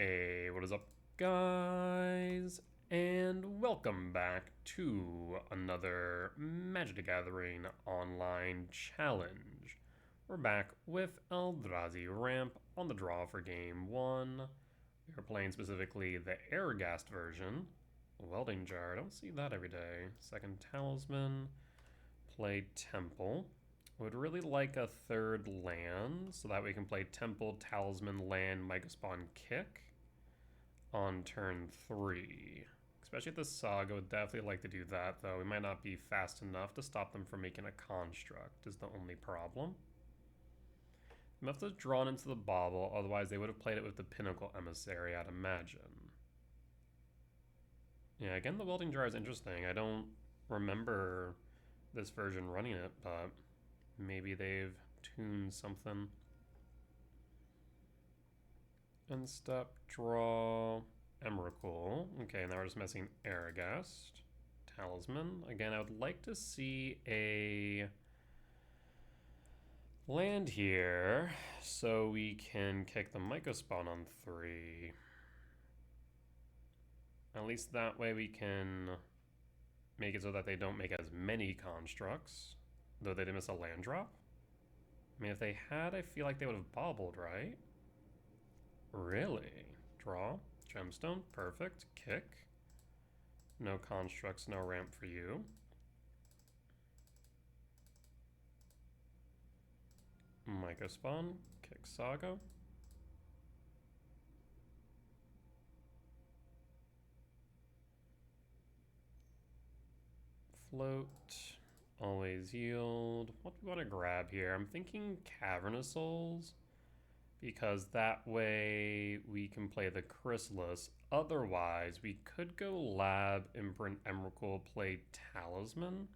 Hey, what is up, guys? And welcome back to another Magic the Gathering online challenge. We're back with Eldrazi Ramp on the draw for game 1. We are playing specifically the Airgast version. Welding Jar, I don't see that every day. Second Talisman. Play Temple. Would really like a third land, so that we can play Temple, Talisman, Land, Microspawn, Kick on turn 3. Especially at the Saga, would definitely like to do that, though. We might not be fast enough to stop them from making a construct, is the only problem. They must have drawn into the bauble, otherwise they would have played it with the Pinnacle Emissary, I'd imagine. Yeah, again, the Welding Jar is interesting. I don't remember this version running it, but maybe they've tuned something. End step, draw, Emrakul. Okay, now we're just missing Aragast. Talisman. Again, I would like to see a land here so we can kick the Microspawn on 3. At least that way we can make it so that they don't make as many constructs, though they did miss a land drop. I mean, if they had, I feel like they would have bobbled, right? Really? Draw, gemstone, perfect, kick. No constructs, no ramp for you. Microspawn, kick Saga. Float, always yield. What do we want to grab here? I'm thinking Cavernous Souls, because that way we can play the Chrysalis. Otherwise, we could go Lab, Imprint, Emrakul, play Talisman.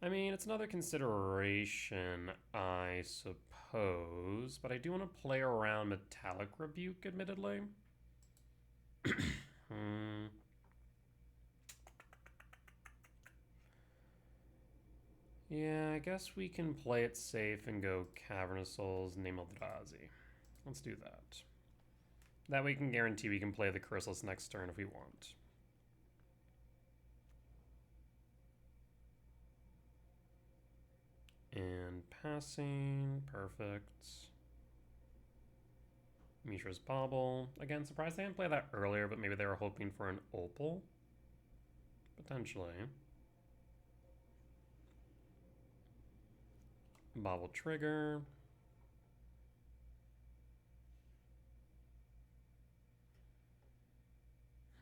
I mean, it's another consideration, I suppose, but I do want to play around Metallic Rebuke, admittedly. Yeah, I guess we can play it safe and go Cavernous Souls, name Eldrazi. Let's do that. That way we can guarantee we can play the Chrysalis next turn if we want. And passing, perfect. Mishra's Bauble. Again, surprised they didn't play that earlier, but maybe they were hoping for an Opal. Potentially. Bauble trigger.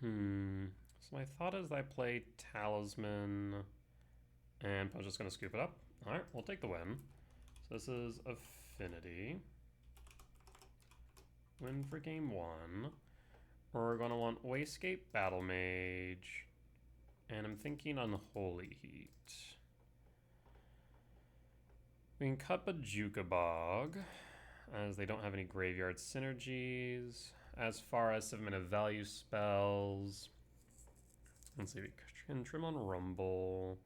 So my thought is I play Talisman, and I'm just going to scoop it up. Alright, we'll take the win. So this is Affinity. Win for game 1. We're going to want Wayscape, Battle Mage, and I'm thinking Unholy Heat. We can cut Bajuka Bog, as they don't have any graveyard synergies. As far as 7-mana value spells, let's see, we can trim on Rumble.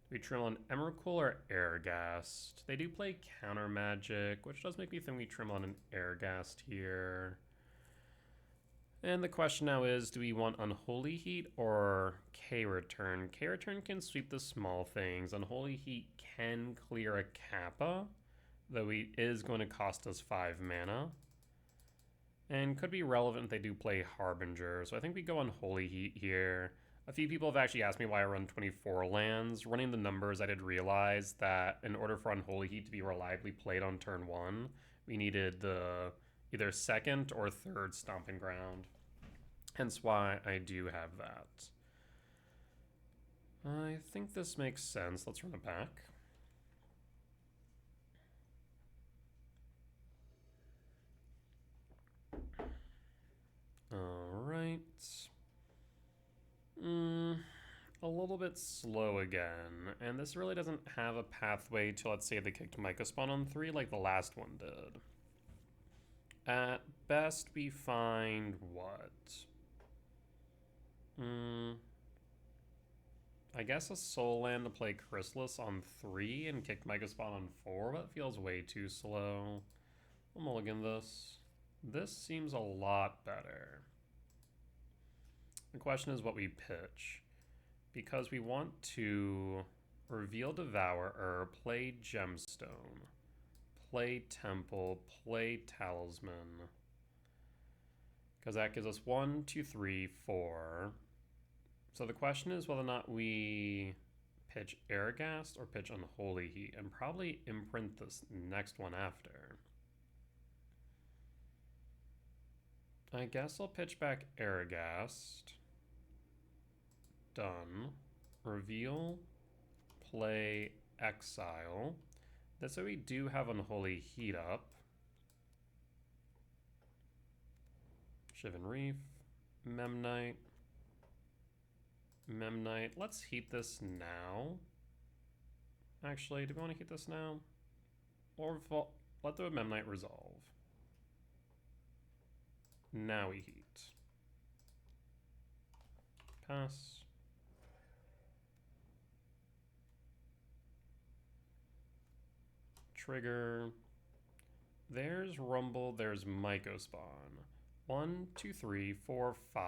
Do we trim on Emrakul or Airgast? They do play Counter Magic, which does make me think we trim on an Airgast here. And the question now is, do we want Unholy Heat or K-Return? K-Return can sweep the small things. Unholy Heat can clear a Kappa, though it is going to cost us 5 mana. And could be relevant if they do play Harbinger. So I think we go Unholy Heat here. A few people have actually asked me why I run 24 lands. Running the numbers, I did realize that in order for Unholy Heat to be reliably played on turn 1, we needed the either second or third Stomping Ground. Hence why I do have that. I think this makes sense. Let's run it back. Alright. A little bit slow again. And this really doesn't have a pathway to, let's say, they kicked Microspawn on 3 like the last one did. At best, we find what? I guess a Soul Land to play Chrysalis on 3 and kick Microspawn on 4. That feels way too slow. I'll mulligan this. This seems a lot better. The question is what we pitch. Because we want to reveal Devourer, play Gemstone, play Temple, play Talisman. Because that gives us 1, 2, 3, 4. So the question is whether or not we pitch Airghast or pitch Unholy Heat, and probably imprint this next one after. I guess I'll pitch back Airghast. Done. Reveal. Play Exile. That's why we do have Unholy Heat up. Shivan Reef. Memnite. Memnite. Let's heat this now. Actually, do we want to heat this now? Or let the Memnite resolve. Now we heat. Pass. Trigger. There's Rumble, there's Mycospawn. 1, 2, 3, 4, 5.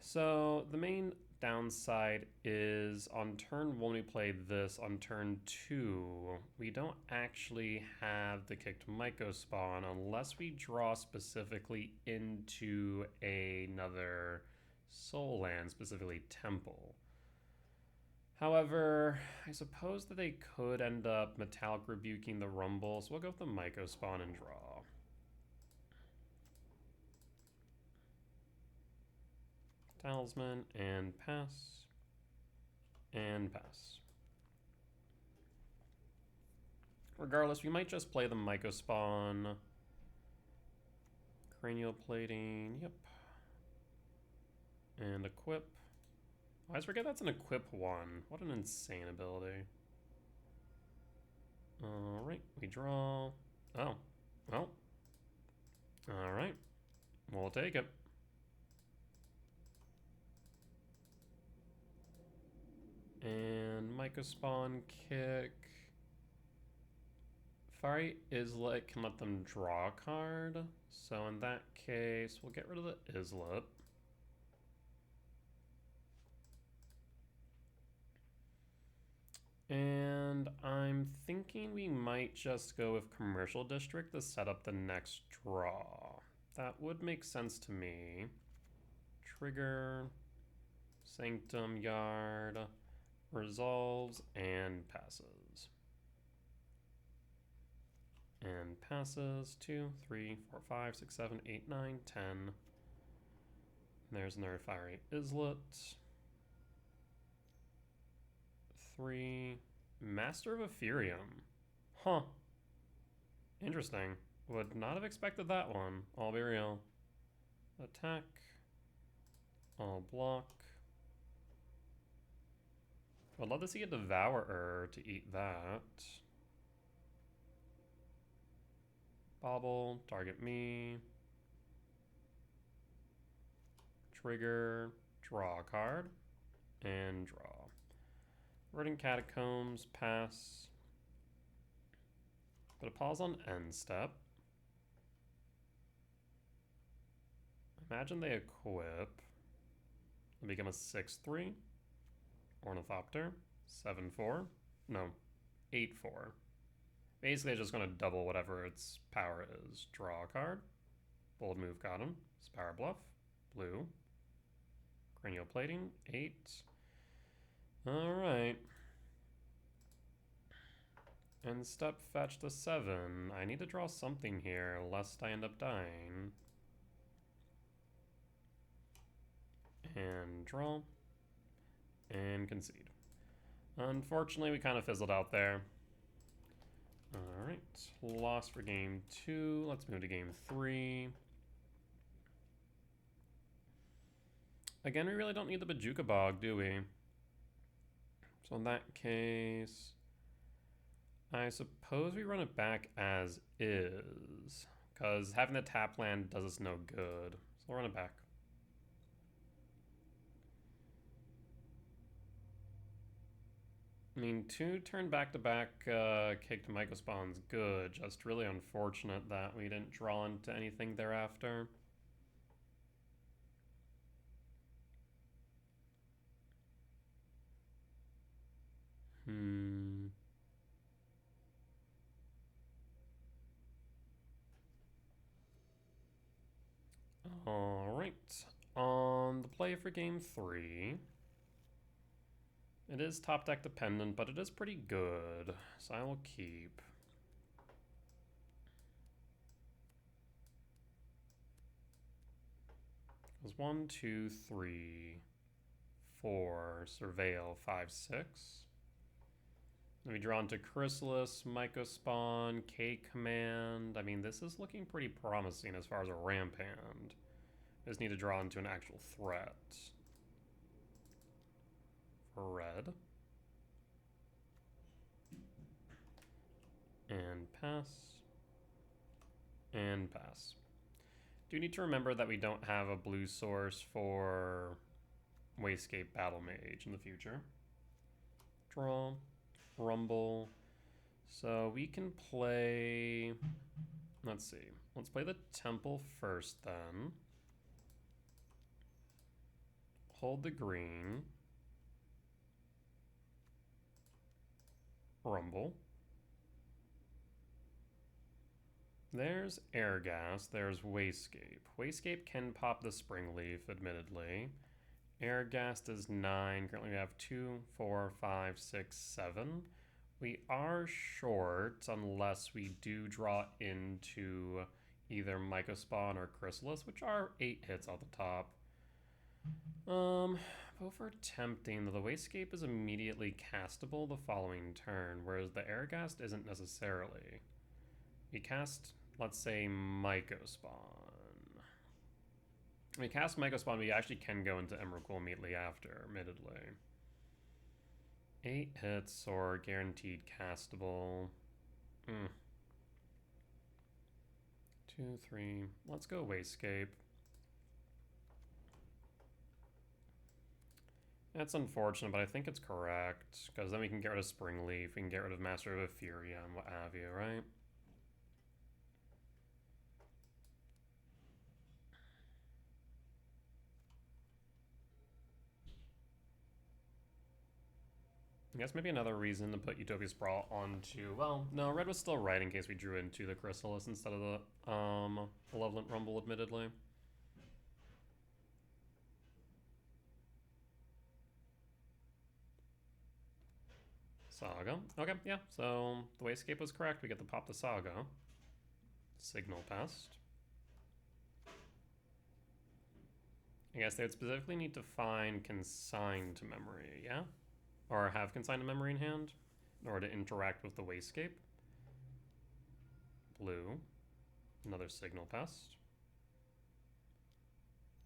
So the main downside is on turn 1 we play this, on turn 2 we don't actually have the kicked Mycospawn unless we draw specifically into another soul land, specifically Temple. However, I suppose that they could end up Metallic Rebuking the Rumble, so we'll go with the Mycospawn and draw. Talisman, and pass. And pass. Regardless, we might just play the Mycospawn. Cranial Plating, yep. And equip. I always forget that's an equip one. What an insane ability. Alright, we draw. Oh, well. Alright, we'll take it. And Mycospawn kick. Fiery Islet can let them draw a card. So in that case, we'll get rid of the Islet. And I'm thinking we might just go with Commercial District to set up the next draw. That would make sense to me. Trigger, Sanctum Yard, resolves, and passes. And passes 2, 3, 4, 5, 6, 7, 8, 9, 10. There's another Fiery Islet. 3. Master of Ethereum. Huh. Interesting. Would not have expected that one. I'll be real. Attack. I'll block. I'd love to see a Devourer to eat that. Bobble. Target me. Trigger. Draw a card. And draw. Verdant Catacombs, pass. Put a pause on end step. Imagine they equip. It'll become a 6/3. Ornithopter. 7/4. No, 8/4. Basically, it's just going to double whatever its power is. Draw a card. Bold Move got him. Spire Bluff. Blue. Cranial Plating. 8. Alright. And step fetch to 7. I need to draw something here, lest I end up dying. And draw. And concede. Unfortunately, we kind of fizzled out there. Alright. Lost for game 2. Let's move to game 3. Again, we really don't need the Bojuka Bog, do we? So in that case, I suppose we run it back as is, because having the tap land does us no good. So we'll run it back. I mean, 2 turn back-to-back kicked Mycospawn's good. Just really unfortunate that we didn't draw into anything thereafter. Alright. On the play for game 3. It is top deck dependent, but it is pretty good. So I will keep. It was 1, 2, 3, 4, Surveil, 5, 6. Then we draw into Chrysalis, Mycospawn, K Command. I mean, this is looking pretty promising as far as a ramp hand. I just need to draw into an actual threat. For red. And pass. And pass. Do need to remember that we don't have a blue source for Wayscape Battle Mage in the future. Draw. Rumble. So we can play... Let's see. Let's play the Temple first then. Hold the green. Rumble. There's Airghast, there's Wayscape. Wayscape can pop the Springleaf, admittedly. Airghast is 9. Currently we have 2, 4, 5, 6, 7. We are short unless we do draw into either Mycospawn or Chrysalis, which are 8 hits off the top. Both are tempting, though the Wayscape is immediately castable the following turn, whereas the Airghast isn't necessarily. We cast, let's say, Mycospawn. We cast Mycospawn, we actually can go into Emrakul immediately after, admittedly. 8 hits or guaranteed castable. 2, 3. Let's go Wayscape. That's unfortunate, but I think it's correct, because then we can get rid of Springleaf, we can get rid of Master of Etheria and what have you, right? I guess maybe another reason to put Utopia Sprawl onto... Well, no, red was still right in case we drew into the Chrysalis instead of the Malevolent Rumble, admittedly. Saga. Okay, yeah, so the Wayscape was correct. We get to pop the Saga. Signal Pest. I guess they would specifically need to find Consign to Memory, yeah? Or have Consign to Memory in hand in order to interact with the Wayscape. Blue. Another Signal Pest.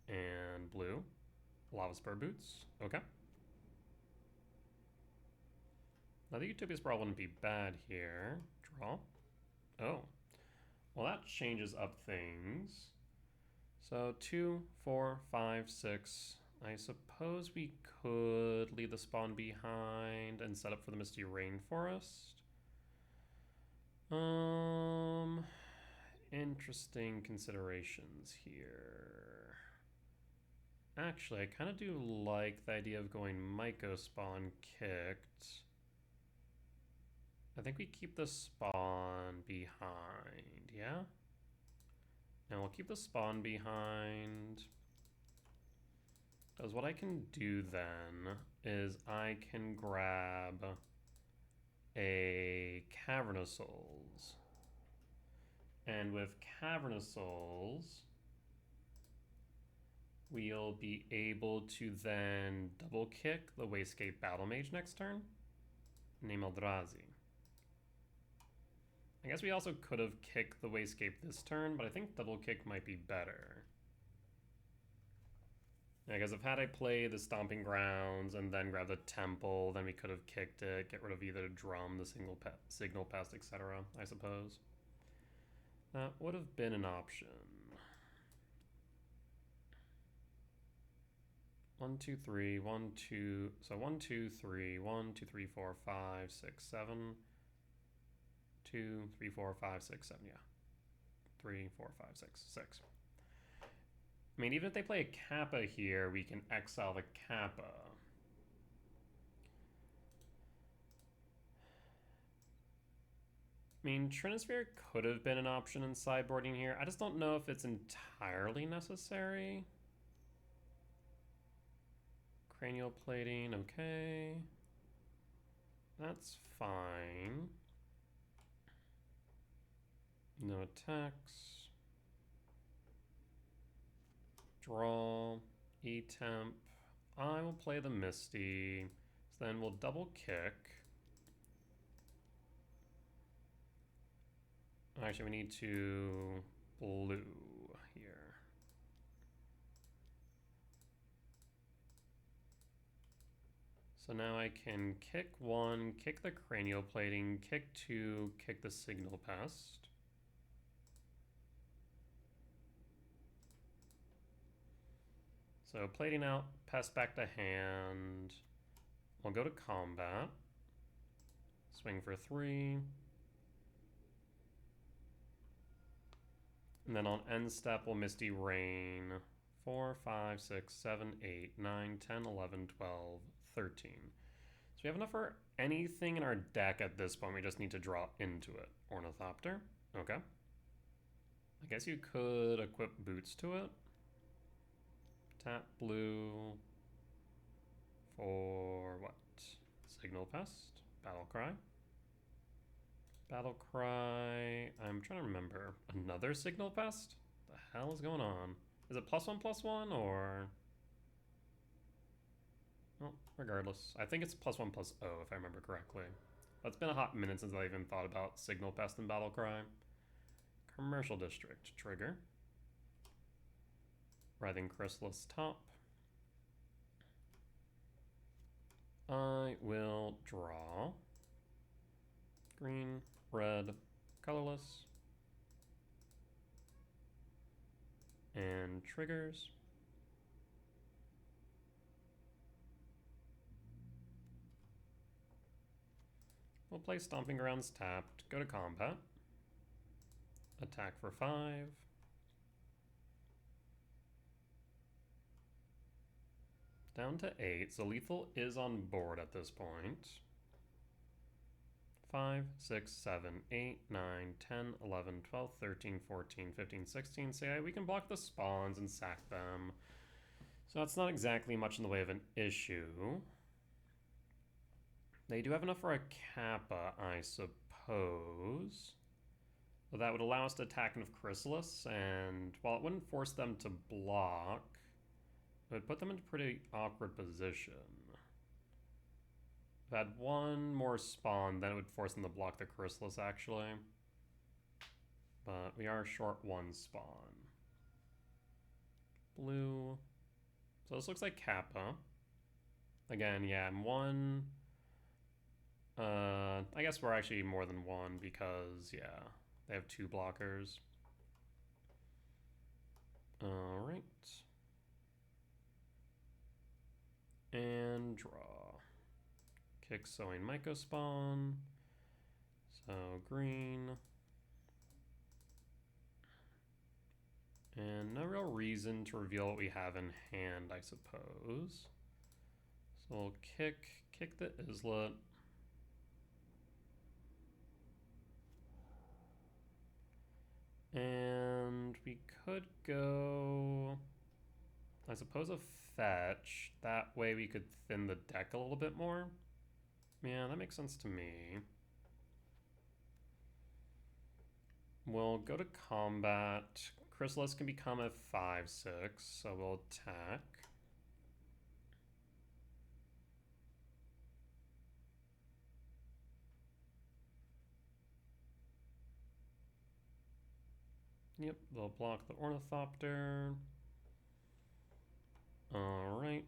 And blue. Lava Spur Boots. Okay. Now the Utopia Sprawl wouldn't be bad here. Draw. Oh. Well, that changes up things. So 2, 4, 5, 6. I suppose we could leave the spawn behind and set up for the Misty Rainforest. Interesting considerations here. Actually, I kind of do like the idea of going Mycospawn kicked. I think we keep the spawn behind, yeah? And we'll keep the spawn behind. Because what I can do then is I can grab a Cavernous Souls. And with Cavernous Souls, we'll be able to then double kick the Wayscape Battle Mage next turn. Name Eldrazi. I guess we also could have kicked the Wayscape this turn, but I think double kick might be better. Yeah, because if had I played the Stomping Grounds and then grabbed the Temple, then we could have kicked it, get rid of either Drum, the Signal Pest, etc., I suppose. That would have been an option. 1, 2, 3, 1, 2. So 1, 2, 3, 1, 2, 3, 4, 5, 6, 7. 2, 3, 4, 5, 6, 7. Yeah. 3, 4, 5, 6, 6. I mean, even if they play a Kappa here, we can exile the Kappa. I mean, Trinisphere could have been an option in sideboarding here. I just don't know if it's entirely necessary. Cranial plating, okay. That's fine. No attacks. Draw. E-temp. I will play the Misty. So then we'll double kick. Actually, we need to blue here. So now I can kick 1, kick the cranial plating, kick 2, kick the signal pest. So plating out, pest back to hand. We'll go to combat. Swing for 3. And then on end step, we'll Misty Rain. 4, 5, 6, 7, 8, 9, 10, 11, 12, 13. So we have enough for anything in our deck at this point. We just need to draw into it. Ornithopter. Okay. I guess you could equip boots to it. Tap blue for what? Signal Pest. Battle Cry. Battle Cry. I'm trying to remember. Another Signal Pest? What the hell is going on? Is it +1/+1 or? Well, regardless. I think it's +1/+0 if I remember correctly. But it's been a hot minute since I even thought about Signal Pest and Battle Cry. Commercial District. Trigger. Writhing Chrysalis top. I will draw green, red, colorless, and triggers. We'll play Stomping Grounds tapped, go to combat, attack for 5. Down to 8, so lethal is on board at this point. 5, 6, 7, 8, 9, 10, 11, 12, 13, 14, 15, 16. So yeah, we can block the spawns and sack them. So that's not exactly much in the way of an issue. They do have enough for a Kappa, I suppose. So that would allow us to attack enough Chrysalis, and while it wouldn't force them to block, it would put them into a pretty awkward position. If I had one more spawn, then it would force them to block the Chrysalis, actually. But we are short 1 spawn. Blue. So this looks like Kappa. Again, yeah, I'm 1. I guess we're actually more than 1 because, yeah, they have 2 blockers. Alright. And draw. Kick Sowing Mycospawn. So green. And no real reason to reveal what we have in hand, I suppose. So we'll kick the Islet. And we could go, I suppose, a fetch. That way we could thin the deck a little bit more. Yeah, that makes sense to me. We'll go to combat. Chrysalis can become a 5/6, so we'll attack. Yep, they'll block the Ornithopter. Alright.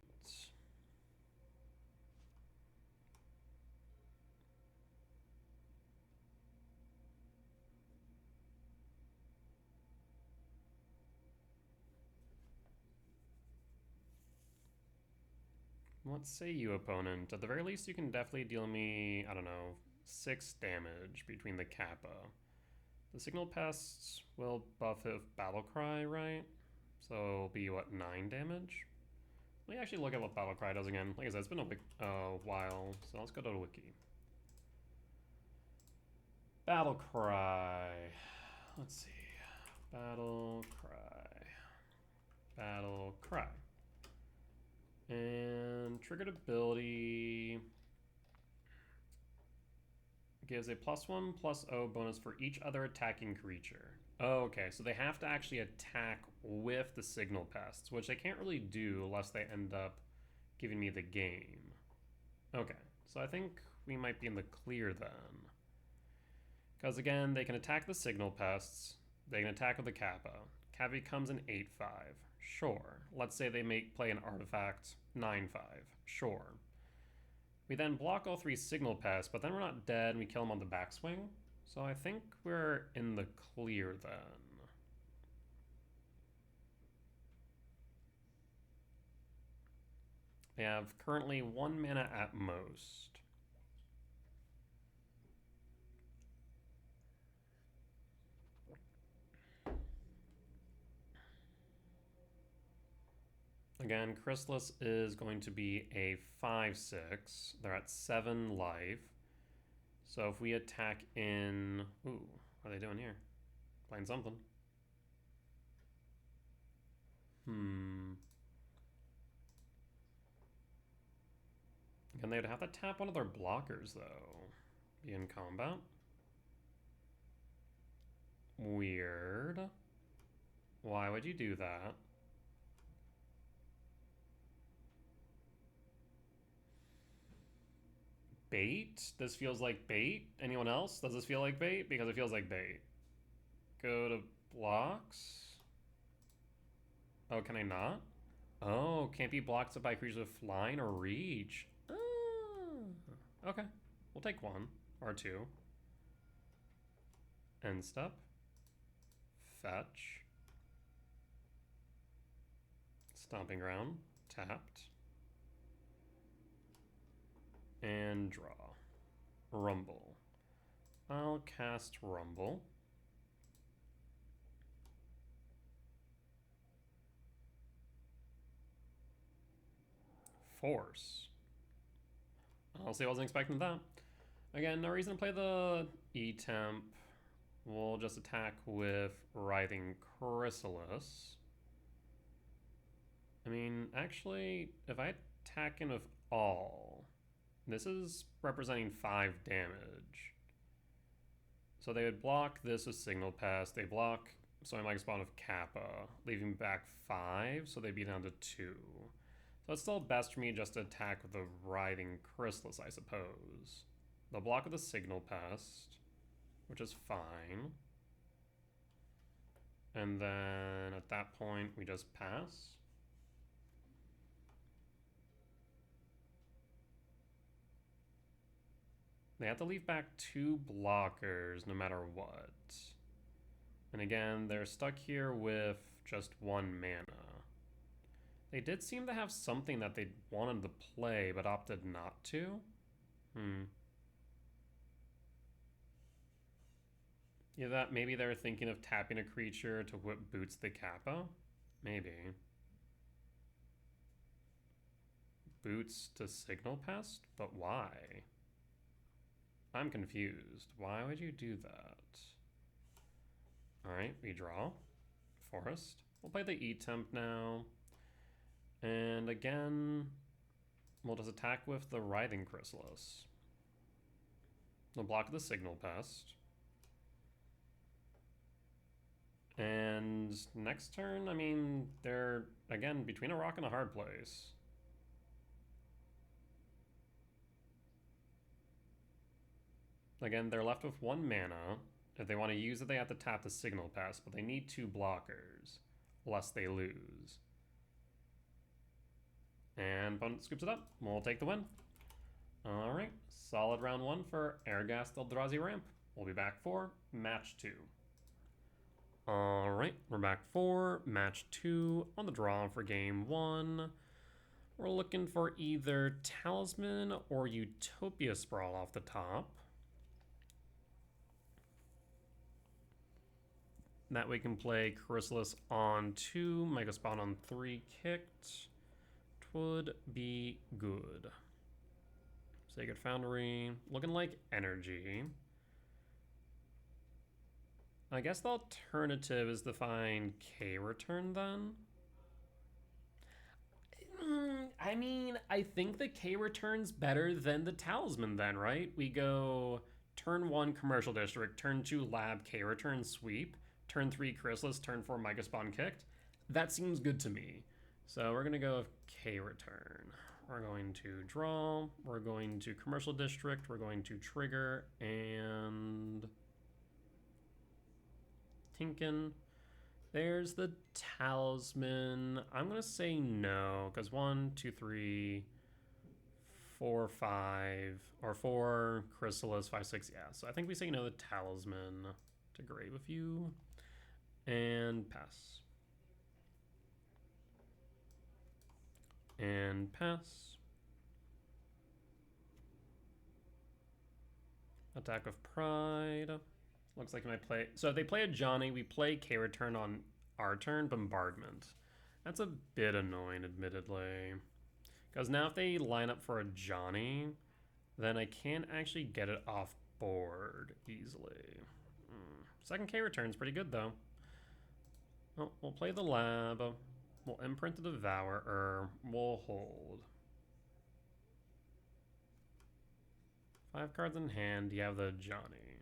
What say you, opponent? At the very least, you can definitely deal me, I don't know, 6 damage between the Kappa. The Signal Pests will buff if Battlecry, right? So it'll be, what, 9 damage? Let me actually look at what Battlecry does again. Like I said, it's been a while, so let's go to the wiki. Battlecry. Let's see. Battlecry. Battlecry. And triggered ability gives a +1/+0 bonus for each other attacking creature. Oh, okay, so they have to actually attack with the Signal Pests, which they can't really do unless they end up giving me the game. Okay, so I think we might be in the clear then. Because again, they can attack the Signal Pests, they can attack with the Kappa. Kappa becomes an 8/5. Sure. Let's say they play an artifact 9/5. Sure. We then block all 3 Signal Pests, but then we're not dead and we kill them on the backswing. So I think we're in the clear then. They have currently 1 mana at most. Again, Chrysalis is going to be a 5/6. They're at 7 life. So if we attack in... Ooh, what are they doing here? Playing something. Again, they'd have to tap one of their blockers, though. Be in combat. Weird. Why would you do that? Bait? This feels like bait? Anyone else? Does this feel like bait? Because it feels like bait. Go to blocks. Oh, can I not? Oh, can't be blocked by creatures with flying or reach. Oh. Okay, we'll take 1 or 2. End step. Fetch. Stomping Ground. Tapped. And draw. Rumble. I'll cast Rumble. Force. Honestly, I wasn't expecting that. Again, no reason to play the E-Temp. We'll just attack with Writhing Chrysalis. I mean, actually, if I attack in with all, this is representing 5 damage. So they would block this with Signal Pest. They block Soil Mike Spawn with Kappa, leaving back 5, so they'd be down to 2. So it's still best for me just to attack with the Writhing Chrysalis, I suppose. They'll block with the Signal Pest, which is fine. And then at that point, we just pass. They have to leave back 2 blockers no matter what. And again, they're stuck here with just 1 mana. They did seem to have something that they wanted to play, but opted not to. Yeah, that maybe they were thinking of tapping a creature to whip boots the Kappa? Maybe. Boots to Signal Pest? But why? I'm confused. Why would you do that? Alright, we draw. Forest. We'll play the E-Temp now. And again, we'll just attack with the Writhing Chrysalis. We'll block the Signal Pest. And next turn, I mean, they're, again, between a rock and a hard place. Again, they're left with 1 mana. If they want to use it, they have to tap the Signal Pest, but they need 2 blockers, lest they lose. And opponent scoops it up. We'll take the win. Alright, solid round 1 for Ergast Eldrazi Ramp. We'll be back for match 2. Alright, we're back for match 2 on the draw for game 1. We're looking for either Talisman or Utopia Sprawl off the top. That we can play Chrysalis on 2, Mega Spawn on 3 kicked. Would be good. Sacred Foundry, looking like energy. I guess the alternative is to find K return then. I mean, I think the K return's better than the Talisman then, right? We go turn 1 Commercial District, turn 2 Lab, K return sweep, turn 3 Chrysalis, turn 4 Mega Spawn kicked. That seems good to me. So we're gonna go with K return. We're going to draw, we're going to Commercial District, we're going to trigger, and Tinkin. There's the Talisman. I'm gonna say no, because 1, 2, 3, 4, 5, or 4, Chrysalis, 5, 6, yeah. So I think we say no to the Talisman to grave a few, and pass. And pass. Attack of Pride. Looks like I might play. So if they play a Johnny, we play K return on our turn, Bombardment. That's a bit annoying, admittedly. Because now if they line up for a Johnny, then I can't actually get it off board easily. Second K return's pretty good, though. Oh, we'll play the Lab. We'll imprint the Devourer. We'll hold. 5 cards in hand. You have the Johnny.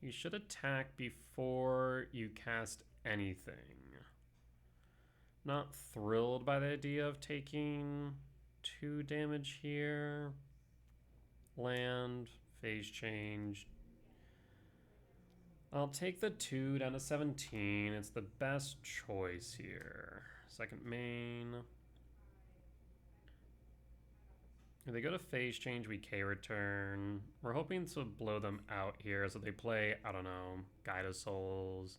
You should attack before you cast anything. Not thrilled by the idea of taking 2 damage here. Land, phase change. I'll take the 2 down to 17. It's the best choice here. Second main. If they go to phase change, we K return. We're hoping to blow them out here, so they play, I don't know, Guide of Souls.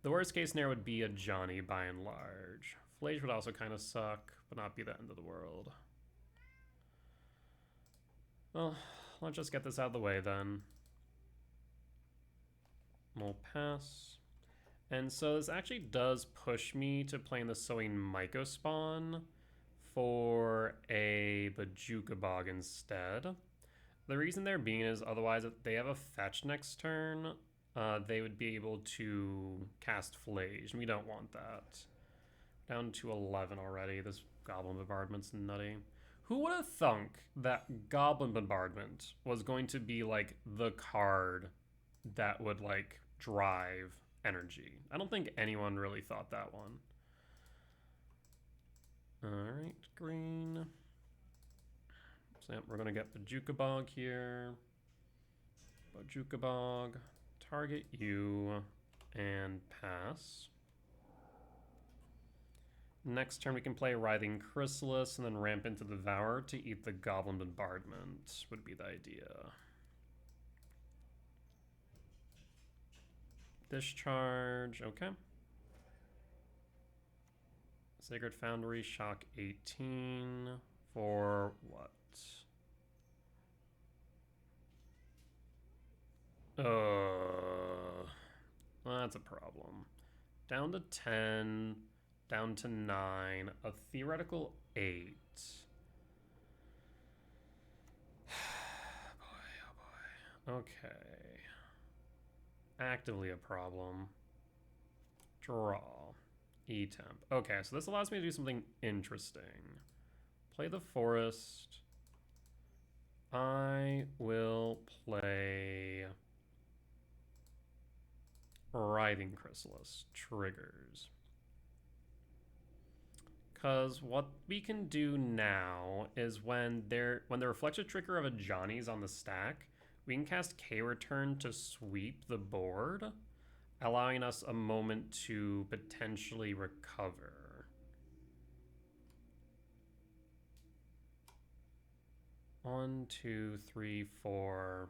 The worst case scenario would be a Johnny by and large. Flage would also kind of suck, but not be the end of the world. Well, let's just get this out of the way then. We'll pass. And so this actually does push me to playing the Sowing Myco Spawn for a Bajuka Bog instead. The reason they're being is otherwise if they have a fetch next turn, they would be able to cast Flage, and we don't want that. Down to 11 already. This Goblin Bombardment's nutty. Who would have thunk that Goblin Bombardment was going to be like the card that would like drive energy? I don't think anyone really thought that one. Alright, green. So we're gonna get Bajuka Bog here. Bajuka Bog, target you, and pass. Next turn we can play Writhing Chrysalis and then ramp into the Devourer to eat the Goblin Bombardment, would be the idea. Discharge, okay. Sacred Foundry, shock 18 for what? Well, that's a problem. Down to 10, down to 9, a theoretical 8. Oh boy. Okay. Actively a problem. Draw. E-temp. Okay, so this allows me to do something interesting. Play the forest. I will play Writhing Chrysalis. Triggers. Because what we can do now is when the reflective trigger of a Johnny's on the stack, we can cast K return to sweep the board, allowing us a moment to potentially recover. One, two, three, 4,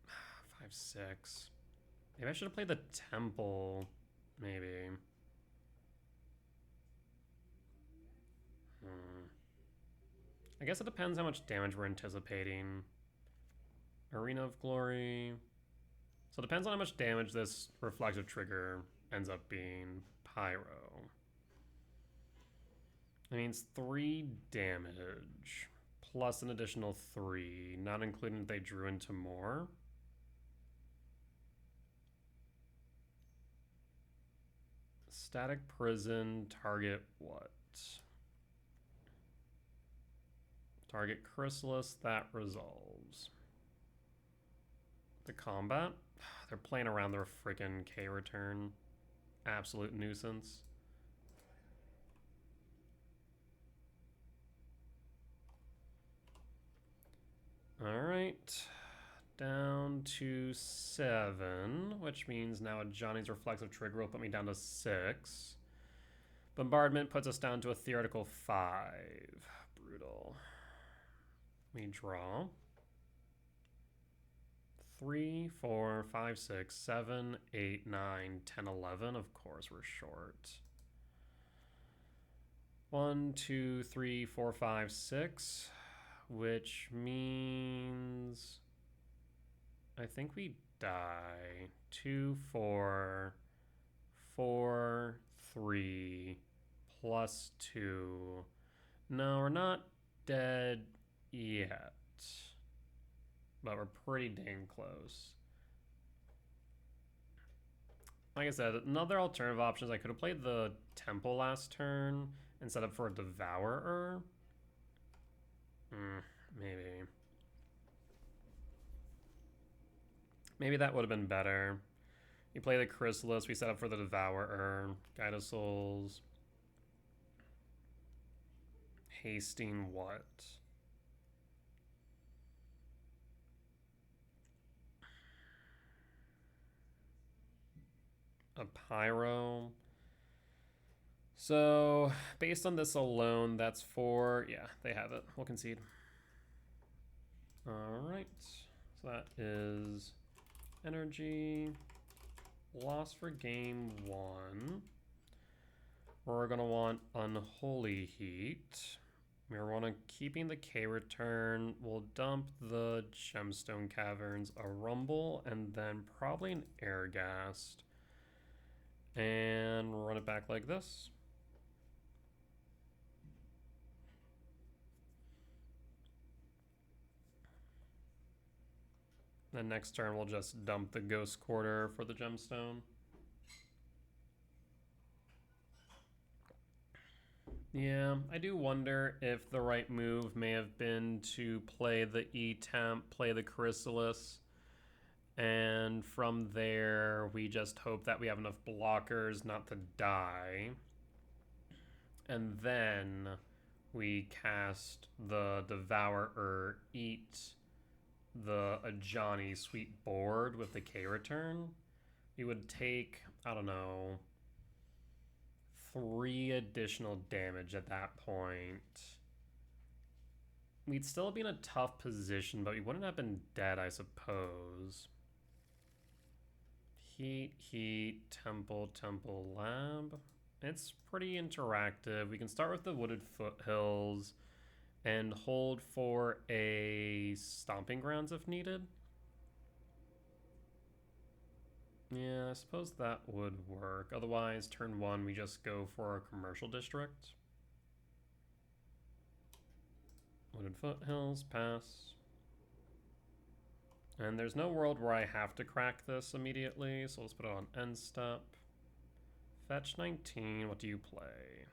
5, 6. Maybe I should have played the Temple, maybe. I guess it depends how much damage we're anticipating. Arena of Glory. So it depends on how much damage this reflective trigger ends up being. Pyro. That means 3 damage. Plus an additional 3. Not including if they drew into more. Static Prison. Target what? Target Chrysalis. That resolves. The combat? They're playing around their freaking K return. Absolute nuisance. Alright. Down to 7, which means now a Johnny's reflexive trigger will put me down to 6. Bombardment puts us down to a theoretical 5. Brutal. We draw. 3, 4, 5, 6, 7, 8, 9, 10, 11. Of course, we're short. 1, 2, 3, 4, 5, 6. Which means I think we die. 2, 4, 4, 3, plus 2. No, we're not dead yet. But we're pretty dang close. Like I said, another alternative option is I could have played the Temple last turn and set up for a Devourer. Maybe. Maybe that would have been better. You play the Chrysalis, we set up for the Devourer. Guide of Souls. Hasting what? A Pyro. So, based on this alone, that's 4. Yeah, they have it. We'll concede. Alright. So that is energy. Loss for game 1. We're going to want Unholy Heat. We're want to keeping the K return. We'll dump the Gemstone Caverns, a Rumble, and then probably an Airghast. And run it back like this. Then next turn we'll just dump the Ghost Quarter for the Gemstone. Yeah, I do wonder if the right move may have been to play the E-Temp, play the Chrysalis, and from there we just hope that we have enough blockers not to die. And then we cast the Devourer, eat the Ajani Sweet Board with the K return. We would take, I don't know, 3 additional damage at that point. We'd still be in a tough position, but we wouldn't have been dead, I suppose. Heat, Temple, Lab. It's pretty interactive. We can start with the Wooded Foothills and hold for a Stomping Grounds if needed. Yeah, I suppose that would work. Otherwise, turn 1, we just go for a Commercial District. Wooded Foothills, pass. And there's no world where I have to crack this immediately, so let's put it on end step. Fetch 19, what do you play?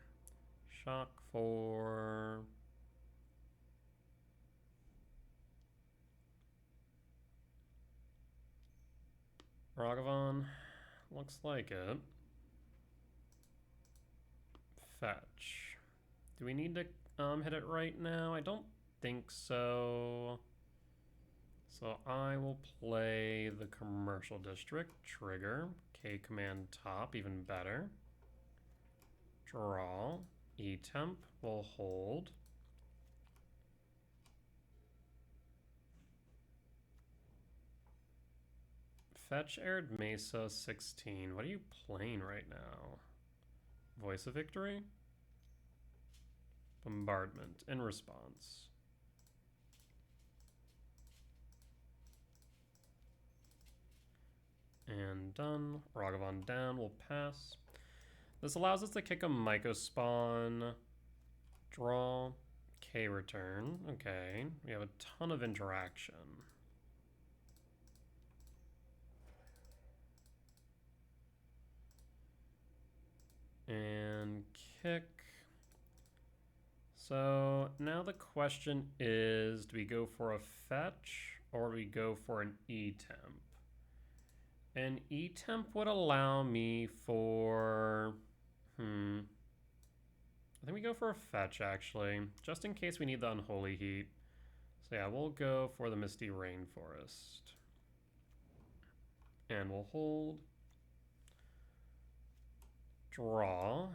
Shock 4. Ragavan, looks like it. Fetch. Do we need to hit it right now? I don't think so. So I will play the Commercial District, trigger, K command top, even better. Draw, E-Temp, will hold. Fetch Arid Mesa 16. What are you playing right now? Voice of Victory? Bombardment in response. And done. Ragavan down, we'll pass. This allows us to kick a Myco spawn, draw, K return. Okay, we have a ton of interaction. And kick. So now the question is, do we go for a fetch or do we go for an E-temp? An E-temp would allow me for, I think we go for a fetch actually, just in case we need the Unholy Heat. So yeah, we'll go for the Misty Rainforest. And we'll hold. Draw.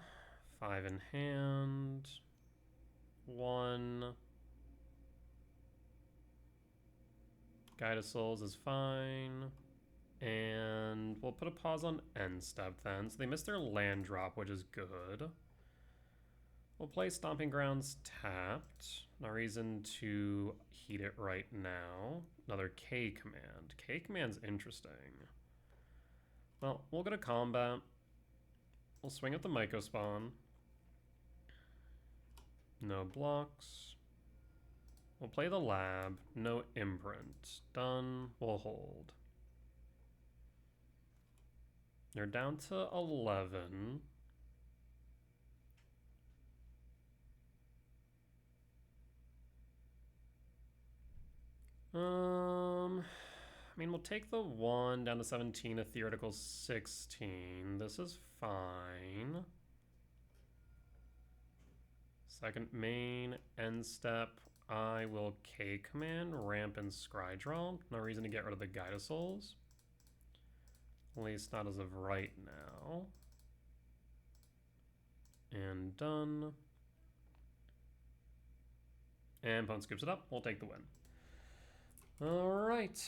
5 in hand. 1. Guide of Souls is fine. And we'll put a pause on end step then. So they missed their land drop, which is good. We'll play Stomping Grounds tapped. No reason to heat it right now. Another K command. K command's interesting. Well, we'll go to combat. We'll swing at the Myco spawn. No blocks. We'll play the lab. No imprint. Done. We'll hold. They're down to 11. I mean, we'll take the 1 down to 17, a theoretical 16. This is fine. Second main, end step. I will K command, ramp, and scry draw. No reason to get rid of the Guide of Souls. At least not as of right now. And done. And opponent scoops it up. We'll take the win. All right.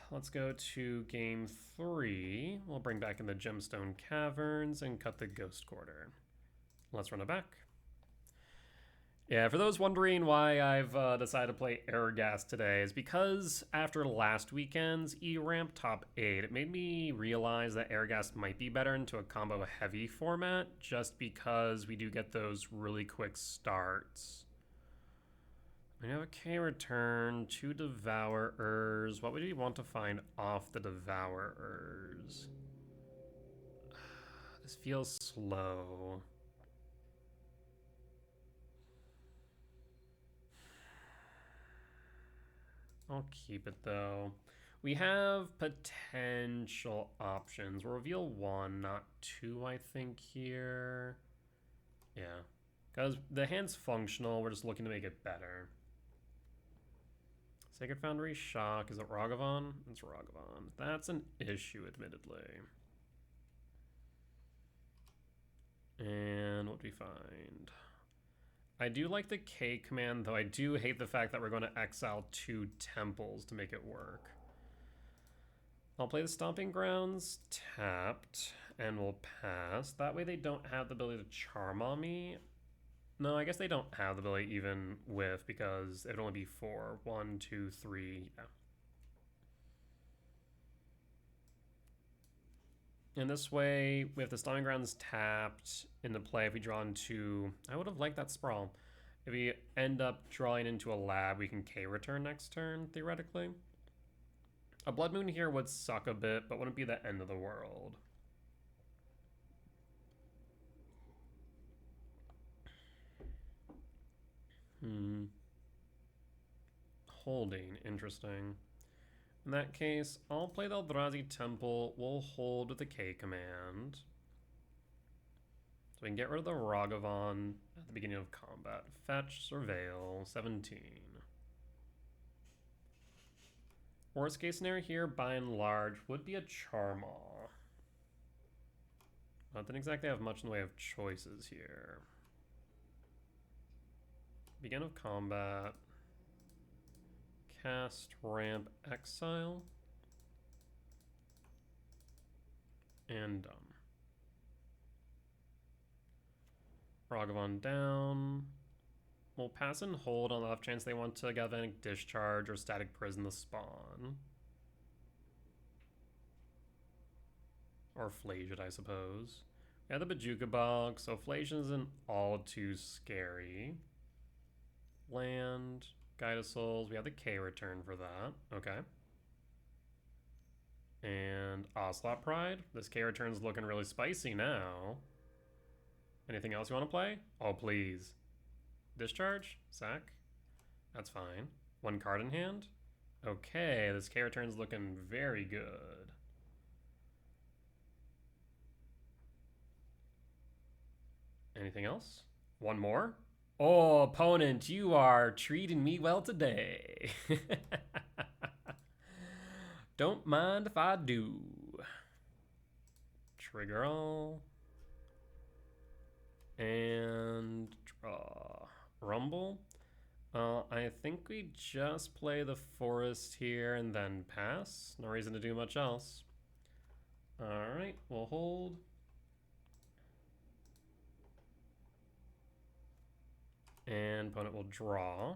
Let's go to game 3. We'll bring back in the Gemstone Caverns and cut the Ghost Quarter. Let's run it back. Yeah, for those wondering why I've decided to play Airgas today is because after last weekend's E-Ramp top 8, it made me realize that Airgas might be better into a combo heavy format just because we do get those really quick starts. We have a K return, 2 Devourers. What would we want to find off the Devourers? This feels slow. I'll keep it though. We have potential options. We'll reveal 1, not 2, I think, here. Yeah. Because the hand's functional, we're just looking to make it better. Sacred Foundry, Shock. Is it Ragavan? It's Ragavan. That's an issue, admittedly. And what do we find? I do like the K command, though I do hate the fact that we're going to exile 2 temples to make it work. I'll play the Stomping Grounds tapped, and we'll pass. That way they don't have the ability to charm on me. No, I guess they don't have the ability even with, because it'd only be 4. 1, 2, 3, yeah. And this way, we have the Stomping Grounds tapped into play if we draw into... I would have liked that Sprawl. If we end up drawing into a lab, we can K return next turn, theoretically. A Blood Moon here would suck a bit, but wouldn't be the end of the world. Holding, interesting. In that case, I'll play the Eldrazi Temple. We'll hold with the K command. So we can get rid of the Ragavan at the beginning of combat. Fetch, Surveil, 17. Worst case scenario here, by and large, would be a Charmaw. I didn't exactly have much in the way of choices here. Begin of combat. Cast, ramp, exile. And done. Ragavan down. We'll pass and hold on the off chance they want to Galvanic Discharge or Static Prison the spawn. Or flage it, I suppose. We have the Bajuka Bog, so Flation isn't all too scary. Land, Guide of Souls, we have the K return for that. Okay. And Ocelot Pride. This K return's looking really spicy now. Anything else you want to play? Oh, please. Discharge? Sack? That's fine. One card in hand? Okay, this K return's looking very good. Anything else? One more? Oh, opponent, you are treating me well today. Don't mind if I do. Trigger all. And draw. Rumble. I think we just play the forest here and then pass. No reason to do much else. Alright, we'll hold. And opponent will draw.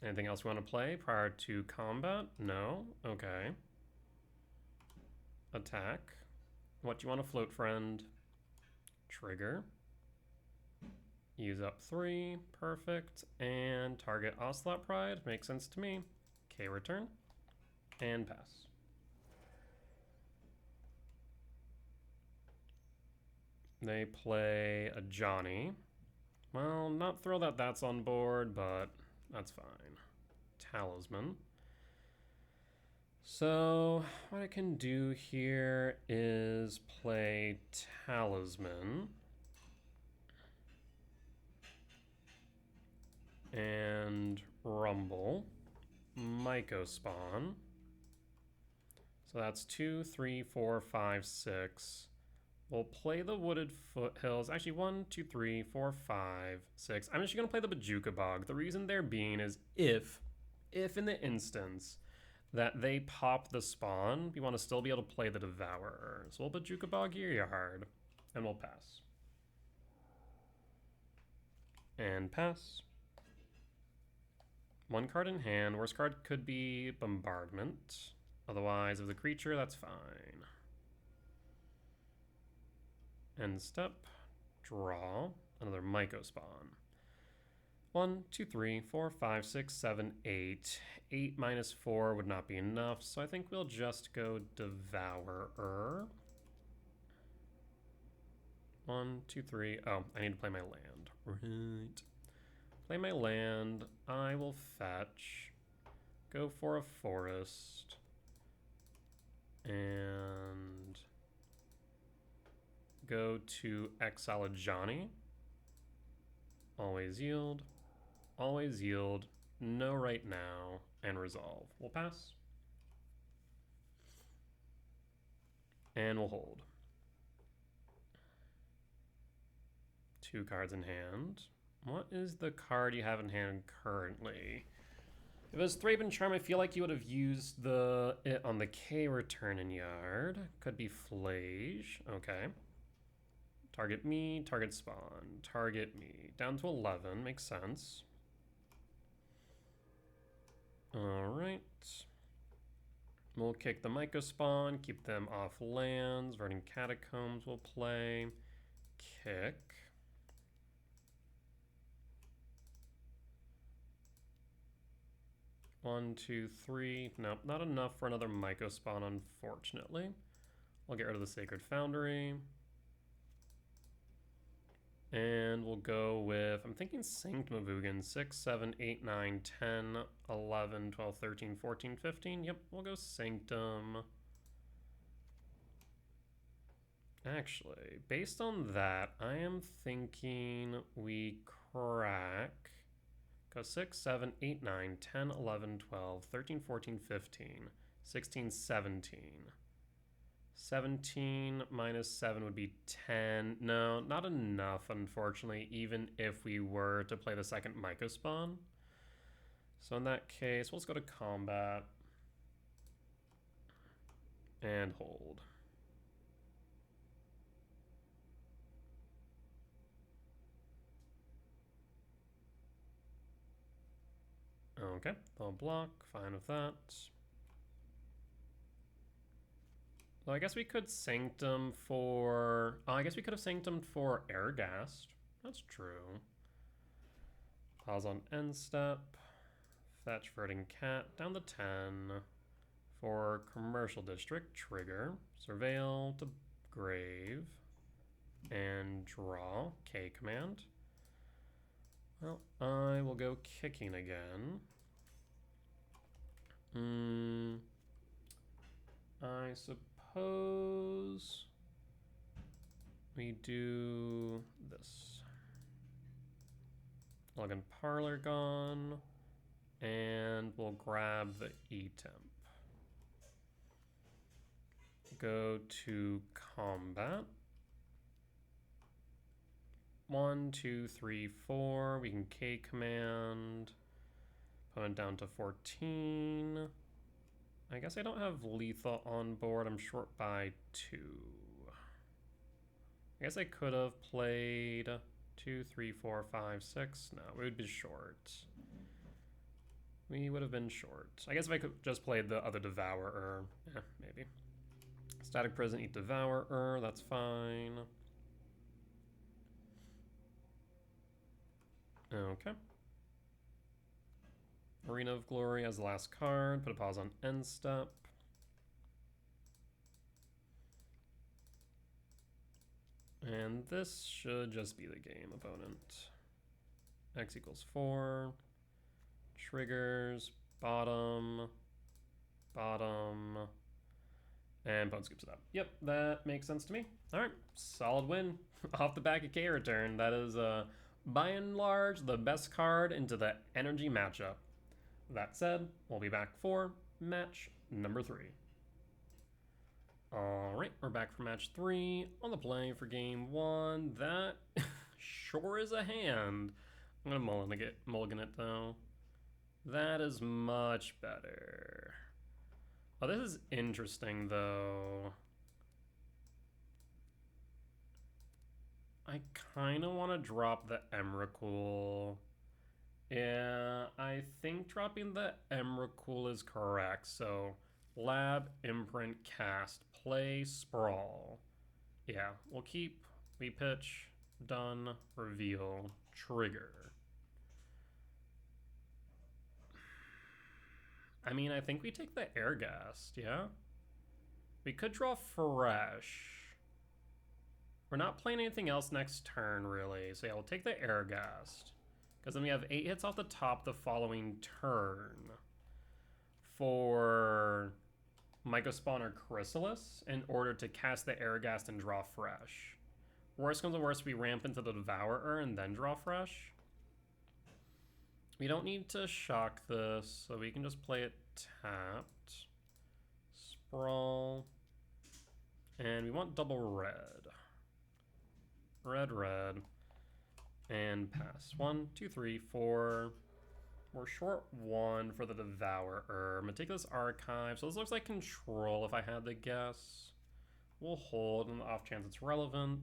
Anything else you want to play prior to combat? No? Okay. Attack. What do you want to float, friend? Trigger. Use up 3. Perfect. And target Ocelot Pride. Makes sense to me. K return. And pass. They play a Johnny. Well, not thrilled that that's on board, but that's fine. Talisman. So what I can do here is play Talisman. And Rumble. Myco Spawn. So that's 2, 3, 4, 5, 6. We'll play the Wooded Foothills. Actually, 1, 2, 3, 4, 5, 6. I'm just going to play the Bajuka Bog. The reason there being is if in the instance that they pop the spawn, we want to still be able to play the Devourer. So we'll Bajuka Bog Gearyard, and we'll pass. And pass. One card in hand. Worst card could be Bombardment. Otherwise, if the creature, that's fine. End step, draw, another Myco Spawn. 1, 2, 3, 4, 5, 6, 7, 8. 8 minus 4 would not be enough, so I think we'll just go Devourer. 1, 2, 3. Oh, I need to play my land. Right. Play my land. I will fetch. Go for a forest. And go to exile a Johnny. Always yield. Always yield. No right now. And resolve. We'll pass. And we'll hold. 2 cards in hand. What is the card you have in hand currently? If it was Thraben Charm, I feel like you would have used it on the K return in yard. Could be Flage. Okay. Target me, target spawn. Target me. Down to 11. Makes sense. Alright. We'll kick the Myco Spawn. Keep them off lands. Verdant Catacombs will play. Kick. One, 2, 3. Nope, not enough for another Myco Spawn, unfortunately. We'll get rid of the Sacred Foundry. And we'll go with, I'm thinking Sanctum of Ugin. 6, 7, 8, 9, 10, 11, 12, 13, 14, 15. Yep, we'll go Sanctum. Actually, based on that, I am thinking we crack. Go 6, 7, 8, 9, 10, 11, 12, 13, 14, 15, 16, 17. 17 minus 7 would be 10. No, not enough, unfortunately, even if we were to play the second Myco Spawn. So in that case, let's go to combat. And hold. Okay, they'll block. Fine with that. Well, I guess we could Sanctum for... I guess we could have Sanctumed for Airghast. That's true. Pause on end step. Fetch Verdant Cat down to 10. For Commercial District, trigger. Surveil to Grave. And draw. K command. Well, I will go kicking again. I suppose we do this. Log in Parlor gone, and we'll grab the E-Temp. Go to combat. 1, 2, 3, 4. We can K command. Opponent down to 14. I guess I don't have lethal on board. I'm short by 2. I guess I could have played 2, 3, 4, 5, 6. No, we would be short. We would have been short. I guess if I could just play the other Devourer, maybe. Static Prison, eat Devourer, that's fine. Okay. Arena of Glory as the last card. Put a pause on end step. And this should just be the game, opponent. X equals 4. Triggers. Bottom. Bottom. And opponent scoops it up. Yep, that makes sense to me. Alright, solid win. Off the back of K return. That is, by and large, the best card into the energy matchup. That said, we'll be back for match number 3. Alright, we're back for match 3. On the play for game 1. That sure is a hand. I'm gonna mulligan it though. That is much better. Oh, this is interesting though. I kind of want to drop the Emrakul. Yeah, I think dropping the Emrakul is correct. So, Lab, Imprint, Cast, Play, Sprawl. Yeah, we'll keep, we pitch, done, reveal, trigger. I mean, I think we take the Airghast, yeah? We could draw fresh. We're not playing anything else next turn, really. So yeah, we'll take the Airghast. Because then we have 8 hits off the top the following turn for Mycospawner Chrysalis in order to cast the Airghast and draw fresh. Worst comes to worst, we ramp into the Devourer and then draw fresh. We don't need to shock this, so we can just play it tapped. Sprawl. And we want double red. Red, red. And pass. 1, 2, 3, 4. We're short 1 for the Devourer. Meticulous Archive. So this looks like control if I had to guess. We'll hold on the off chance it's relevant.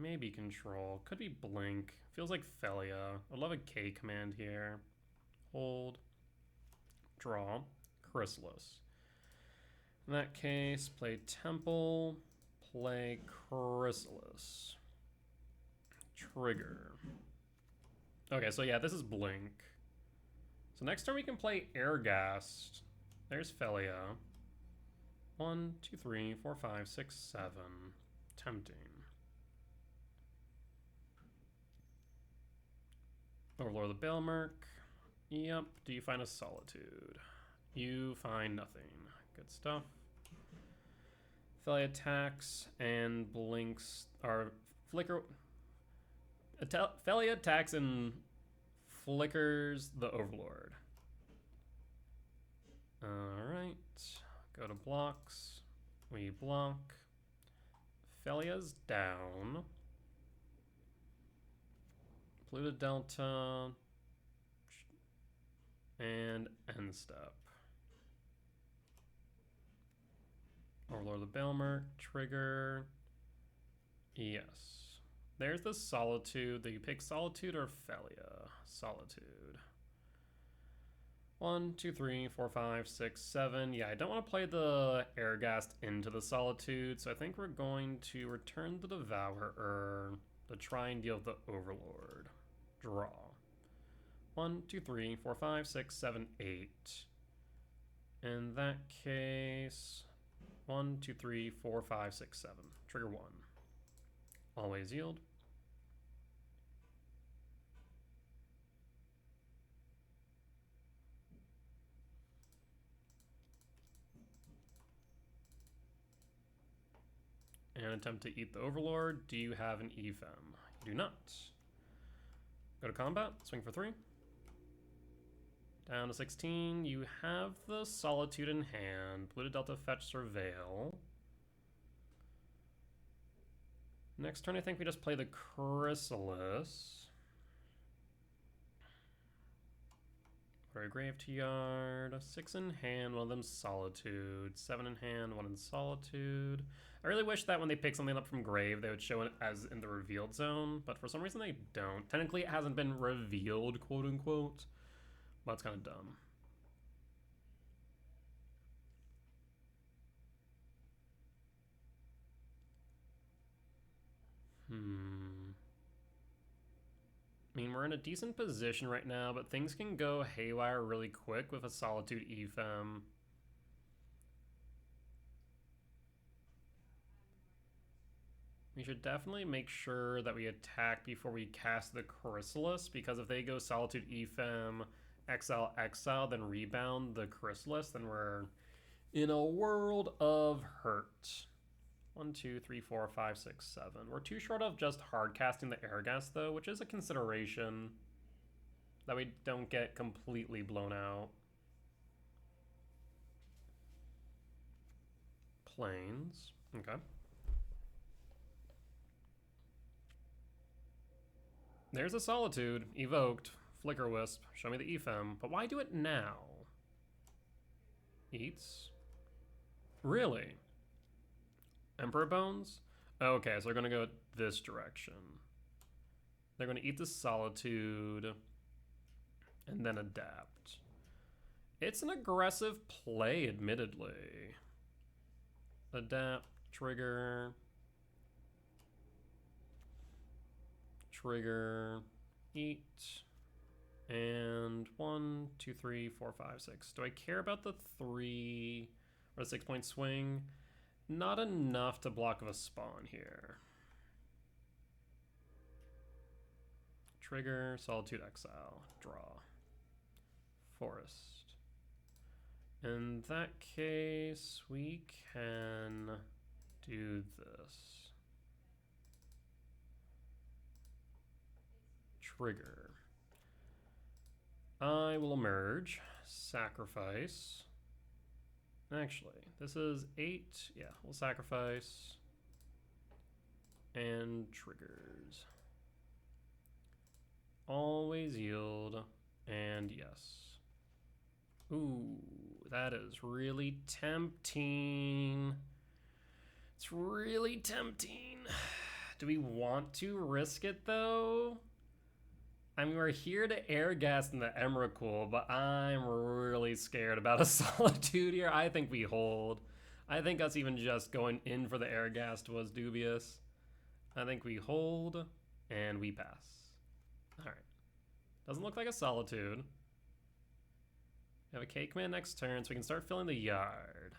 Maybe control. Could be blink. Feels like Felia. I'd love a K command here. Hold. Draw. Chrysalis. In that case, play Temple. Play Chrysalis. Trigger. Okay, so yeah, this is blink. So next turn we can play Airghast. There's Felia. 1, 2, 3, 4, 5, 6, 7. Tempting. Overlord of the Belmer. Yep. Do you find a Solitude? You find nothing. Good stuff. Felia attacks and blinks. Or flicker. Felia attacks and flickers the Overlord. Alright. Go to blocks. We block. Felia's down. Pluto Delta. And end step. Overlord of the Belmer. Trigger. Yes. There's the Solitude. Do you pick Solitude or Felia? Solitude. 1, 2, 3, 4, 5, 6, 7. Yeah, I don't want to play the Airghast into the Solitude, so I think we're going to return the Devourer to try and deal with the Overlord. Draw. 1, 2, 3, 4, 5, 6, 7, 8. In that case, 1, 2, 3, 4, 5, 6, 7. Trigger 1. Always yield. And attempt to eat the Overlord. Do you have an Ephem? You do not. Go to combat, swing for 3. Down to 16. You have the Solitude in hand. Blue to Delta, fetch, Surveil. Next turn, I think we just play the Chrysalis. Put our Grave to Yard. 6 in hand, one of them Solitude. 7 in hand, 1 in Solitude. I really wish that when they pick something up from Grave, they would show it as in the revealed zone, but for some reason they don't. Technically, it hasn't been revealed, quote unquote. Well, that's kind of dumb. I mean, we're in a decent position right now, but things can go haywire really quick with a Solitude Ephem. We should definitely make sure that we attack before we cast the Chrysalis, because if they go Solitude Ephem, exile, then rebound the Chrysalis, then we're in a world of hurt. 1, 2, 3, 4, 5, 6, 7. We're too short of just hard casting the Airghast, though, which is a consideration that we don't get completely blown out. Plains. Okay. There's a Solitude. Evoked. Flicker Wisp. Show me the Ephem. But why do it now? Eats. Really? Emperor Bones? Okay, so they're going to go this direction. They're going to eat the Solitude and then adapt. It's an aggressive play, admittedly. Adapt, trigger, eat, and 1, 2, 3, 4, 5, 6. Do I care about the 3 or the 6-point swing? Not enough to block of a spawn here. Trigger, Solitude, exile, draw. Forest. In that case, we can do this. Trigger. I will emerge, sacrifice. Actually, this is 8. Yeah, we'll sacrifice. And triggers. Always yield. And yes. Ooh, that is really tempting. It's really tempting. Do we want to risk it, though? I mean, we're here to Airghast in the Emrakul, but I'm really scared about a Solitude here. I think we hold. I think us even just going in for the Airghast was dubious. I think we hold, and we pass. Alright. Doesn't look like a Solitude. We have a K command next turn, so we can start filling the yard.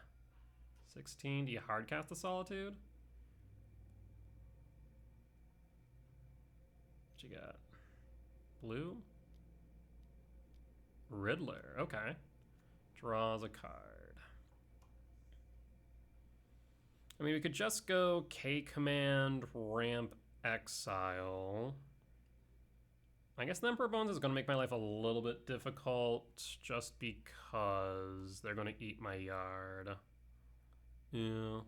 16, do you hardcast the Solitude? What you got? Blue? Riddler, okay. Draws a card. I mean, we could just go K command, ramp, exile. I guess the Emperor Bones is going to make my life a little bit difficult just because they're going to eat my yard. Yeah.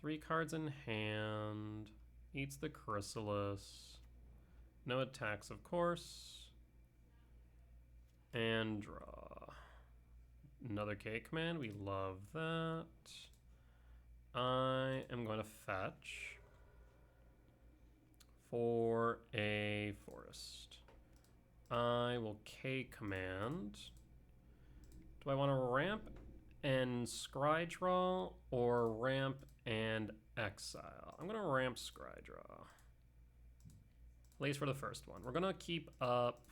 3 cards in hand. Eats the Chrysalis. No attacks, of course. And draw. Another K command. We love that. I am going to fetch for a forest. I will K command. Do I want to ramp and scry draw or ramp and exile? I'm gonna ramp scry draw. At least for the first one. We're gonna keep up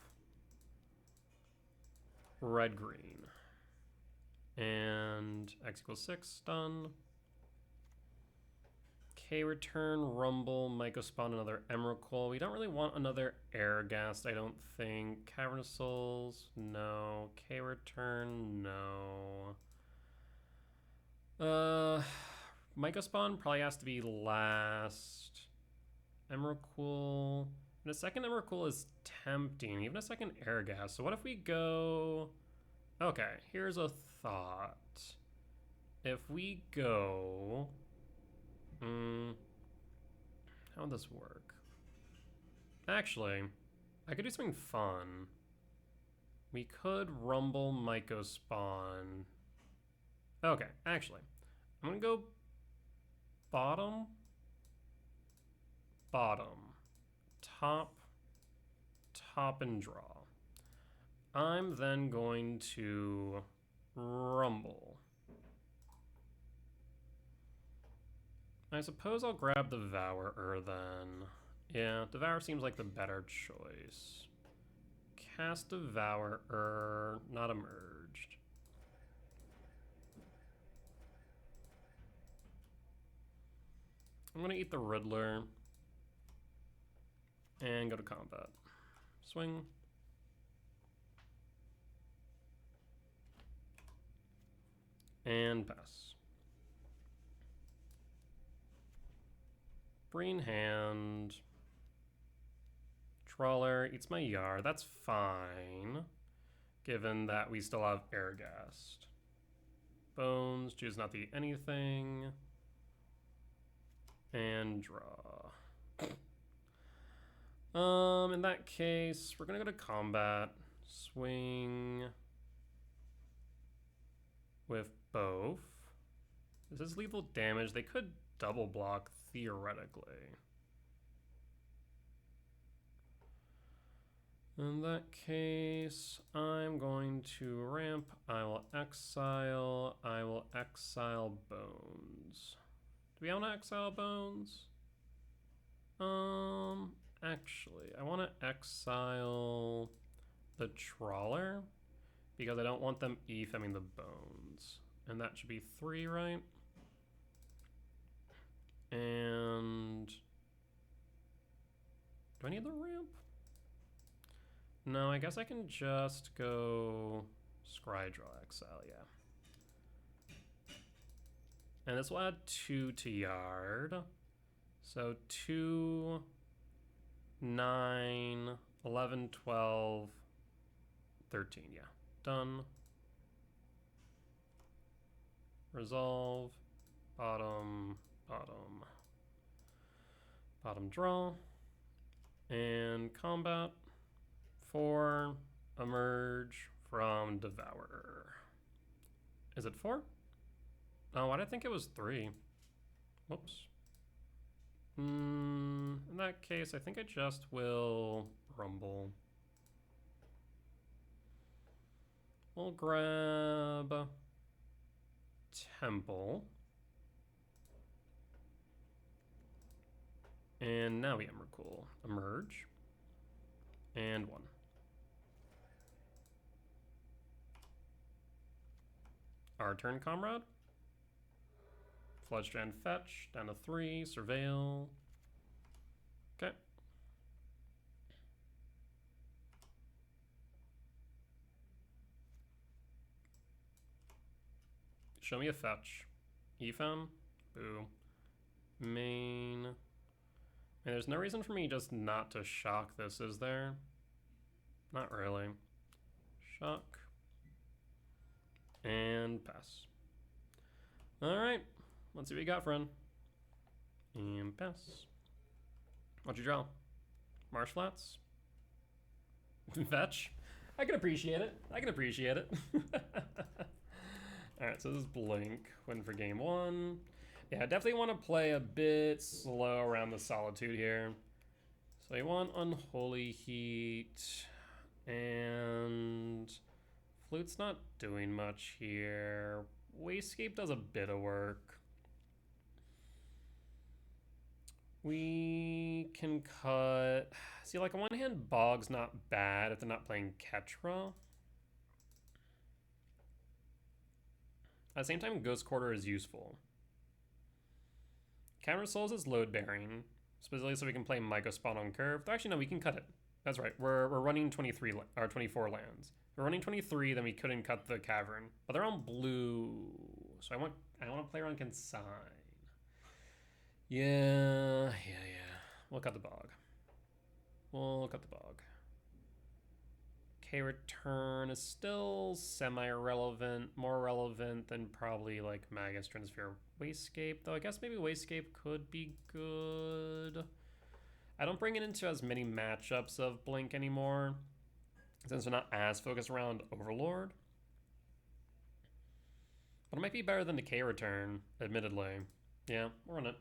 red green. And X equals 6, done. K return, rumble, Mycospawn, another Emrakul. We don't really want another Airghast, I don't think. Cavern of Souls, no. K return, no. Mycospawn probably has to be last. Emrakul. And a second Emrakul is tempting, even a second Airghast. So what if we go... Okay, here's a thought. If we go... how would this work? Actually, I could do something fun. We could rumble Mycospawn. Okay, actually, I'm gonna go bottom, bottom, top, top, and draw. I'm then going to rumble. I suppose I'll grab Devourer then. Yeah, Devour seems like the better choice. Cast Devourer, not emerged. I'm gonna eat the Riddler and go to combat. Swing. And pass. Green hand. Trawler eats my yard. That's fine, given that we still have Airghast. Bones, choose not the anything. And draw. In that case, we're gonna go to combat. Swing with both. This is lethal damage. They could double block theoretically. In that case, I'm going to ramp. I will exile. I will exile Bones. Do we want to exile Bones? Actually, I want to exile the Trawler because I don't want them e-femming the Bones. And that should be 3, right? And do I need the ramp? No, I guess I can just go scry draw exile, yeah. And this will add 2 to yard. So 2, 9, 11, 12, 13, yeah. Done. Resolve, bottom, bottom, bottom draw, and combat. 4, emerge from Devourer. Is it 4? Oh, why did I think it was 3? Whoops. In that case, I think I just will rumble. We'll grab Temple. And now we Emrakul. Emerge. And 1. Our turn, comrade. Floodstrand fetch, down to 3, surveil. Okay. Show me a fetch. Efem? Boo. Main. And there's no reason for me just not to shock this, is there? Not really. Shock. And pass. Alright. Let's see what you got, friend. And pass. What'd you draw? Marsh Flats? Fetch? I can appreciate it. I can appreciate it. Alright, so this is Blink. Win for game 1. Yeah, I definitely want to play a bit slow around the Solitude here. So you want Unholy Heat. And Flute's not doing much here. Wastegate does a bit of work. We can cut... See, like, on one hand, Bog's not bad if they're not playing Ketra. At the same time, Ghost Quarter is useful. Counter Souls is load-bearing, specifically so we can play Myco Spawn on curve. Actually, no, we can cut it. That's right. We're running 23 or 24 lands. If we're running 23, then we couldn't cut the Cavern. But they're on blue, so I want to play around Consign. Yeah. We'll cut the Bog. K-Return is still semi-relevant, more relevant than probably like Magus Transfer Wastegate, though I guess maybe Wastegate could be good. I don't bring it into as many matchups of Blink anymore, since they're not as focused around Overlord. But it might be better than the K-Return, admittedly. Yeah, we'll run it.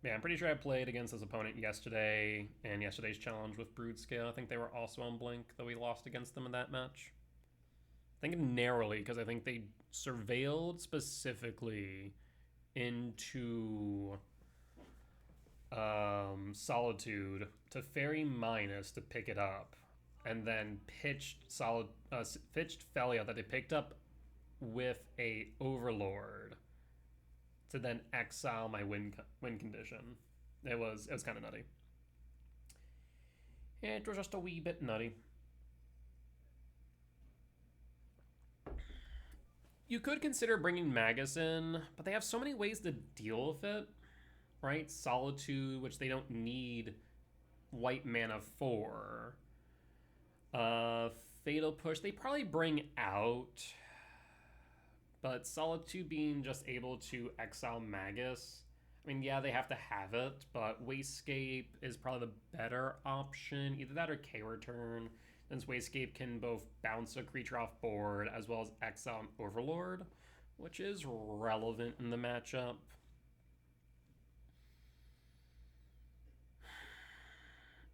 Yeah, I'm pretty sure I played against this opponent yesterday and yesterday's challenge with Broodscale. I think they were also on Blink, though we lost against them in that match. I think narrowly, because I think they surveilled specifically into Solitude to Fairy Minus to pick it up, and then pitched Felia that they picked up with a Overlord to then exile my win condition. It was kind of nutty. It was just a wee bit nutty. You could consider bringing Magus in, but they have so many ways to deal with it, right? Solitude, which they don't need white mana for. Fatal Push, they probably bring out, but Solitude being just able to exile Magus, I mean, yeah, they have to have it, but Wastegate is probably the better option. Either that or K-Return, since Wastegate can both bounce a creature off board as well as exile an Overlord, which is relevant in the matchup.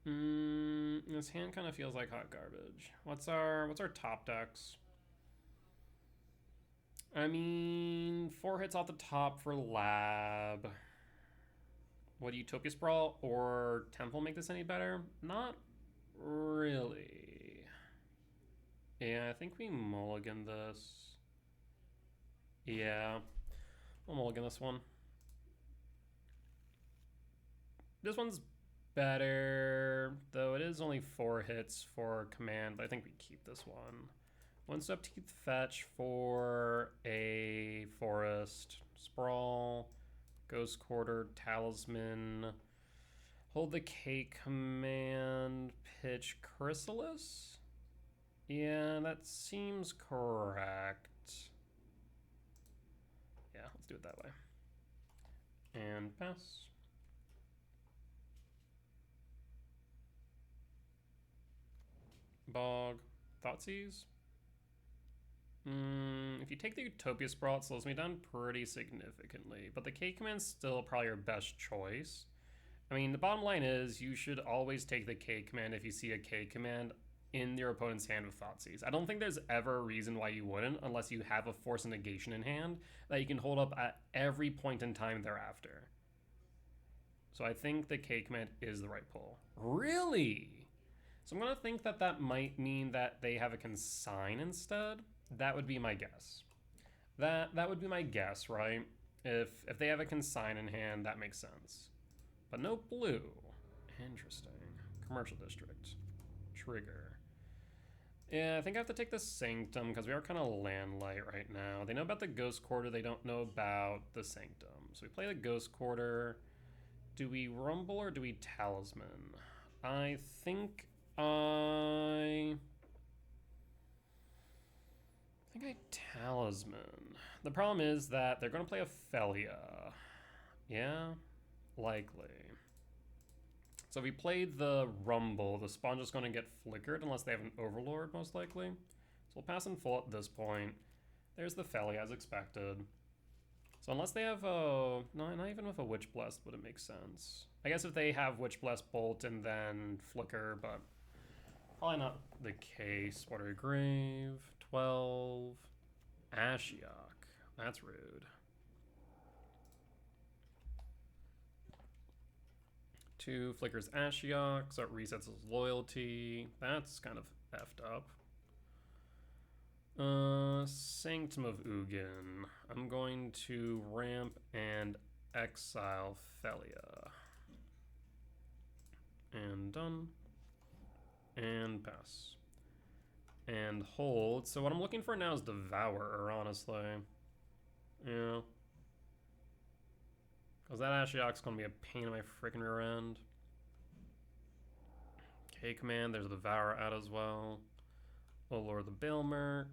This hand kind of feels like hot garbage. What's our top decks? I mean, 4 hits off the top for Lab. Would Utopia Sprawl or Temple make this any better? Not really. Yeah, I think we mulligan this. Yeah, we'll mulligan this one. This one's better, though it is only 4 hits for command, but I think we keep this one. 1-step Teeth Fetch for a Forest. Sprawl. Ghost Quarter. Talisman. Hold the K command. Pitch Chrysalis? Yeah, that seems correct. Yeah, let's do it that way. And pass. Bog. Thoughtseize? If you take the Utopia Sprawl, it slows me down pretty significantly, but the K command's still probably your best choice. I mean, the bottom line is you should always take the K command if you see a K command in your opponent's hand with Thoughtseize. I don't think there's ever a reason why you wouldn't, unless you have a Force of Negation in hand that you can hold up at every point in time thereafter. So I think the K command is the right pull. Really? So I'm going to think that that might mean that they have a Consign instead. That would be my guess. That would be my guess, right? If they have a Consign in hand, that makes sense. But no blue. Interesting. Commercial District. Trigger. Yeah, I think I have to take the Sanctum because we are kind of land light right now. They know about the Ghost Quarter. They don't know about the Sanctum. So we play the Ghost Quarter. Do we Rumble or do we Talisman? I think I Talisman. The problem is that they're going to play a Felia. Yeah, likely. So if we played the Rumble, the spawn's just going to get flickered unless they have an Overlord, most likely. So we'll pass in full at this point. There's the Felia as expected. So unless they have a... No, not even with a Witch Blast would it make sense. I guess if they have Witch Blast Bolt and then Flicker, but probably not the case. Watery Grave, 12. Ashiok. That's rude. 2 flickers Ashiok, so it resets his loyalty. That's kind of effed up. Sanctum of Ugin. I'm going to ramp and exile Felia. And done. And pass. And hold. So what I'm looking for now is Devourer, honestly. Yeah. Because that Ashiok's going to be a pain in my freaking rear end. Okay, command. There's a Devourer out as well. Oh, Lord the Bailmerk.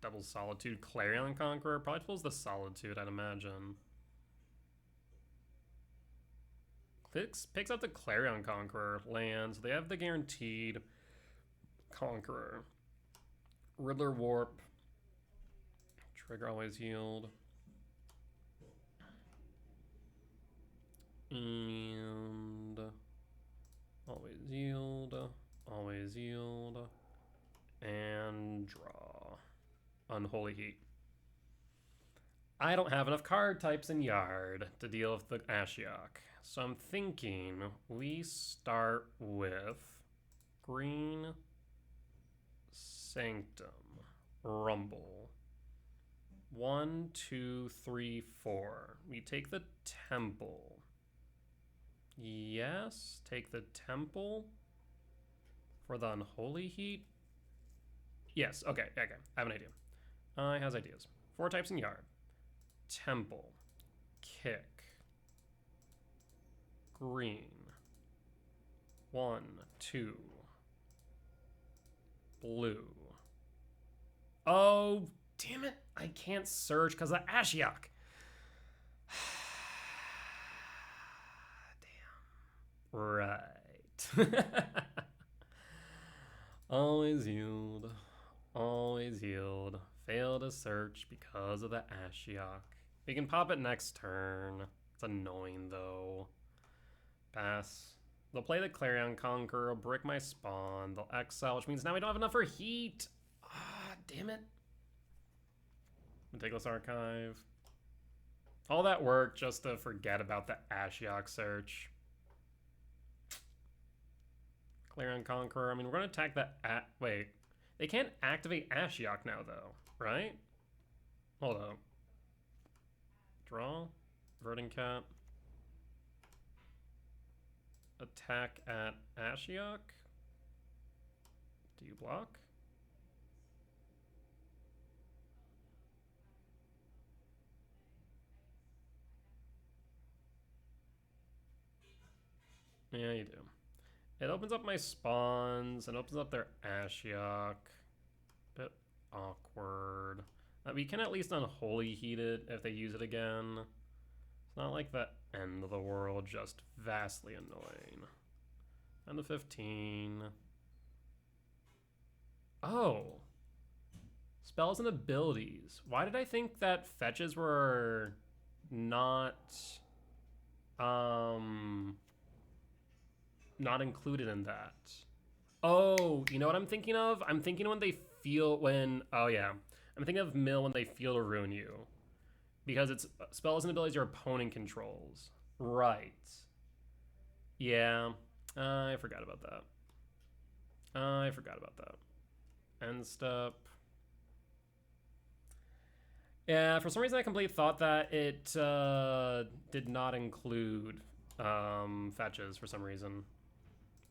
Double Solitude. Clarion Conqueror. Probably pulls the Solitude, I'd imagine. Picks up the Clarion Conqueror land. So they have the guaranteed Conqueror. Riddler Warp. Trigger always yield. And always yield. Always yield. And draw. Unholy Heat. I don't have enough card types in Yard to deal with the Ashiok. So I'm thinking we start with green Sanctum. Rumble. 1, 2, 3, 4. We take the Temple. Yes, take the Temple for the Unholy Heat. Yes, okay. I have an idea. He has ideas. 4 types in Yard. Temple. Kick. Green. 1, 2. Blue. Oh, damn it. I can't search because of Ashiok. Damn. Right. Always yield. Always yield. Fail to search because of the Ashiok. We can pop it next turn. It's annoying though. Pass. They'll play the Clarion Conqueror, brick my spawn, they'll exile, which means now we don't have enough for heat. Ah, damn it. Meticulous Archive. All that work just to forget about the Ashiok search. Clarion Conqueror. I mean, we're going to attack the... Wait. They can't activate Ashiok now, though, right? Hold up. Draw. Verdant Cap. Attack at Ashiok. Do you block? Yeah, you do. It opens up my spawns and opens up their Ashiok. Bit awkward. We can at least Unholy Heat it if they use it again. It's not like the end of the world, just vastly annoying. And the 15. Oh. Spells and abilities. Why did I think that fetches were not included in that? Oh, you know what I'm thinking of? I'm thinking when they feel oh yeah. I'm thinking of mill when they feel to ruin you. Because it's spells and abilities your opponent controls. Right. Yeah. I forgot about that. End step. Yeah, for some reason I completely thought that it did not include fetches for some reason.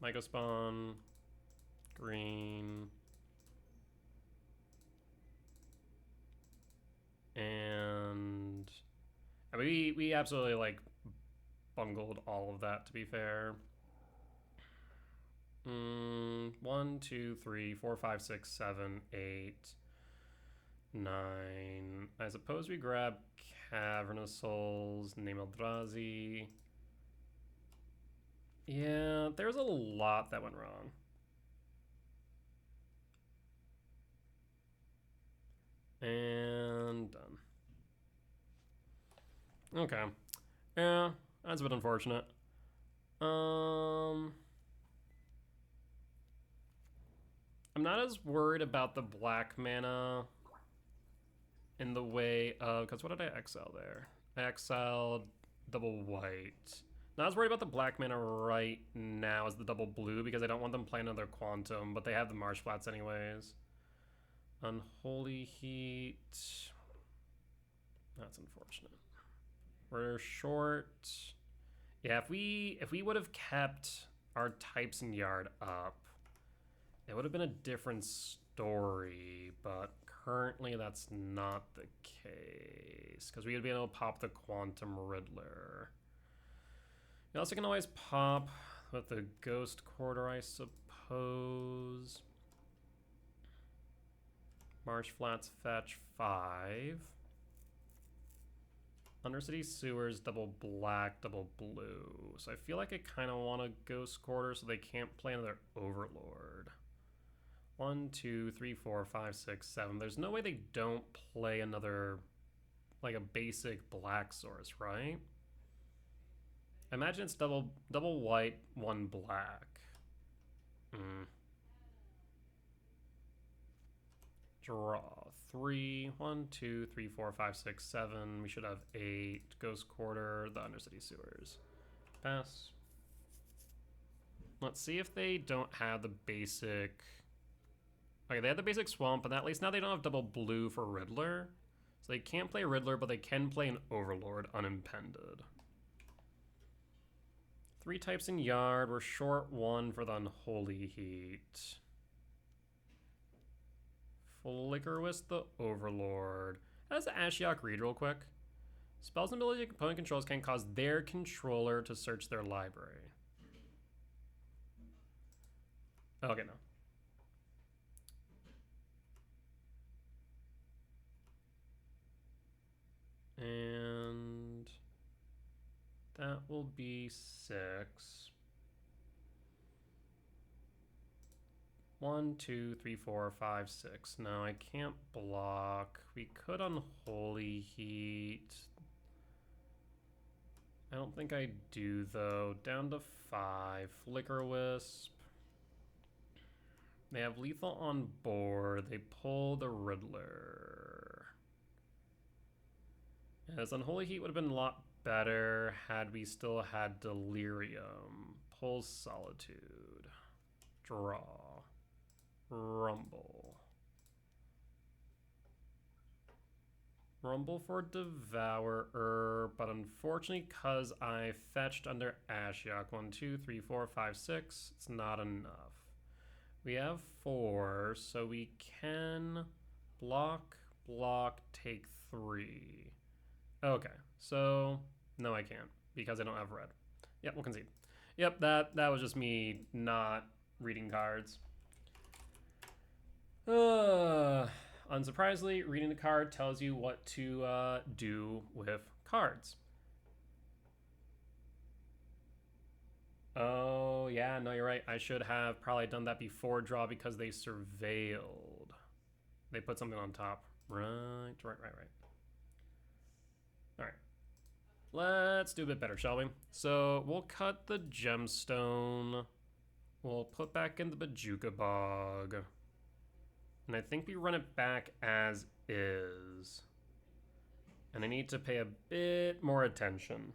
Myco Spawn. Green. And we absolutely like bungled all of that, to be fair. 1, 2, 3, 4, 5, 6, 7, 8, 9. I suppose we grab Cavernous Souls, name Eldrazi. Yeah, there's a lot that went wrong. And done. Okay. Yeah, that's a bit unfortunate. I'm not as worried about the black mana in the way of, because what did I exile there? I exiled double white. Not as worried about the black mana right now as the double blue because I don't want them playing another quantum, but they have the marsh flats anyways. Unholy Heat. That's unfortunate. We're short. Yeah, if we would have kept our types in yard up, it would have been a different story, but currently that's not the case because we would be able to pop the Quantum Riddler. You also can always pop with the Ghost Quarter, I suppose. Marsh Flats fetch 5. Undercity Sewers, double black, double blue. So I feel like I kind of want a Ghost Quarter so they can't play another Overlord. 1, 2, 3, 4, 5, 6, 7. There's no way they don't play another, like a basic black source, right? I imagine it's double white, 1 black. Draw 3. 1, 2, 3, 4, 5, 6, 7. We should have 8. Ghost Quarter, the Undercity Sewers. Pass. Let's see if they don't have the basic. Okay, they have the basic Swamp, but at least now they don't have double blue for Riddler. So they can't play Riddler, but they can play an Overlord unimpended. 3 types in yard. We're short 1 for the Unholy Heat. Flickerwist the Overlord. How does the Ashiok read real quick? Spells and ability opponent controls can cause their controller to search their library. Okay, no. And that will be 6. 1, 2, 3, 4, 5, 6. No, I can't block. We could Unholy Heat. I don't think I do, though. Down to 5. Flicker Wisp. They have lethal on board. They pull the Riddler. As Unholy Heat would have been a lot better had we still had Delirium. Pull Solitude. Draw. Rumble. Rumble for Devourer, but unfortunately, because I fetched under Ashiok 1, 2, 3, 4, 5, 6, it's not enough. We have 4, so we can block, take 3. Okay, so no, I can't because I don't have red. Yep, we'll concede. Yep, that was just me not reading cards. Unsurprisingly, reading the card tells you what to do with cards. Oh, yeah, no, you're right. I should have probably done that before draw because they surveilled. They put something on top. Right. All right. Let's do a bit better, shall we? So we'll cut the gemstone. We'll put back in the Bajuka Bog. And I think we run it back as is. And I need to pay a bit more attention.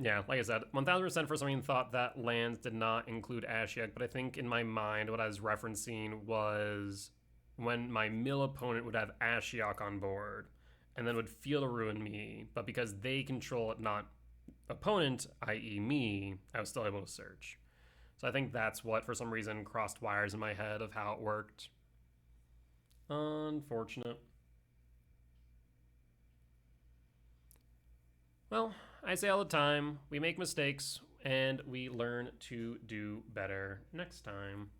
Yeah, like I said, 1000% for some reason thought that lands did not include Ashiok, but I think in my mind what I was referencing was when my mill opponent would have Ashiok on board and then would feel to ruin me, but because they control it, not opponent, i.e. me, I was still able to search. So I think that's what, for some reason, crossed wires in my head of how it worked. Unfortunate. Well, I say all the time, we make mistakes, and we learn to do better next time.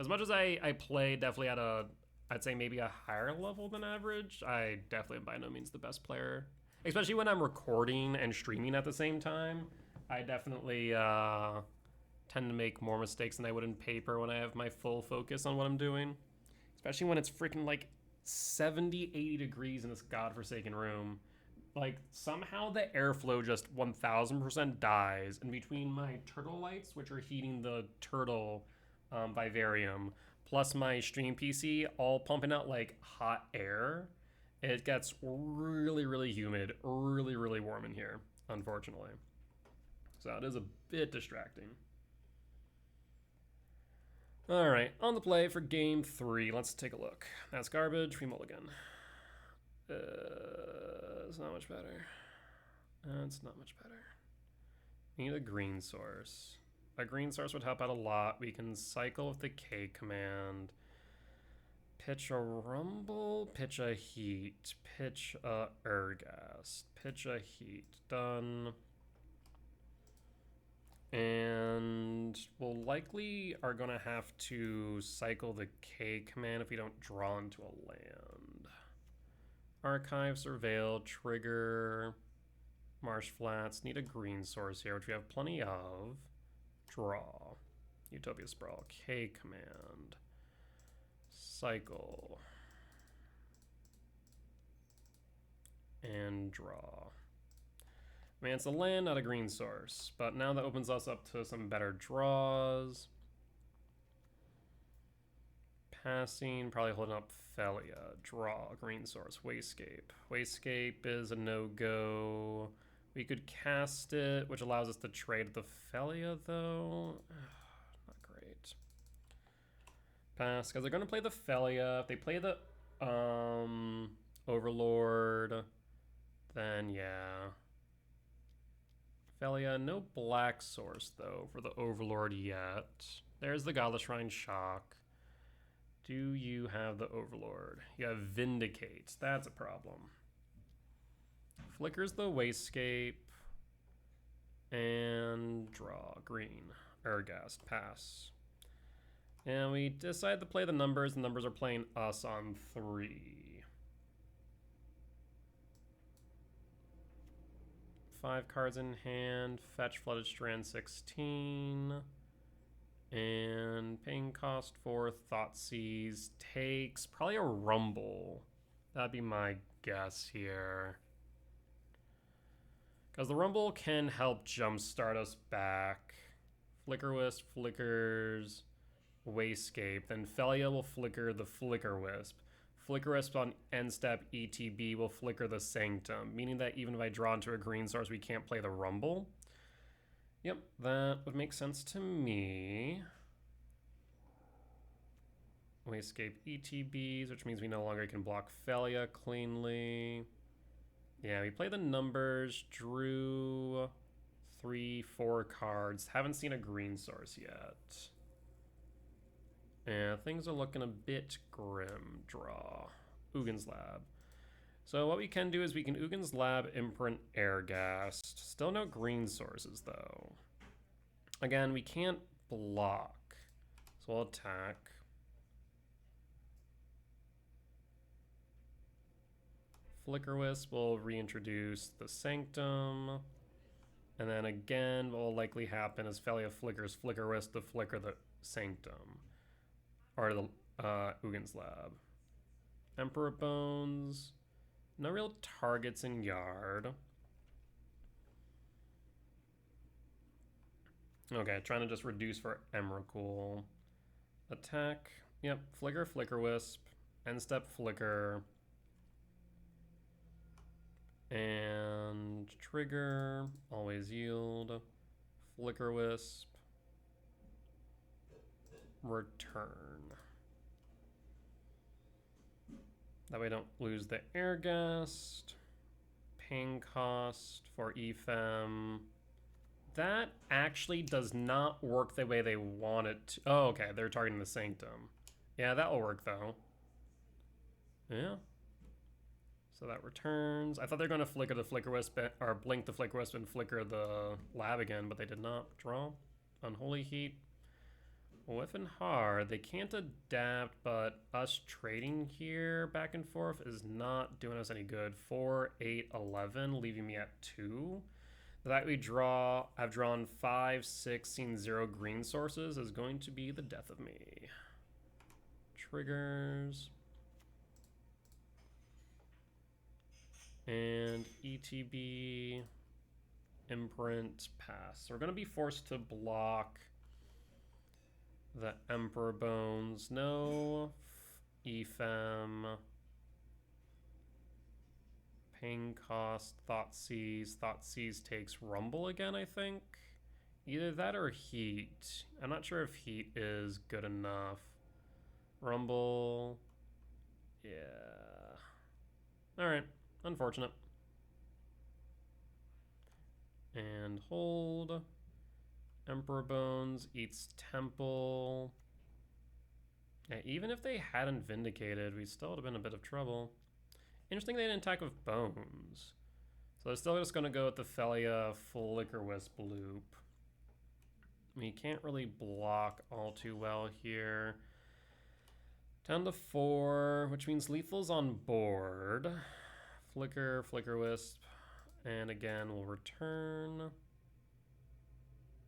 As much as I play definitely at a, I'd say maybe a higher level than average, I definitely am by no means the best player. Especially when I'm recording and streaming at the same time. I definitely tend to make more mistakes than I would in paper when I have my full focus on what I'm doing. Especially when it's freaking like 70, 80 degrees in this godforsaken room. Like, somehow the airflow just 1000% dies, and between my turtle lights, which are heating the turtle vivarium, plus my stream PC all pumping out like hot air, it gets really, really humid, really, really warm in here, unfortunately. So it is a bit distracting. All right, on the play for game 3. Let's take a look. That's garbage. We mulligan. It's not much better. It's not much better. We need a green source. A green source would help out a lot. We can cycle with the K command. Pitch a rumble, pitch a heat, pitch a Urghast, pitch a heat. Done. And we'll likely are going to have to cycle the K command if we don't draw into a land. Archive, Surveil, Trigger, Marsh Flats. Need a green source here, which we have plenty of. Draw. Utopia Sprawl. K command. Cycle. And draw. I mean, it's a land, not a green source. But now that opens us up to some better draws. Passing, probably holding up Felia. Draw, green source, Wasescape. Wasescape is a no-go. We could cast it, which allows us to trade the Felia, though. Not great. Pass, because they're going to play the Felia. If they play the Overlord, then yeah. Felia, no black source, though, for the Overlord yet. There's the Godless Shrine Shock. Do you have the Overlord? You have Vindicate. That's a problem. Flickers the Wasescape. And draw. Green. Urghast. Pass. And we decide to play the numbers. The numbers are playing us on 3. 5 cards in hand. Fetch Flooded Strand 16. And paying cost for Thoughtseize takes probably a Rumble. That'd be my guess here. Because the Rumble can help jumpstart us back. Flicker Wisp flickers Wasescape. Then Felia will flicker the Flicker Wisp. Flicker Wisp on end step ETB will flicker the Sanctum, meaning that even if I draw into a green source, we can't play the Rumble. Yep, that would make sense to me. Wasescape ETBs, which means we no longer can block Felia cleanly. Yeah, we play the numbers, drew 3, 4 cards. Haven't seen a green source yet. Yeah, things are looking a bit grim. Draw. Ugin's Lab. So what we can do is we can Ugin's Lab, Imprint, Airghast. Still no green sources, though. Again, we can't block. So we'll attack. Flicker Wisp will reintroduce the Sanctum. And then again, what will likely happen is Felia flickers Flicker Wisp to flicker the Sanctum. Or the Ugin's Lab. Emperor Bones. No real targets in Yard. Okay, trying to just reduce for Emrakul. Attack. Yep, Flicker, Flicker Wisp. End step Flicker. And trigger. Always yield. Flicker Wisp. Return. That way I don't lose the Airghast. Paying cost for Ephem. That actually does not work the way they want it to. Oh, okay. They're targeting the Sanctum. Yeah, that will work, though. Yeah. So that returns. I thought they were going to flicker the Flicker Wisp, or blink the Flicker Wisp and flicker the Lab again, but they did not. Draw. Unholy Heat. Whiff and hard. They can't adapt, but us trading here back and forth is not doing us any good. 4, 8, 11, leaving me at 2. The fact we draw, I've drawn 5, 6, seen 0 green sources is going to be the death of me. Triggers. And ETB, Imprint, pass. So we're going to be forced to block the Emperor Bones. No. Ephem. Pain cost, Thoughtseize. Thoughtseize takes Rumble again, I think. Either that or Heat. I'm not sure if Heat is good enough. Rumble. Yeah. Alright. Unfortunate. And hold. Emperor Bones eats Temple. Yeah, even if they hadn't Vindicated, we still would have been in a bit of trouble. Interesting they didn't attack with Bones. So they're still just going to go with the Felia Flicker Wisp loop. We can't really block all too well here. Down to 4, which means Lethal's on board. Flicker, Flicker Wisp, and again we'll return.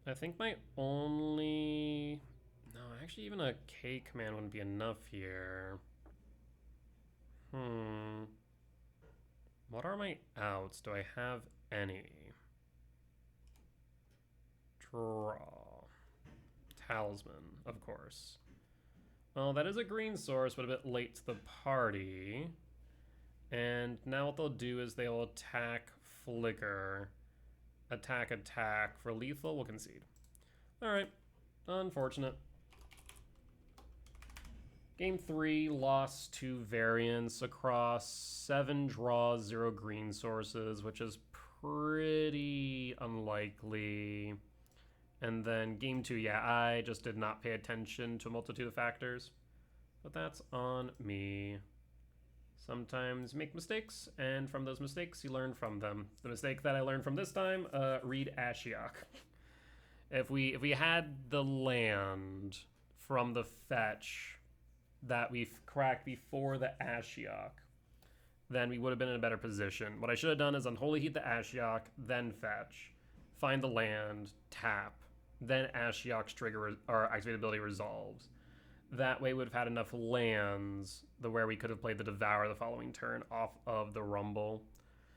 I think my only... No, actually even a K command wouldn't be enough here. What are my outs? Do I have any? Draw. Talisman, of course. Well, that is a green source, but a bit late to the party. And now what they'll do is they'll attack Flicker. Attack, attack. For lethal, we'll concede. Alright. Unfortunate. Game 3, lost 2 variants across 7 draws, 0 green sources, which is pretty unlikely. And then game 2, yeah, I just did not pay attention to a multitude of factors. But that's on me. Sometimes you make mistakes, and from those mistakes, you learn from them. The mistake that I learned from this time, read Ashiok. If we had the land from the fetch that we've cracked before the Ashiok, then we would have been in a better position. What I should have done is Unholy Heat the Ashiok, then fetch, find the land, tap, then Ashiok's trigger or activate ability resolves. That way we would have had enough lands where we could have played the Devour the following turn off of the Rumble.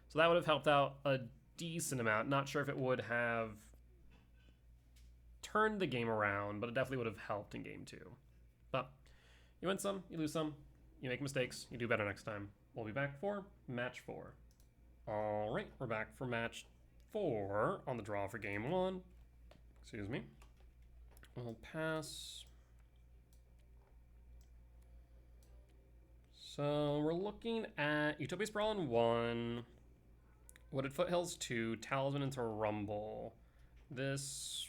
So that would have helped out a decent amount. Not sure if it would have turned the game around, but it definitely would have helped in game 2. But you win some, you lose some, you make mistakes, you do better next time. We'll be back for match 4. All right, we're back for match 4 on the draw for game 1. Excuse me. We'll pass. So we're looking at Utopia Sprawl in 1, Wooded Foothills 2, Talisman into Rumble. This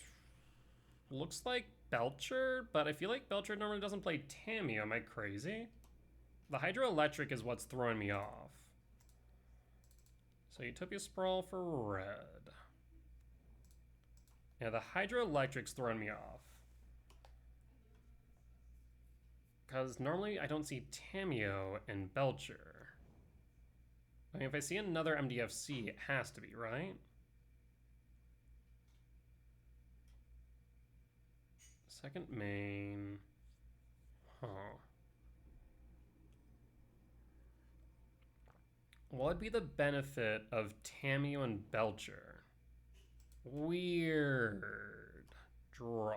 looks like Belcher, but I feel like Belcher normally doesn't play Tammy. Am I crazy? The Hydroelectric is what's throwing me off. So Utopia Sprawl for red. Yeah, the Hydroelectric's throwing me off. Because normally I don't see Tamio and Belcher. I mean, if I see another MDFC, it has to be, right? Second main. Huh. What would be the benefit of Tamio and Belcher? Weird. Draw.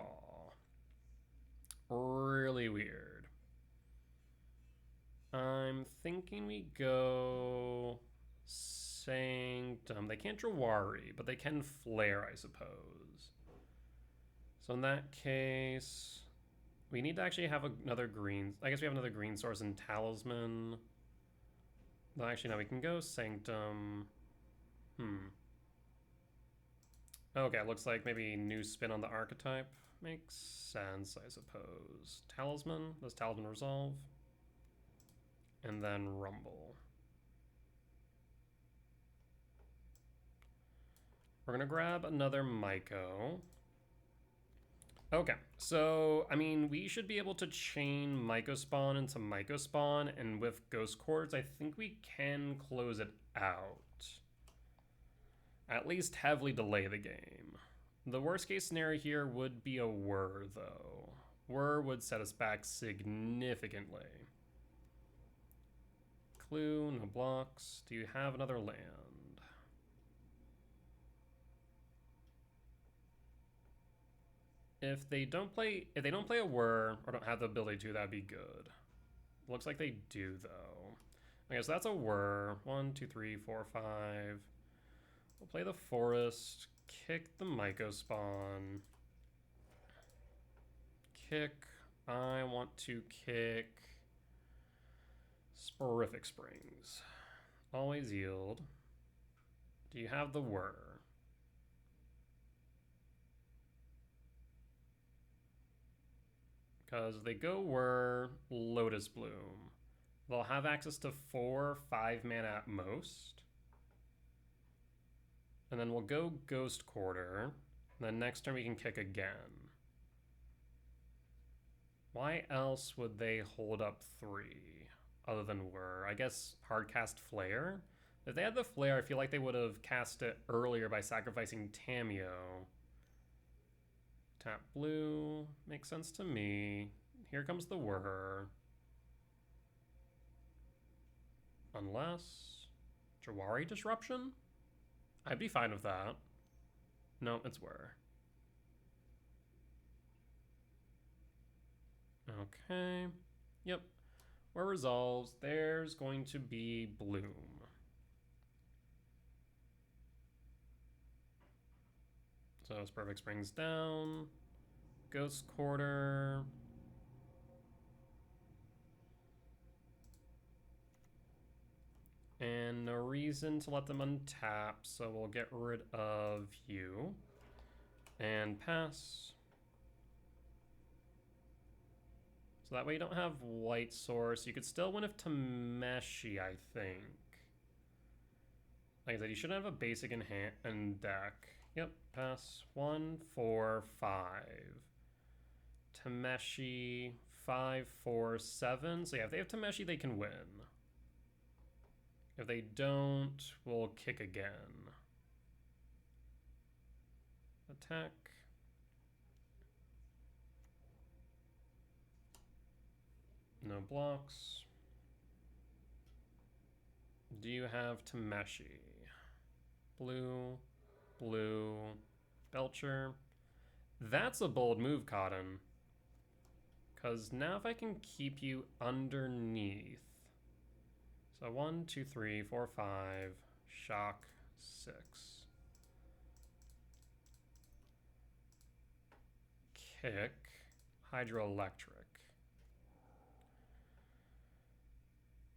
Really weird. I'm thinking we go Sanctum. They can't Jawari, but they can Flare, I suppose. So in that case, we need to actually have another green. I guess we have another green source in Talisman. No, actually, no, we can go Sanctum. Okay, looks like maybe new spin on the archetype. Makes sense, I suppose. Talisman. Does Talisman resolve? And then Rumble. We're gonna grab another Myco. Okay, so, I mean, we should be able to chain Myco Spawn into Myco Spawn, and with Ghost Chords, I think we can close it out. At least heavily delay the game. The worst case scenario here would be a Whir, though. Whir would set us back significantly. clue, no blocks. Do you have another land? If they don't play a whir or don't have the ability to, that'd be good. Looks like they do though. Okay, so that's a whir. 1, 2, 3, 4, 5. We'll play the forest, kick the Myco spawn. Kick. I want to kick Sporific Springs. Always yield. Do you have the whir? Because they go whir, Lotus Bloom. They'll have access to 4 5 mana at most. And then we'll go Ghost Quarter. And then next turn we can kick again. Why else would they hold up 3 other than whir? I guess hardcast Flare? If they had the Flare, I feel like they would have cast it earlier by sacrificing Tamiyo. Tap blue. Makes sense to me. Here comes the whir. Unless Jawari Disruption? I'd be fine with that. No, it's whir. Okay. Yep. Whir resolves. There's going to be Bloom. So Sporific Springs down. Ghost Quarter. And no reason to let them untap, so we'll get rid of you. And pass. So that way you don't have white source. You could still win if Tameshi, I think. Like I said, you shouldn't have a basic in hand and deck. Yep, pass. 1, 4, 5. Tameshi, 5, 4, 7. So yeah, if they have Tameshi, they can win. If they don't, we'll kick again. Attack. No blocks. Do you have Tameshi? Blue, blue, Belcher. That's a bold move, Cotton. Because now if I can keep you underneath. So 1, 2, 3, 4, 5, shock, 6. Kick, Hydroelectric.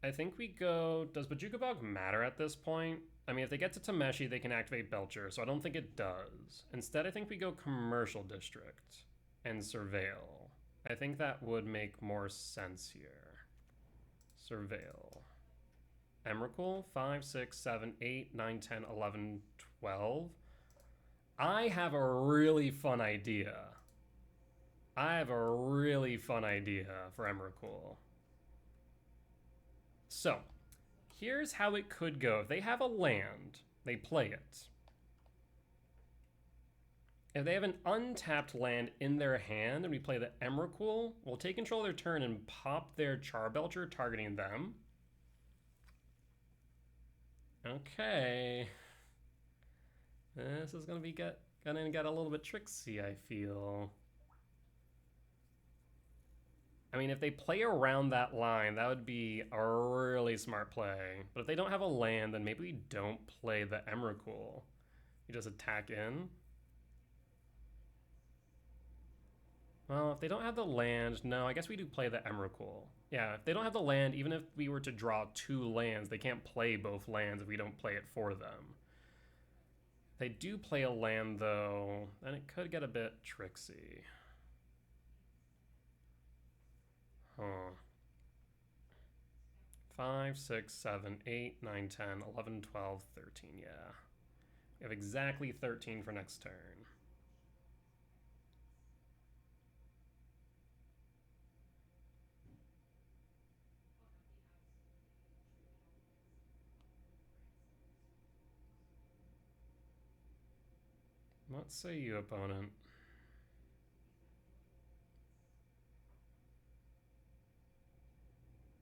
I think we go, does Bojuka Bog matter at this point? I mean, if they get to Tameshi, they can activate Belcher, so I don't think it does. Instead, I think we go Commercial District and Surveil. I think that would make more sense here. Surveil. Emrakul, 5, 6, 7, 8, 9, 10, 11, 12. I have a really fun idea. I have a really fun idea for Emrakul. So, here's how it could go. If they have a land, they play it. If they have an untapped land in their hand and we play the Emrakul, we'll take control of their turn and pop their Charbelcher, targeting them. Okay. This is gonna get a little bit tricksy, I feel. I mean, if they play around that line, that would be a really smart play. But if they don't have a land, then maybe we don't play the Emrakul. You just attack in. Well, if they don't have the land, no, I guess we do play the Emrakul. Yeah, if they don't have the land, even if we were to draw 2 lands, they can't play both lands if we don't play it for them. If they do play a land, though, then it could get a bit tricksy. Huh. 5, 6, 7, 8, 9, 10, 11, 12, 13, yeah. We have exactly 13 for next turn. What say you, opponent?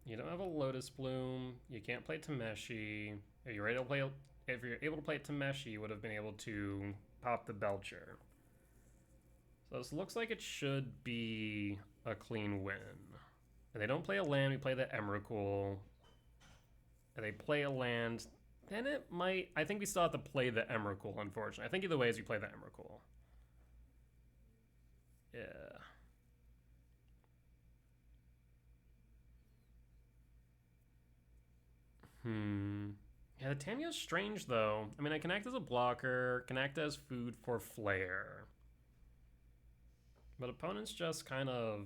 You don't have a Lotus Bloom. You can't play Tameshi. If you're able to play Tameshi, you would have been able to pop the Belcher. So this looks like it should be a clean win. If they don't play a land, we play the Emrakul. If they play a land, then it might... I think we still have to play the Emrakul, unfortunately. I think either way is we play the Emrakul. Yeah. Yeah, the Tamiyo's strange, though. I mean, I can act as a blocker, can act as food for Flare. But opponents just kind of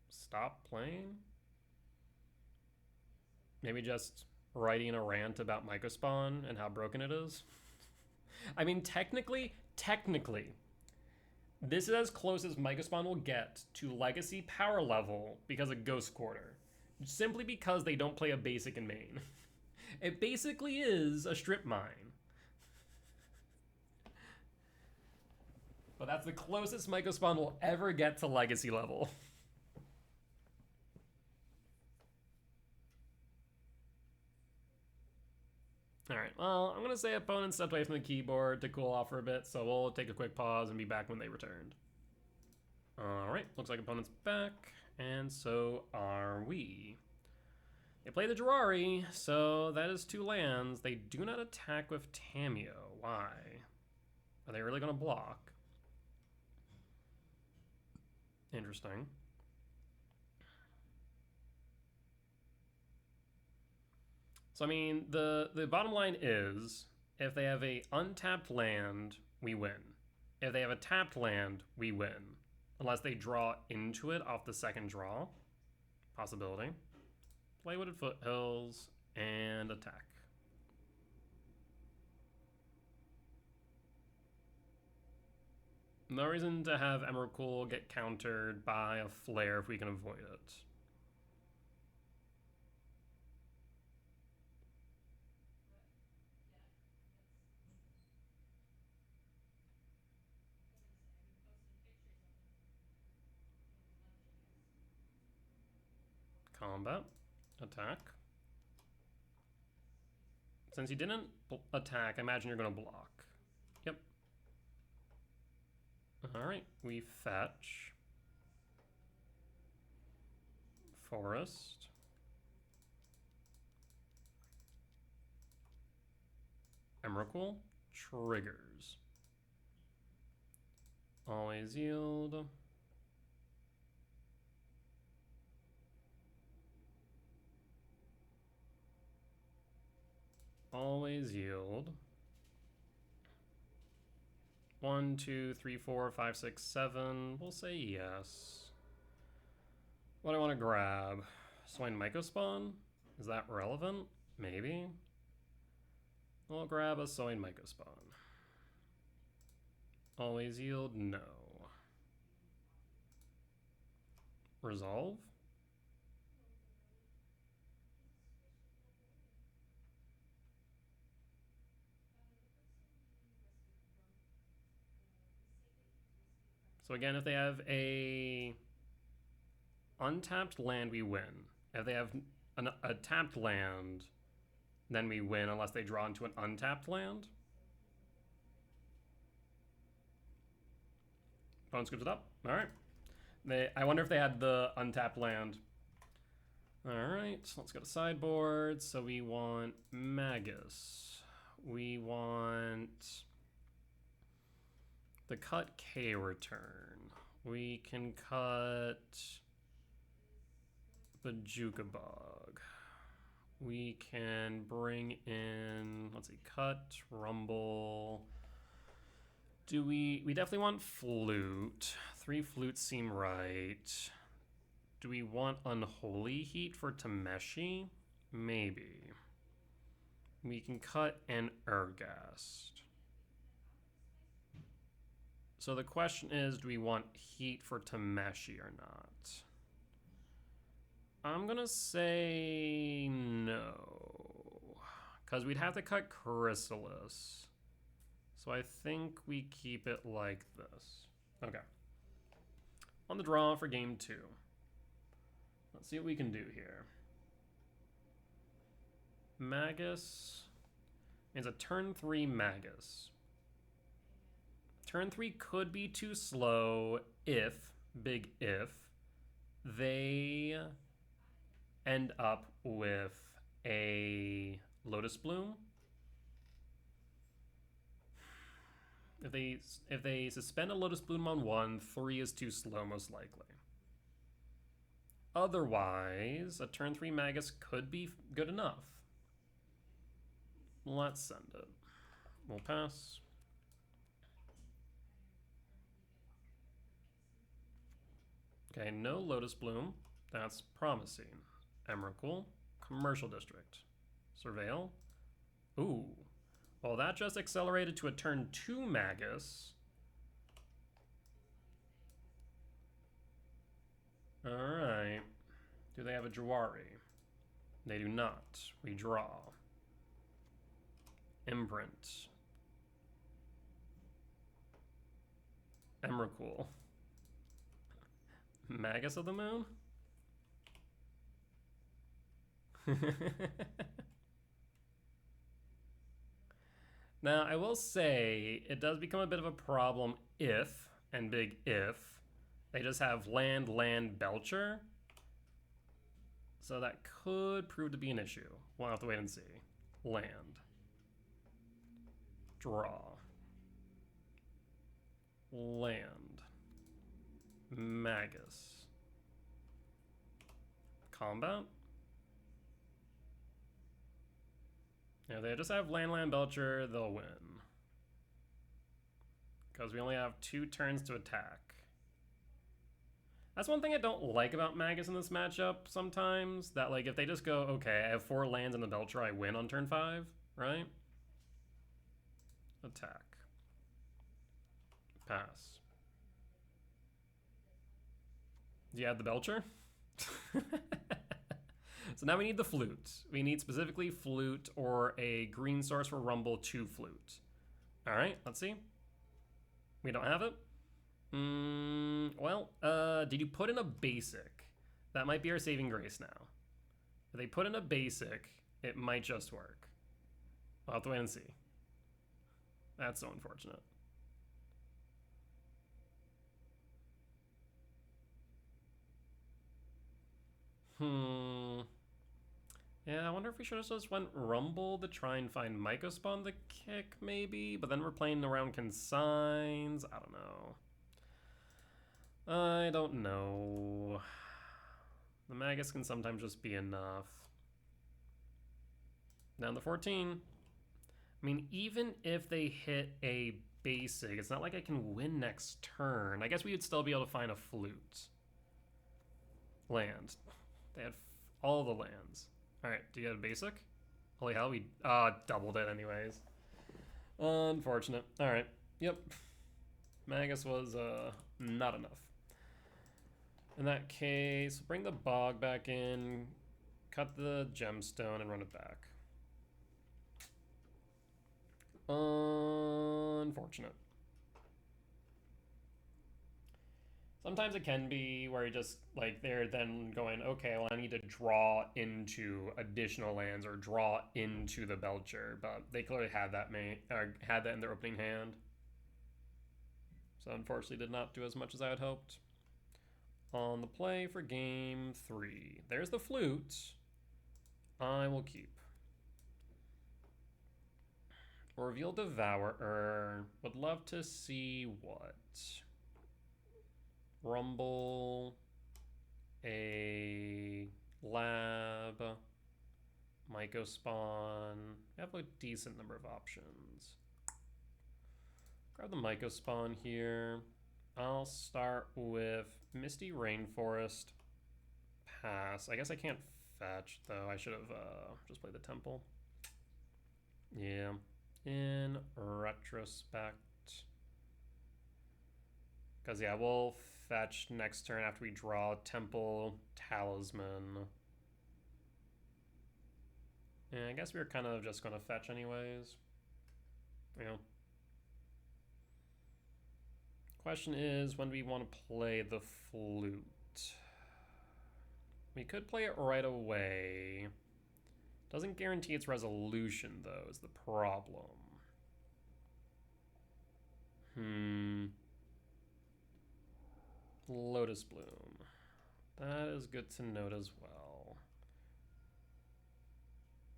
stop playing. Maybe just writing a rant about Mycospawn and how broken it is. I mean, technically, this is as close as Mycospawn will get to Legacy power level because of Ghost Quarter. Simply because they don't play a basic in main. It basically is a strip mine. But that's the closest Mycospawn will ever get to Legacy level. Alright, well, I'm going to say opponents stepped away from the keyboard to cool off for a bit, so we'll take a quick pause and be back when they returned. Alright, looks like opponent's back, and so are we. They play the Jwari, so that is 2 lands. They do not attack with Tamiyo. Why? Are they really going to block? Interesting. So, I mean, the bottom line is, if they have a untapped land, we win. If they have a tapped land, we win. Unless they draw into it off the second draw. Possibility. Play Wooded Foothills, and attack. No reason to have Emrakul get countered by a Flare if we can avoid it. Combat. Attack. Since you didn't attack, I imagine you're going to block. Yep. Alright, we fetch. Forest. Emrakul. Triggers. Always yield. Always yield. 1, 2, 3, 4, 5, 6, 7. We'll say yes. What do I want to grab? Swine Mycospawn? Is that relevant? Maybe. We'll grab a Soin Mycospawn. Always yield? No. Resolve? So again, if they have a untapped land, we win. If they have a tapped land, then we win unless they draw into an untapped land. Opponent scoops it up. All right. I wonder if they had the untapped land. All right, let's go to sideboard. So we want Magus. We want the cut K return. We can cut the Jukabog. We can bring in, let's see, cut, rumble. Do we definitely want flute. 3 flutes seem right. Do we want Unholy Heat for Tameshi? Maybe. We can cut an Urgast. So the question is, do we want Heat for Tameshi or not? I'm gonna say no. Because we'd have to cut Chrysalis. So I think we keep it like this. Okay. On the draw for game 2. Let's see what we can do here. Magus means a turn 3 Magus. Turn 3 could be too slow if, big if, they end up with a Lotus Bloom. If they suspend a Lotus Bloom on 1, 3 is too slow most likely. Otherwise, a turn 3 Magus could be good enough. Let's send it. We'll pass. Okay, no Lotus Bloom. That's promising. Emrakul. Commercial District. Surveil. Ooh. Well, that just accelerated to a turn 2 Magus. Alright. Do they have a Jawari? They do not. We draw. Imprint. Emrakul. Magus of the Moon? Now, I will say, it does become a bit of a problem if, and big if, they just have land, land, Belcher. So that could prove to be an issue. We'll have to wait and see. Land. Draw. Land. Magus. Combat? Yeah, they just have land, land, Belcher, they'll win. Because we only have 2 turns to attack. That's one thing I don't like about Magus in this matchup sometimes. That, like, if they just go, okay, I have 4 lands and the Belcher, I win on turn 5, right? Attack. Pass. Do you have the Belcher? So now we need the flute. We need specifically flute or a green source for Rumble to flute. All right, let's see. We don't have it. Well, did you put in a basic? That might be our saving grace now. If they put in a basic, it might just work. I'll have to wait and see. That's so unfortunate. Yeah, I wonder if we should have just went Rumble to try and find Mycospawn to kick, maybe? But then we're playing around Consigns. I don't know. I don't know. The Magus can sometimes just be enough. Down to 14. I mean, even if they hit a basic, it's not like I can win next turn. I guess we would still be able to find a flute. Land. They had all the lands. Alright, do you get a basic? Holy hell, we doubled it anyways. Unfortunate. Alright, yep. Magus was not enough. In that case, bring the bog back in, cut the gemstone, and run it back. Unfortunate. Sometimes it can be where you just, like, they're then going, okay, well, I need to draw into additional lands or draw into the Belcher, but they clearly had that in their opening hand. So unfortunately did not do as much as I had hoped. On the play for game 3. There's the flute. I will keep. Reveal Devourer. Would love to see what? Rumble, a lab, Mycospawn. We have a decent number of options. Grab the Mycospawn here. I'll start with Misty Rainforest. Pass. I guess I can't fetch, though. I should have just played the Temple. Yeah. In retrospect. Because, yeah, we'll fetch next turn after we draw Temple, Talisman. Yeah, I guess we were kind of just going to fetch anyways. Yeah. Question is, when do we want to play the flute? We could play it right away Doesn't guarantee its resolution, though, is the problem. Lotus Bloom. That is good to note as well.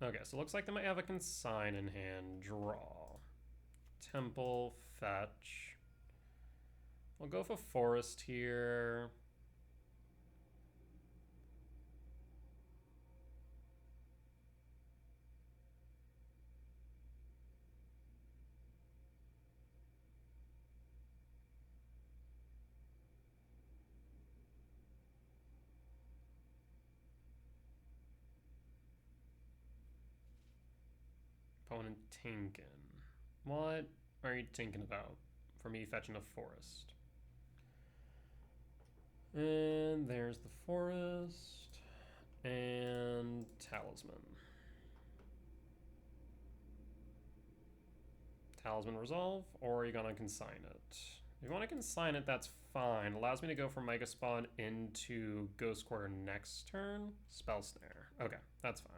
Okay, so it looks like they might have a consign in hand. Draw. Temple, fetch. We'll go for forest here. Opponent tinkin'. What are you thinking about for me fetching a forest? And there's the forest and talisman. Talisman resolve, or are you gonna consign it? If you want to consign it, that's fine. Allows me to go from Mega Spawn into Ghost Quarter next turn. Spell Snare. Okay, that's fine.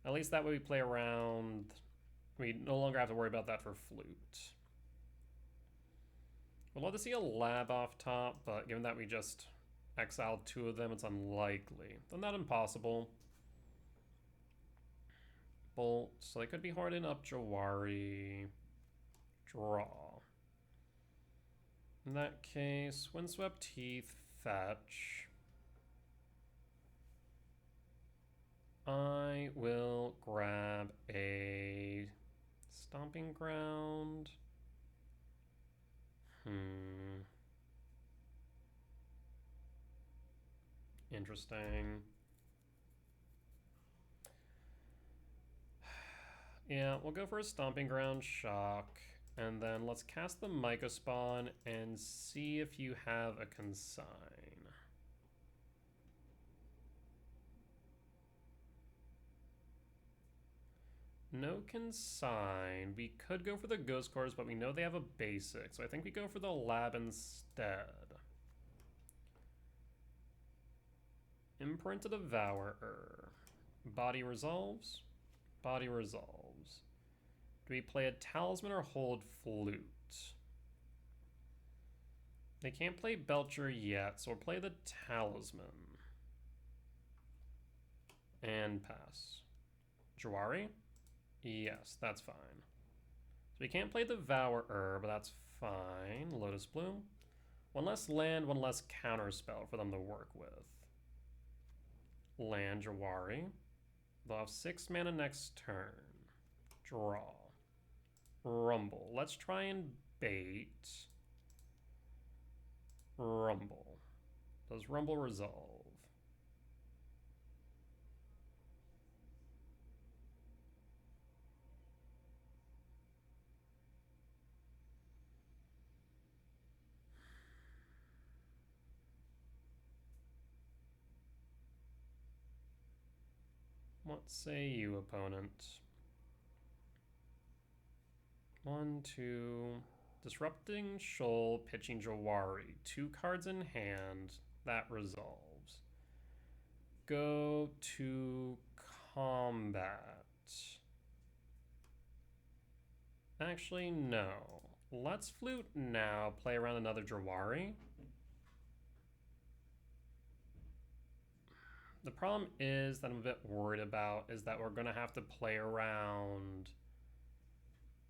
At least that way we play around. We no longer have to worry about that for Flute. We'd love to see a lab off top, but given that we just exiled 2 of them, it's unlikely. Though not impossible. Bolt, so they could be harding up Jawari. Draw. In that case, Windswept Teeth, fetch. I will grab a Stomping Ground. Interesting. Yeah, we'll go for a Stomping Ground shock. And then let's cast the Myco Spawn and see if you have a consign. No consign. We could go for the Ghost Cores, but we know they have a basic, so I think we go for the lab instead. Imprint of Devourer. Body resolves. Body resolves. Do we play a Talisman or hold Flute? They can't play Belcher yet, so we'll play the Talisman. And pass. Jawari? Yes, that's fine. So we can't play the Devourer, but that's fine. Lotus Bloom. 1 less land, 1 less counterspell for them to work with. Land Jawari. They'll have 6 mana next turn. Draw. Rumble. Let's try and bait. Rumble. Does Rumble resolve? What say you, opponent? 1, 2. Disrupting Shoal, pitching Jawari. 2 cards in hand. That resolves. Go to combat. Actually, no. Let's Flute now. Play around another Jawari. The problem is that I'm a bit worried about is that we're going to have to play around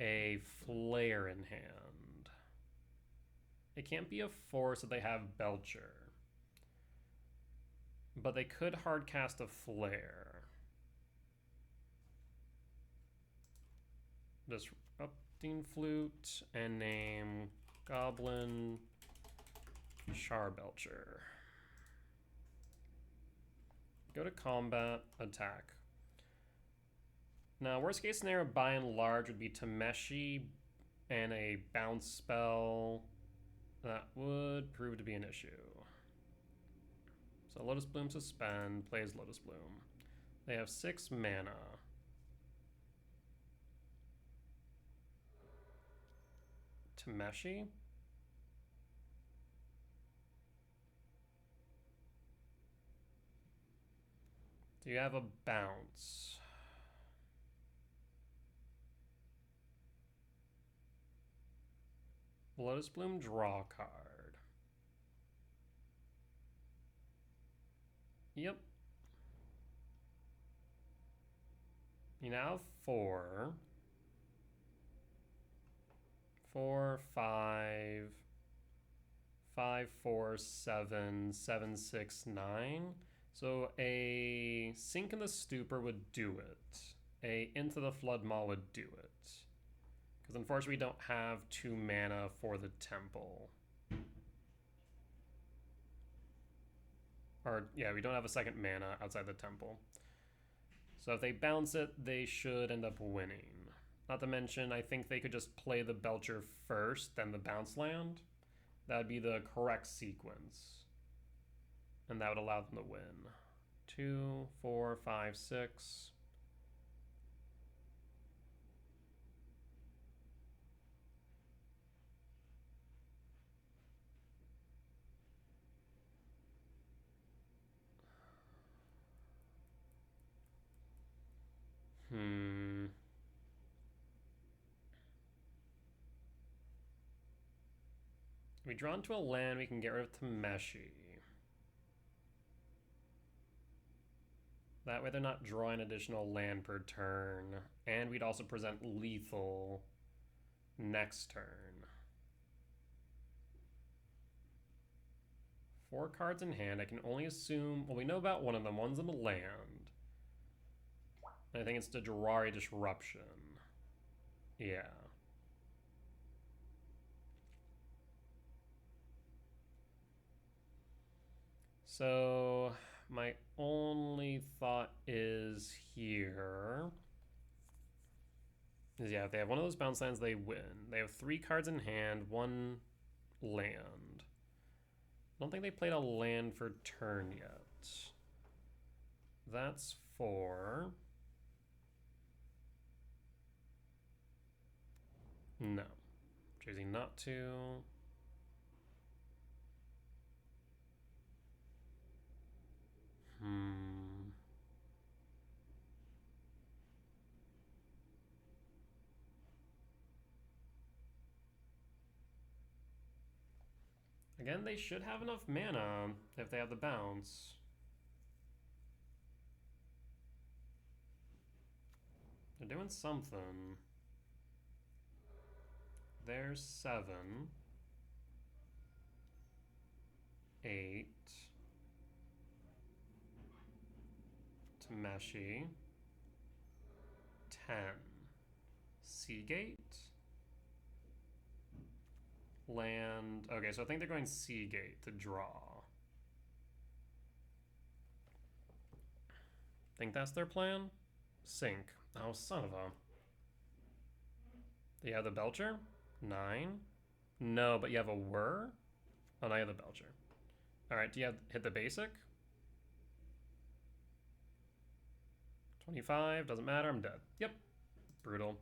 a Flare in hand. It can't be a force that they have Belcher. But they could hardcast a Flare. Disrupting Flute and name Goblin Charbelcher. Go to combat, attack. Now, worst case scenario by and large would be Tameshi and a bounce spell. That would prove to be an issue. So Lotus Bloom suspend, plays Lotus Bloom. They have 6 mana. Tameshi? Do you have a bounce? Lotus Bloom, draw a card. Yep. You now have 4. 4, 5, 5, 4, 7, 7, 6, 9. So a Sink in the Stupor would do it. A Into the Flood Maw would do it. Because unfortunately we don't have 2 mana for the temple. Or, yeah, we don't have a second mana outside the temple. So if they bounce it, they should end up winning. Not to mention, I think they could just play the Belcher first, then the bounce land. That would be the correct sequence. And that would allow them to win. 2, 4, 5, 6. We draw into a land, we can get rid of Tameshi. That way they're not drawing additional land per turn. And we'd also present lethal next turn. 4 cards in hand. I can only assume... Well, we know about one of them. One's in the land. I think it's the Jurari Disruption. Yeah. So my only thought is here is, yeah, if they have one of those bounce lands, they win. They have 3 cards in hand, 1 land. I don't think they played a land for turn yet. That's 4. No. Choosing not to. Again, they should have enough mana if they have the bounce. They're doing something. There's 7. 8. Tameshi. 10. Seagate. Land. Okay, so I think they're going Seagate to draw. Think that's their plan? Sink. Oh, son of a... Do you have the Belcher? 9. No, but you have a Whir? Oh, now you have the Belcher. Alright, do you have hit the basic? 25, doesn't matter, I'm dead. Yep. Brutal.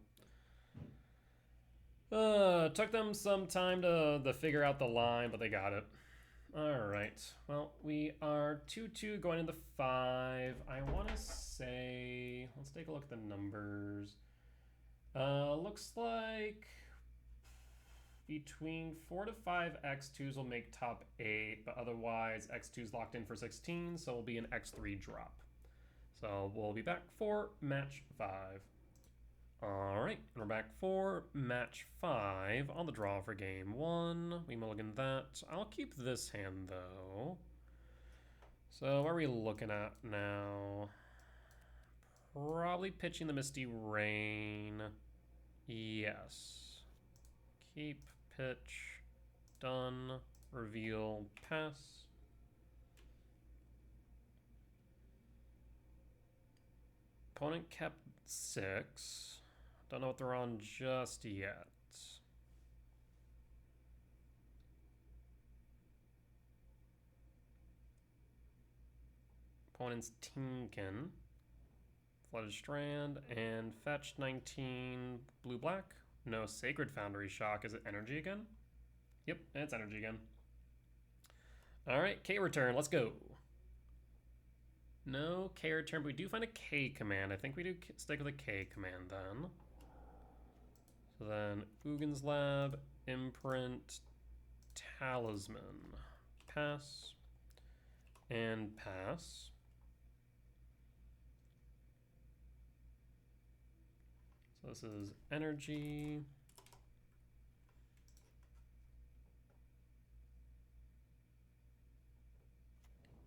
Took them some time to figure out the line, but they got it. Alright, well, we are 2-2 going into 5. I want to say, let's take a look at the numbers. Looks like between 4 to 5 X2s will make top 8, but otherwise X2's locked in for 16, so it'll be an X3 drop. So we'll be back for match 5. Alright, we're back for match 5 on the draw for game 1. We mulligan that. I'll keep this hand though. So what are we looking at now? Probably pitching the Misty Rain. Yes. Keep, pitch, done, reveal, pass. Opponent kept 6. Don't know what they're on just yet. Opponent's Tinkin. Flooded Strand and fetched 19 blue-black. No Sacred Foundry Shock. Is it energy again? Yep, it's energy again. Alright, K return, let's go. No K return, but we do find a K command. I think we do stick with a K command then. So then Ugin's Lab, Imprint, Talisman. Pass. And pass. So this is energy.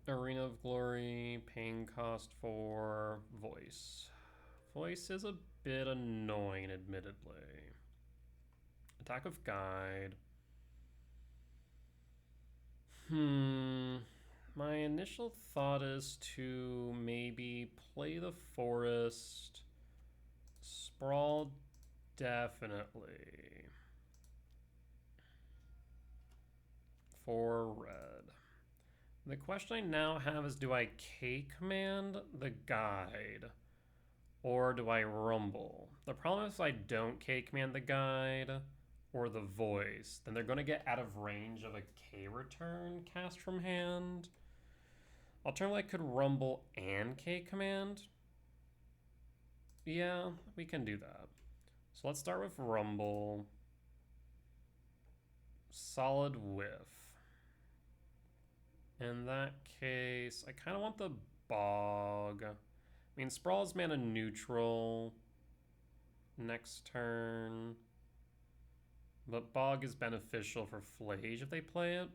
Arena of Glory, paying cost for voice. Voice is a bit annoying, admittedly. Attack of Guide. My initial thought is to maybe play the forest. Sprawl, definitely. For red. The question I now have is, do I K command the guide or do I rumble? The problem is if I don't K command the guide or the voice, then they're going to get out of range of a K return cast from hand. Alternatively, I could rumble and K command. Yeah, we can do that. So let's start with rumble. Solid whiff. In that case, I kind of want the bog. I mean, Sprawl is mana neutral next turn. But bog is beneficial for Flage if they play it.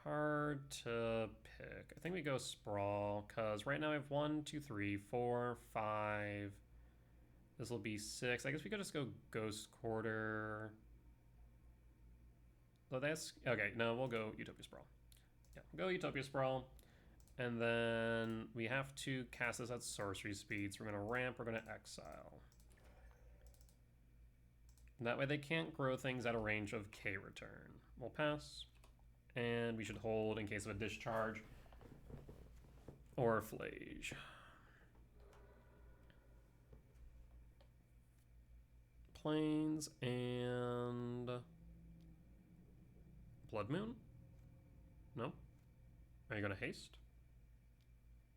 Hard to pick. I think we go Sprawl, because right now I have 1, 2, 3, 4, 5. This will be 6. I guess we could just go Ghost Quarter. So that's... Okay, no, we'll go Utopia Sprawl. Yeah, go Utopia Sprawl. And then we have to cast this at sorcery speed. So we're going to ramp, we're going to exile. And that way they can't grow things at a range of K return. We'll pass. And we should hold in case of a discharge or a Flage. Plains and Blood Moon? No? Are you gonna haste?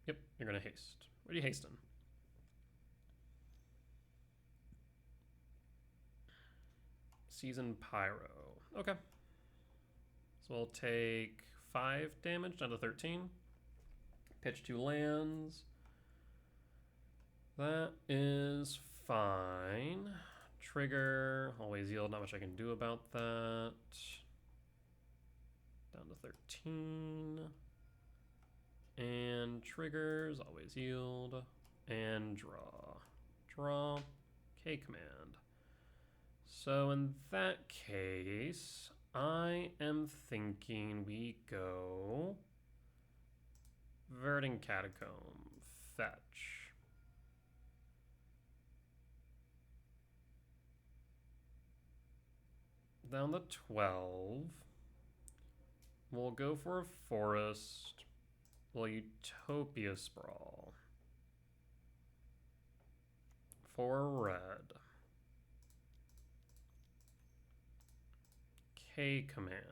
Yep, you're gonna haste. What are you hasting? Season Pyro. Okay. So we'll take 5 damage down to 13. Pitch 2 lands. That is fine. Trigger, always yield, not much I can do about that. Down to 13. And triggers, always yield. And draw. Draw, K command. So in that case, I am thinking we go Verdant Catacomb, fetch. Down to 12. We'll go for a forest. We'll Utopia Sprawl. For red. K command.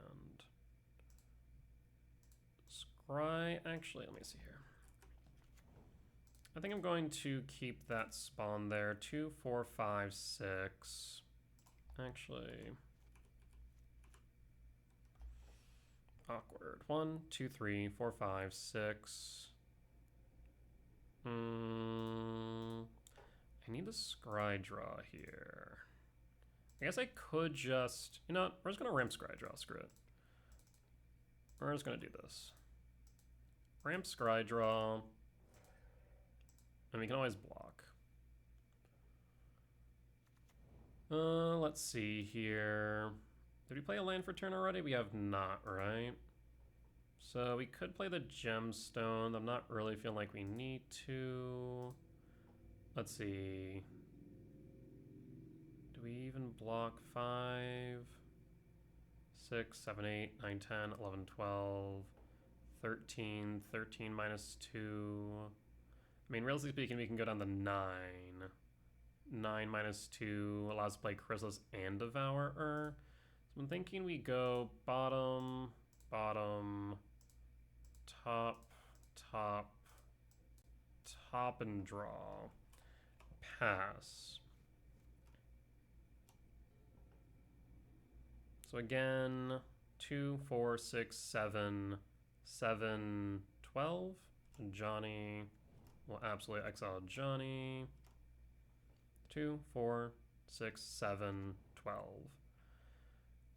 Scry, actually, let me see here. I think I'm going to keep that spawn there. 2, 4, 5, 6. Actually, awkward. 1, 2, 3, 4, 5, 6. I need a scry draw here. I guess I could just, you know what? We're just gonna ramp scry draw, screw it. We're just gonna do this. Ramp scry draw. And we can always block. Let's see here. Did we play a land for turn already? We have not, right? So we could play the gemstone. I'm not really feeling like we need to. Let's see. Do we even block 5, 6, 7, 8, 9, 10, 11, 12, 13, 13 minus 2. I mean, realistically speaking, we can go down to 9. 9 minus 2 allows us to play Chrysalis and Devourer. So I'm thinking we go bottom, bottom, top, top, top, and draw. Pass. So again, 2, 4, 6, 7, 7, 12. Johnny will absolutely exile Johnny. 2, 4, 6, 7, 12.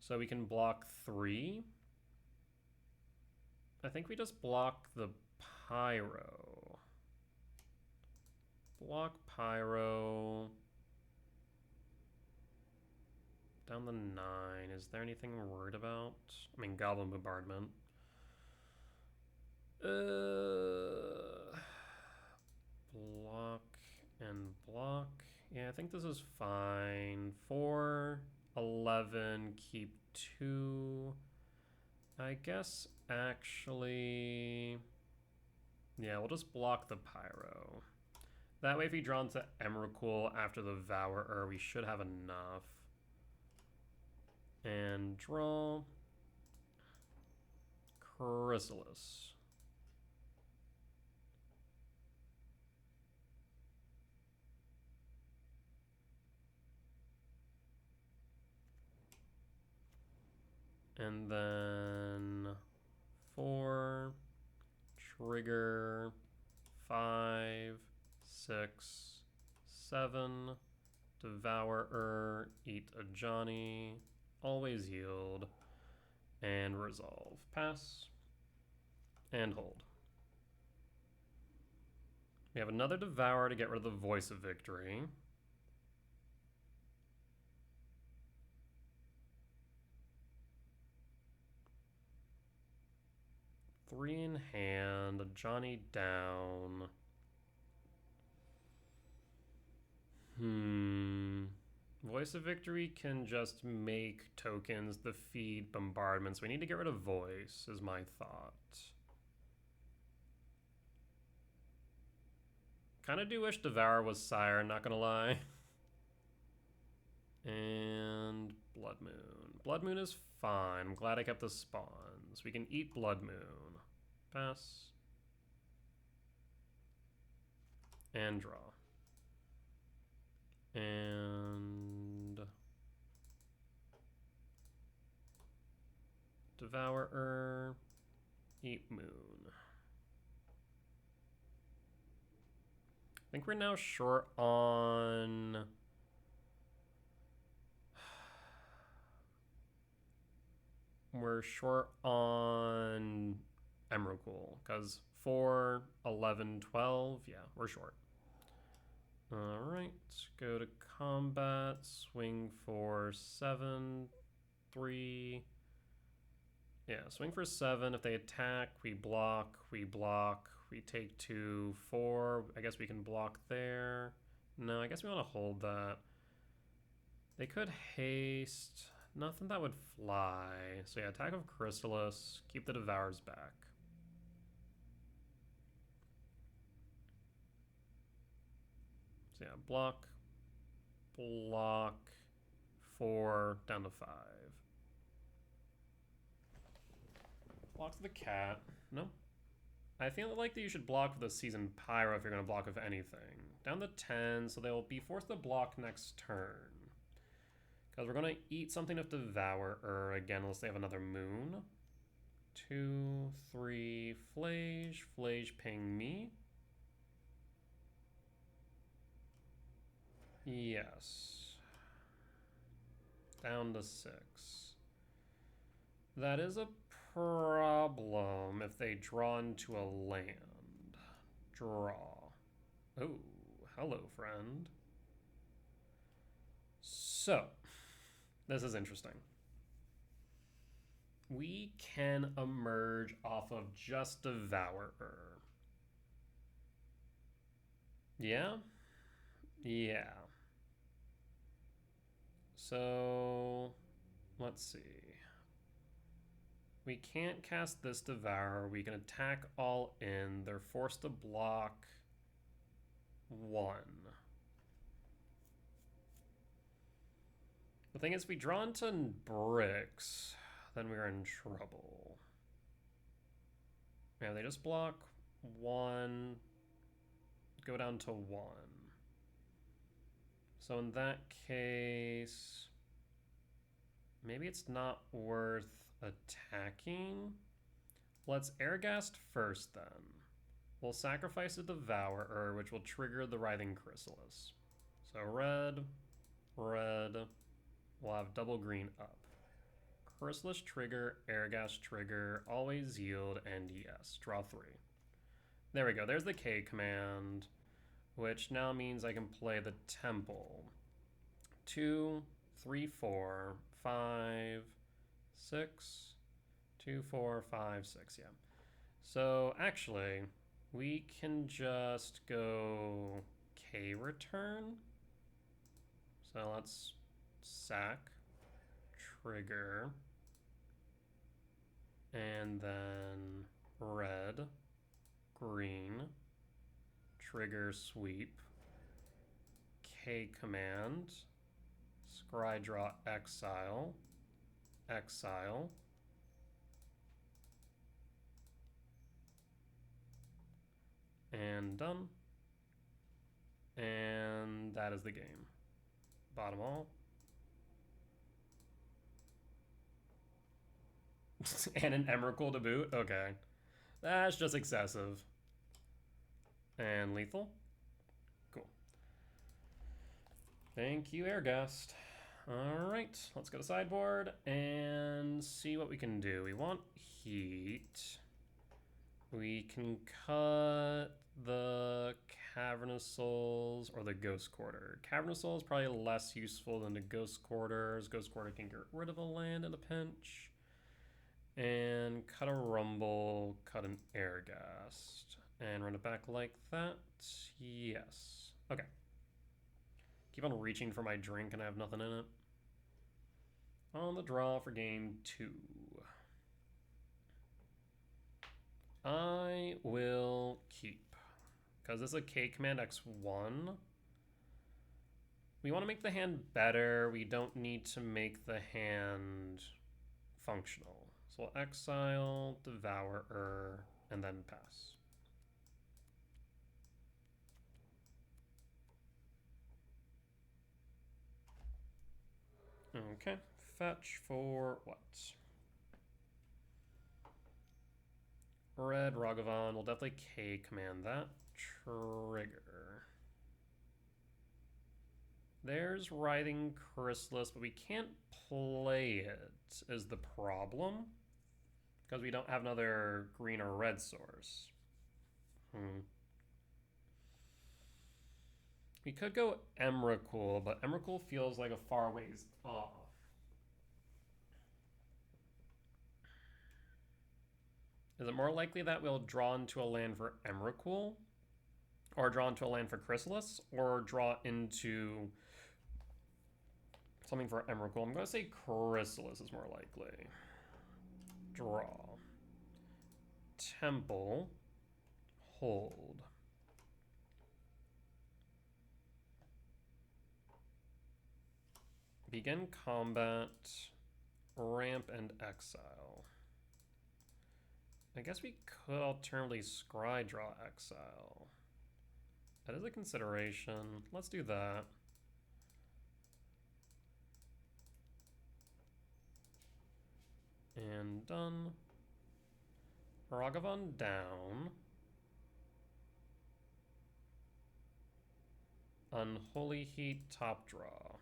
So we can block 3. I think we just block the Pyro. Block Pyro. Down the 9. Is there anything we're worried about? I mean, Goblin Bombardment. Block and block. Yeah, I think this is fine. 4, 11, keep 2. I guess actually... yeah, we'll just block the Pyro. That way if we draw into Emrakul after the Devourer, we should have enough. And draw Chrysalis. And then 4, trigger, 5, 6, 7, Devourer, eat a Johnny, always yield, and resolve. Pass, and hold. We have another Devourer to get rid of the Voice of Victory. Three in hand, a Johnny down. Voice of Victory can just make tokens defeat bombardments. We need to get rid of Voice, is my thought. Kind of do wish Devour was Sire, not gonna lie. And Blood Moon. Blood Moon is fine. I'm glad I kept the spawns. We can eat Blood Moon. Pass. And draw. And Devourer, eat Moon. I think we're now short on... we're short on Emrakul, because 4, 11, 12, yeah, we're short. Alright, go to combat, swing for 7, 3. Yeah, swing for 7. If they attack, we block, we take 2, 4. I guess we can block there. No, I guess we want to hold that. They could haste. Nothing that would fly. So yeah, attack of Chrysalis, keep the Devours back. So yeah, block, 4, down to 5. Block the cat. No. I feel like that you should block with a Seasoned Pyro if you're going to block with anything. Down to 10, so they'll be forced to block next turn. Because we're going to eat something of Devourer again, unless they have another Moon. 2, 3, Flage. Flage ping me. Yes. Down to 6. That is a problem if they draw into a land. Draw. Oh, hello, friend. So, this is interesting. We can emerge off of just Devourer. Yeah? Yeah. So, let's see. We can't cast this Devourer. We can attack all in. They're forced to block 1. The The thing is, if we draw into bricks, then we're in trouble. Yeah, they just block 1, go down to 1. So in that case, maybe it's not worth attacking. Let's Airghast first then. We'll sacrifice a Devourer, which will trigger the Writhing Chrysalis. So red, red, we'll have double green up. Chrysalis trigger, Airghast trigger, always yield, and yes, draw 3. There we go, there's the K command, which now means I can play the Temple. 2, 3, 4, 5, 6, 2, 4, 5, 6, yeah. So actually, we can just go K return. So let's sack, trigger, and then red, green, trigger, sweep, K command, scry draw, exile, exile, and done. And that is the game. Bottom all. And an Emrakul to boot? Okay. That's just excessive. And lethal. Cool. Thank you, Airghast. Alright, let's go to sideboard and see what we can do. We want heat. We can cut the Cavernous Souls or the Ghost Quarter. Cavernous Souls is probably less useful than the Ghost Quarters. Ghost Quarter can get rid of a land in a pinch. And cut a Rumble, cut an Airghast. And run it back like that. Yes. Okay. Keep on reaching for my drink and I have nothing in it. On the draw for game 2. I will keep. Because this is a K command X1. We want to make the hand better. We don't need to make the hand functional. So we'll exile, Devourer, and then pass. Okay, fetch for what? Red Ragavan, we'll definitely K command that. Trigger. There's Writhing Chrysalis, but we can't play it is the problem. Because we don't have another green or red source. We could go Emrakul, but Emrakul feels like a far ways off. Is it more likely that we'll draw into a land for Emrakul? Or draw into a land for Chrysalis? Or draw into something for Emrakul? I'm going to say Chrysalis is more likely. Draw. Temple. Hold. Begin combat. Ramp and exile. I guess we could alternately scry draw exile. That is a consideration. Let's do that. And done. Ragavan down. Unholy Heat top draw.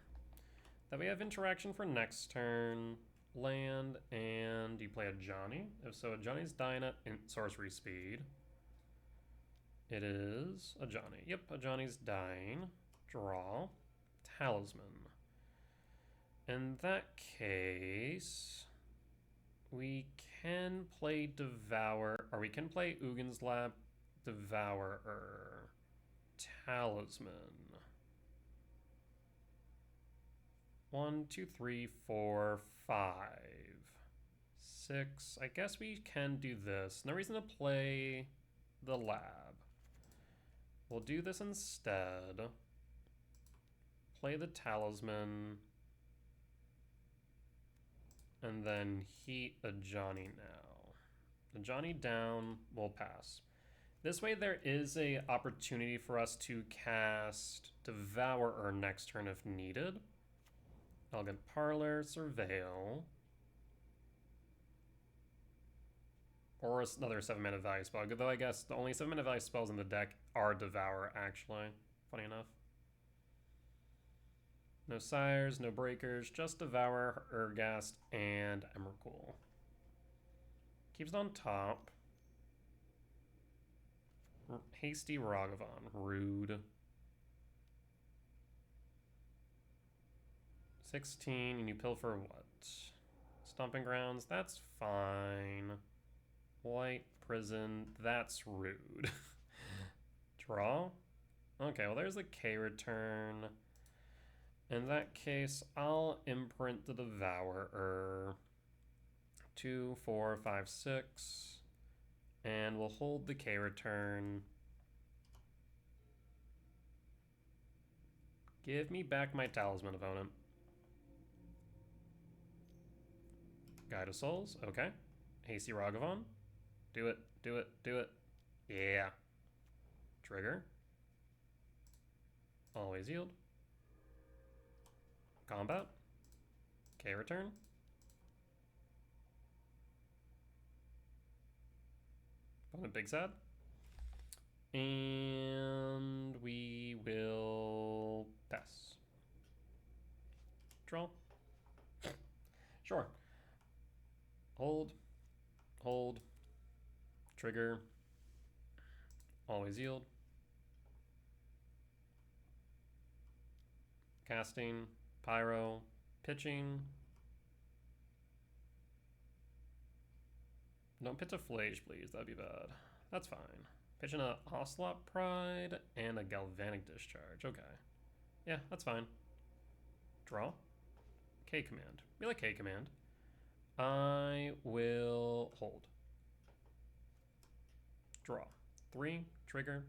Then we have interaction for next turn. Land, and do you play a Johnny? If so, a Johnny's dying at sorcery speed. It is a Johnny. Yep, a Johnny's dying. Draw. Talisman. In that case, we can play Devour, or we can play Ugin's Lap, Devourer, Talisman. 1, 2, 3, 4, 5, 6. I guess we can do this. No reason to play the lab. We'll do this instead. Play the Talisman. And then heat a Johnny now. The Johnny down will pass. This way there is a opportunity for us to cast Devourer next turn if needed. Elegant Parlor, Surveil. Or another 7-mana value spell. Though I guess the only 7-mana value spells in the deck are Devour, actually. Funny enough. No Sires, no Breakers, just Devour, Urgast, and Emrakul. Keeps it on top. Hasty Ragavan. Rude. 16, and you pilfer what? Stomping Grounds, that's fine. White Prison, that's rude. Draw? Okay, well there's the K return. In that case, I'll imprint the Devourer. 2, 4, 5, 6. And we'll hold the K return. Give me back my Talisman, opponent. Guide of Souls, okay. Hasty Ragavan. Do it, do it, do it. Yeah. Trigger. Always yield. Combat. K return. Opponent big sad. And we will pass. Draw. Sure. Hold. Hold. Trigger. Always yield. Casting. Pyro. Pitching. Don't pitch a Flage, please. That'd be bad. That's fine. Pitching a Ocelot Pride and a Galvanic Discharge. Okay. Yeah, that's fine. Draw. K command. We like K command. I will hold. Draw. 3. Trigger.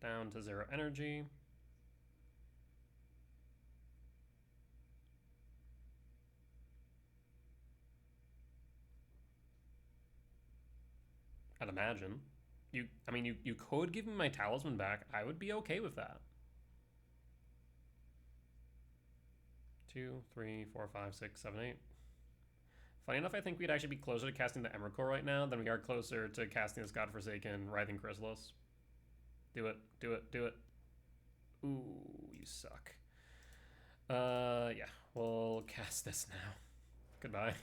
Down to 0 energy. I'd imagine. You could give me my Talisman back. I would be okay with that. 2, 3, 4, 5, 6, 7, 8. Funny enough, I think we'd actually be closer to casting the Emrakul right now than we are closer to casting this Godforsaken Writhing Chrysalis. Do it, do it, do it. Ooh, you suck. Yeah, we'll cast this now. Goodbye.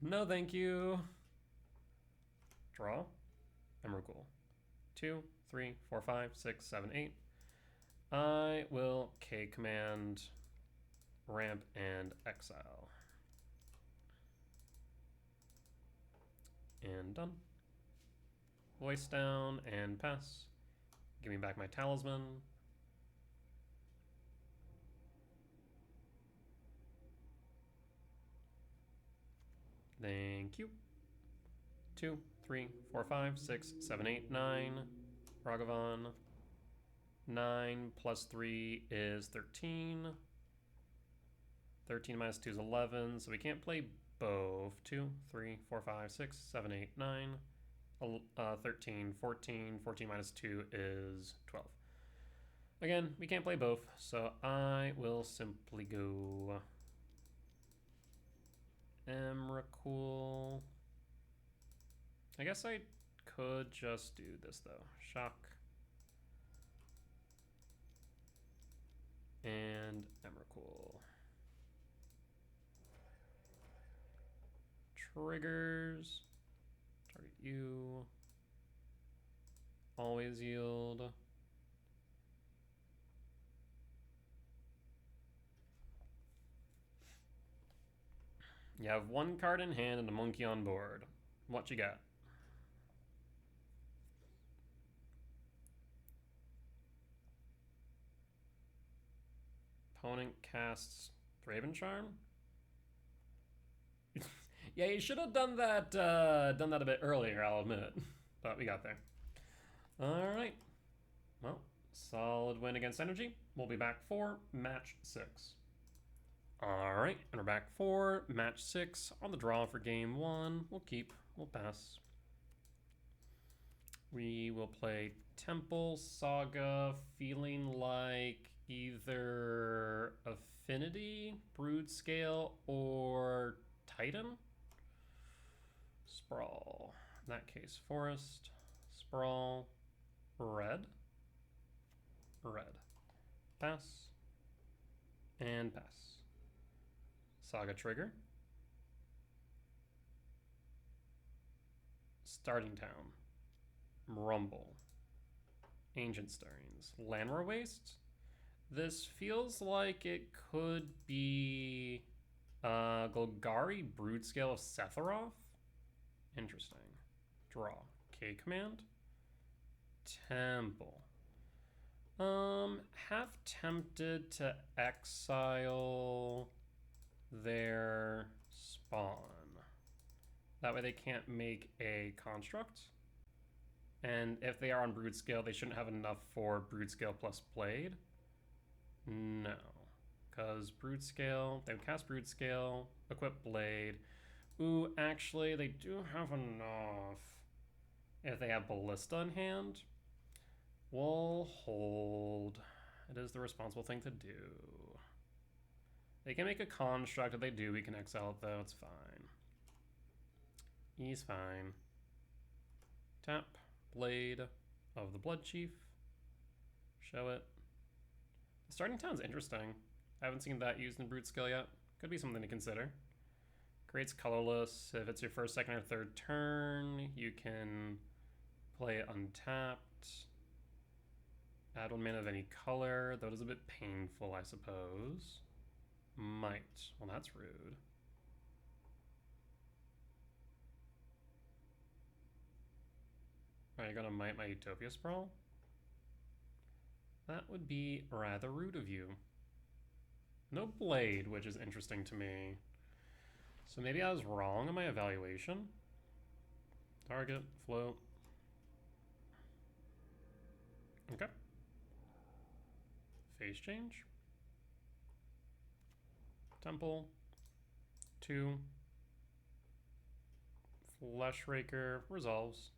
No, thank you. Draw. Emrakul. 2, 3, 4, 5, 6, 7, 8. I will K command, ramp, and exile. And done. Voice down and pass. Give me back my Talisman. Thank you. 2, 3, 4, 5, 6, 7, 8, 9. Ragavan. 9 plus 3 is 13. 13 minus 2 is 11, so we can't play both. 2, 3, 4, 5, 6, 7, 8, 9. 13, 14. 14 minus 2 is 12. Again, we can't play both, so I will simply go Emrakul. I guess I could just do this though. Shock. And Emrakul. Triggers. Target you. Always yield. You have 1 card in hand and a monkey on board. What you got? Opponent casts Thraben Charm. Yeah, you should have done that a bit earlier, I'll admit. But we got there. Alright. Well, solid win against Energy. We'll be back for match 6. Alright, and we're back for match 6 on the draw for game 1. We'll keep, we'll pass. We will play Temple, Saga, feeling like either Affinity, Broodscale, or Titan. Sprawl. In that case, Forest, Sprawl, Red. Red. Pass. And pass. Saga trigger. Starting Town. Rumble. Ancient Stirrings. Landwar Waste. This feels like it could be Golgari Broodscale of Sephiroth. Interesting. Draw. K command. Temple. Half tempted to exile their spawn. That way they can't make a construct. And if they are on Broodscale, they shouldn't have enough for Broodscale plus Blade. No. Because Broodscale, they would cast Broodscale, equip Blade. Ooh, actually, they do have enough. If they have Ballista in hand, we'll hold. It is the responsible thing to do. They can make a construct. If they do, we can exile it, though. It's fine. He's fine. Tap. Blade of the Blood Chief. Show it. Starting Town's interesting. I haven't seen that used in Broodscale yet. Could be something to consider. Creates colorless. If it's your first, second, or third turn, you can play it untapped. Add 1 mana of any color. That is a bit painful, I suppose. Might. Well, that's rude. Are you gonna might my Utopia Sprawl? That would be rather rude of you. No Blade, which is interesting to me. So maybe I was wrong in my evaluation. Target, float. Okay. Phase change. Temple. 2. Flesh Raker resolves.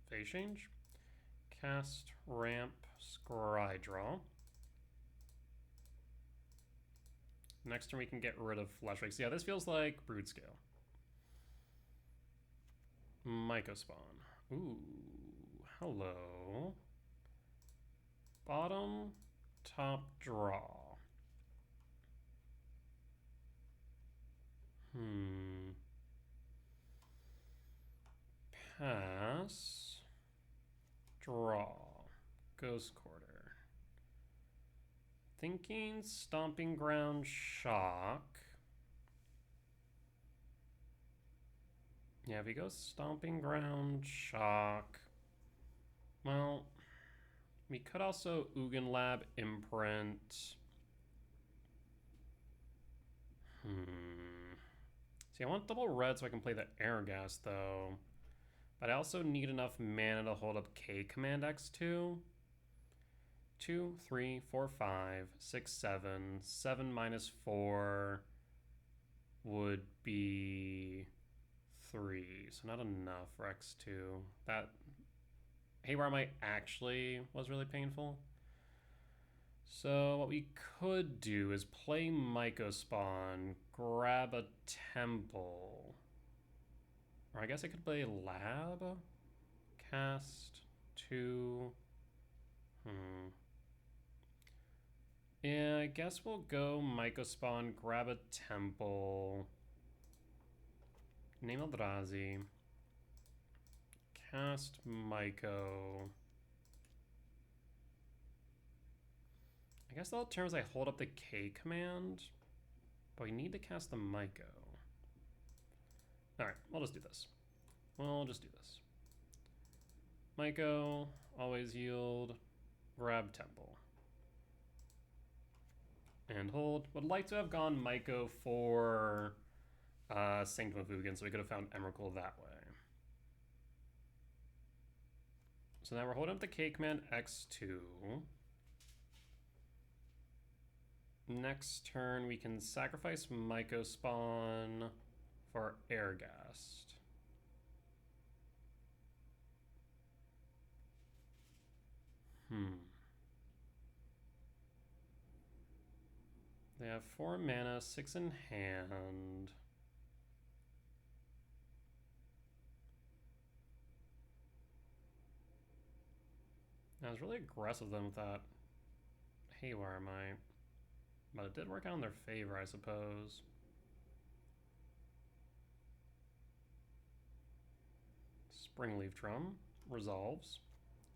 Phase change. Cast, ramp, scry draw. Next turn we can get rid of Flesh Rakes. Yeah, this feels like Broodscale. Myco Spawn. Ooh, hello. Bottom, top, draw. Pass. Draw. Ghost Quarter. Thinking Stomping Ground Shock. Yeah, if he goes Stomping Ground Shock. Well, we could also Ugin Lab Imprint. See, I want double red so I can play the Air Gas, though. But I also need enough mana to hold up K Command X2. 2, 3, 4, 5, 6, 7. 7 minus 4 would be 3. So not enough for X2. That Haywire Might actually was really painful. So what we could do is play Myco Spawn, grab a Temple. Or I guess I could play Lab, cast 2. Yeah, I guess we'll go Myco Spawn, grab a Temple, name Eldrazi, cast Myco. I guess the terms I hold up the K command, but we need to cast the Myco. Alright, we'll just do this. We'll just do this. Myco, always yield, grab Temple. And hold. Would like to have gone Myco for Sanctum of Ugin, so we could have found Emrakul that way. So now we're holding up the K command X2. Next turn, we can sacrifice Myco Spawn for Airghast. They have 4 mana, 6 in hand. I was really aggressive then with that Haywire Might. But it did work out in their favor, I suppose. Springleaf Drum resolves.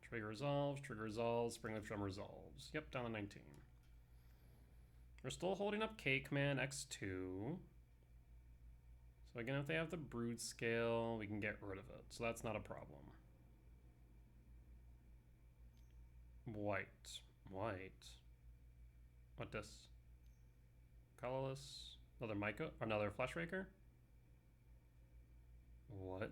Trigger resolves, Springleaf Drum resolves. Yep, down to 19. We're still holding up K Command X2. So again, if they have the Brood Scale, we can get rid of it. So that's not a problem. White. What this? Colorless. Another Myco? Another Flesh Raker? What?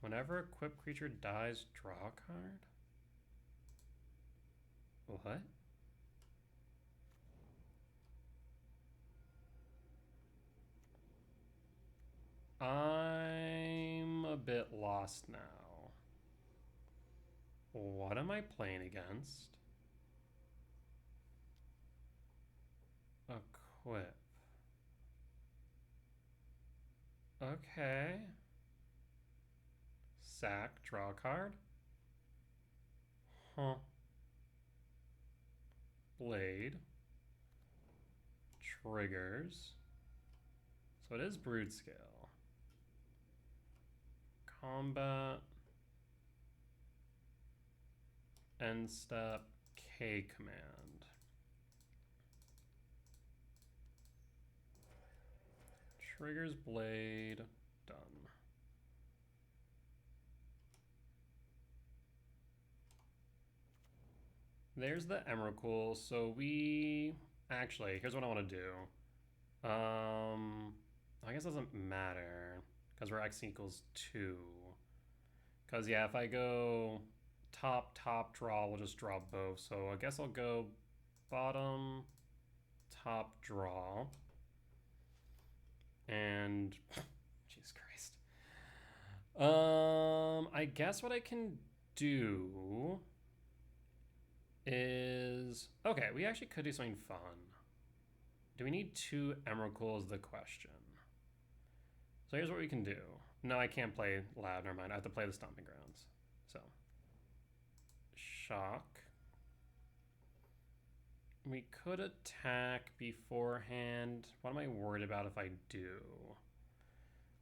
Whenever equipped creature dies, draw a card? What? I'm a bit lost now. What am I playing against? Equip. Okay. Sack, draw a card. Huh. Blade. Triggers. So it is Brood Scale. Combat. End step. K command. Triggers Blade. Done. There's the Emrakul. So we actually, here's what I want to do. I guess it doesn't matter because we're X equals 2. Because yeah, if I go top draw, we'll just draw both. So I guess I'll go bottom, top draw. And Jesus Christ. I guess what I can do is, okay, we actually could do something fun. Do we need 2 Emrakul is the question. So here's what we can do. No, I can't play loud, never mind. I have to play the Stomping Grounds. So, shock. We could attack beforehand. What am I worried about if I do?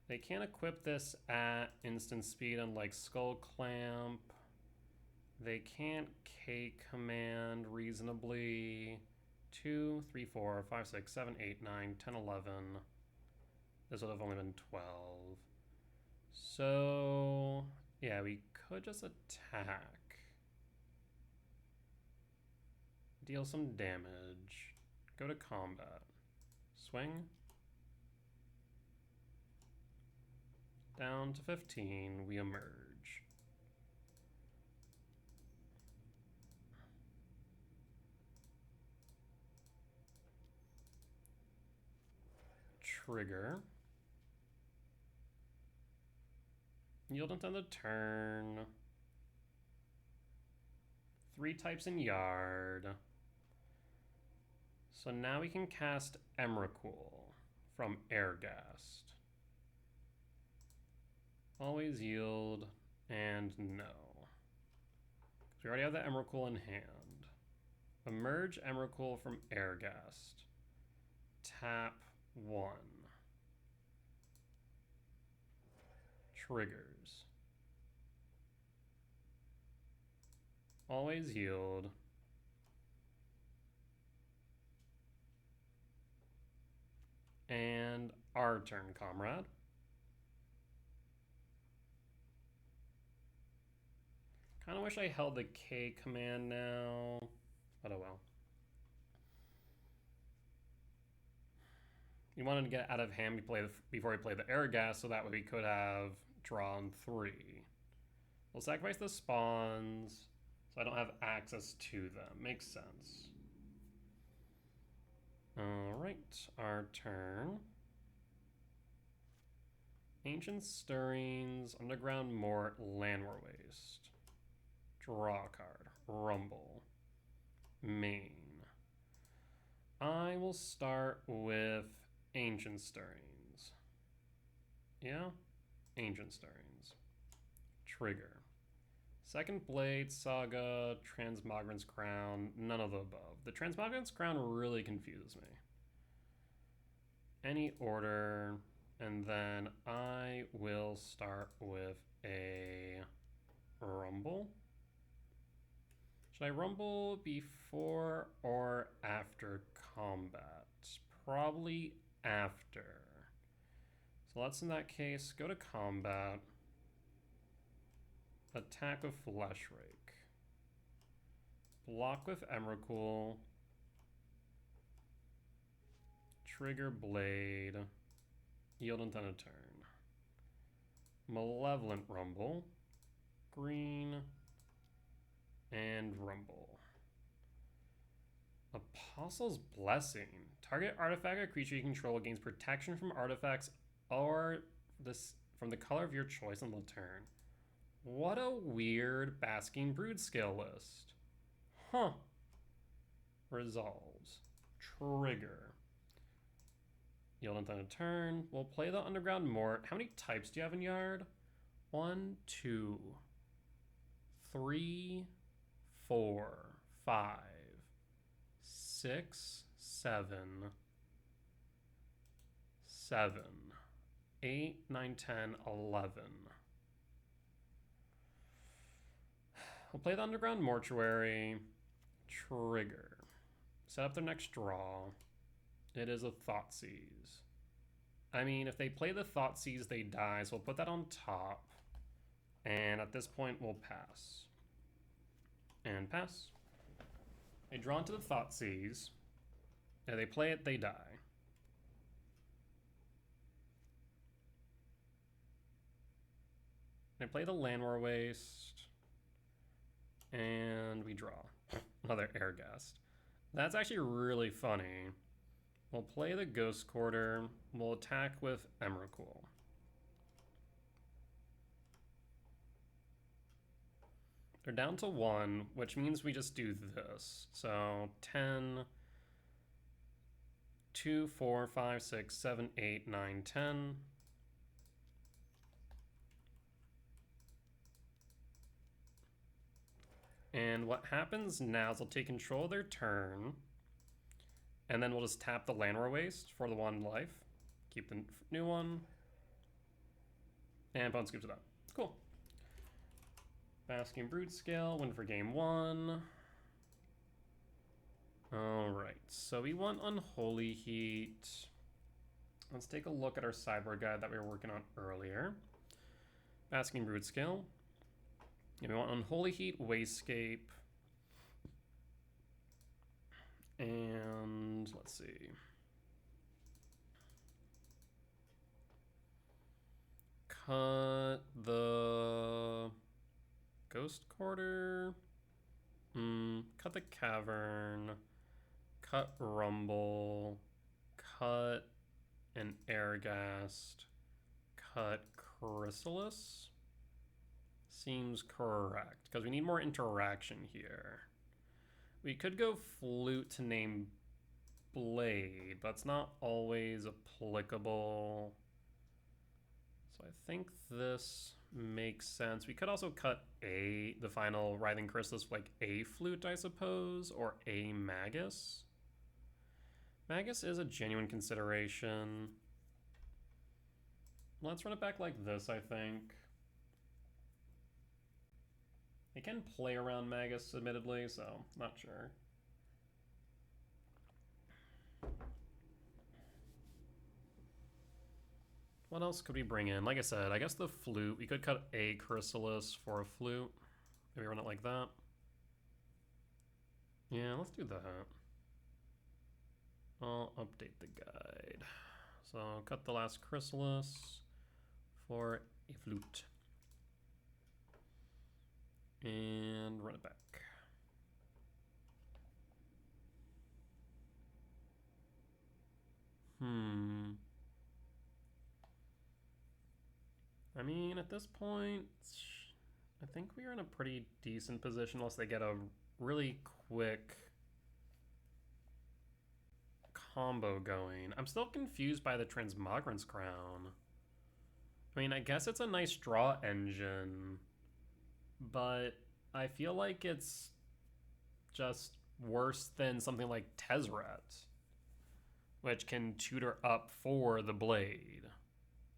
They can't equip this at instant speed unlike Skull Clamp. They can't K command reasonably. 2, 3, 4, 5, 6, 7, 8, 9, 10, 11. This would have only been 12. So, yeah, we could just attack. Deal some damage. Go to combat. Swing. Down to 15, we emerge. Trigger. Yield until the turn. 3 types in yard. So now we can cast Emrakul from Airghast. Always yield and no. We already have the Emrakul in hand. Emerge Emrakul from Airghast. Tap 1. Triggers. Always yield. And our turn, comrade. Kind of wish I held the K command now, but oh well. You wanted to get out of hand before we play the Airghast, so that way we could have drawn 3. We'll sacrifice the spawns. So I don't have access to them. Makes sense. Alright, our turn. Ancient Stirrings, Underground Mort, Landwar Waste. Draw a card. Rumble. Main. I will start with Ancient Stirrings. Yeah? Ancient Stirrings. Trigger. Second Blade, Saga, Transmogran's Crown, none of the above. The Transmogran's Crown really confuses me. Any order, and then I will start with a Rumble. Should I Rumble before or after combat? Probably after. So let's, in that case, go to combat. Attack with Flesh Rake. Block with Emrakul. Trigger Blade. Yield until a turn. Malevolent Rumble. Green. And Rumble. Apostle's Blessing. Target artifact or creature you control gains protection from artifacts or from the color of your choice on the turn. What a weird Basking Broodscale list. Huh. Resolves. Trigger. Yield until a turn. We'll play the Underground Mort. How many types do you have in Yard? 1, 2, 3, 4, 5, 6, 7, 8, 9, 10, 11. We'll play the Underground Mortuary. Trigger. Set up their next draw. It is a Thoughtseize. I mean, if they play the Thoughtseize, they die, so we'll put that on top. And at this point, we'll pass. And pass. They draw into the Thoughtseize. If they play it, they die. They play the Landwar Waste. And we draw. Another Airghast. That's actually really funny. We'll play the Ghost Quarter. We'll attack with Emrakul. They're down to 1, which means we just do this. So 10, 2, 4, 5, 6, 7, 8, 9, 10. And what happens now is they'll take control of their turn. And then we'll just tap the Landwar Waste for the 1 life. Keep the new one. And opponent scoops it up. Cool. Basking Broodscale, win for game 1. Alright, so we want Unholy Heat. Let's take a look at our sideboard guide that we were working on earlier. Basking Broodscale. And we want Unholy Heat, Wasescape. And let's see. Cut the Ghost Quarter. Cut the Cavern. Cut Rumble. Cut an Airghast. Cut Chrysalis. Seems correct, because we need more interaction here. We could go Flute to name Blade, but it's not always applicable. So I think this makes sense. We could also cut the final Writhing Chrysalis, like a Flute, I suppose, or a Magus. Magus is a genuine consideration. Let's run it back like this, I think. They can play around Magus, admittedly, so not sure. What else could we bring in? Like I said, I guess the Flute. We could cut a Chrysalis for a Flute. Maybe run it like that. Yeah, let's do that. I'll update the guide. So cut the last Chrysalis for a Flute. And run it back. mean, at this point, I think we are in a pretty decent position unless they get a really quick combo going. I'm still confused by the Transmogrant's Crown. I mean, I guess it's a nice draw engine, but I feel like it's just worse than something like Tezzeret, which can tutor up for the blade.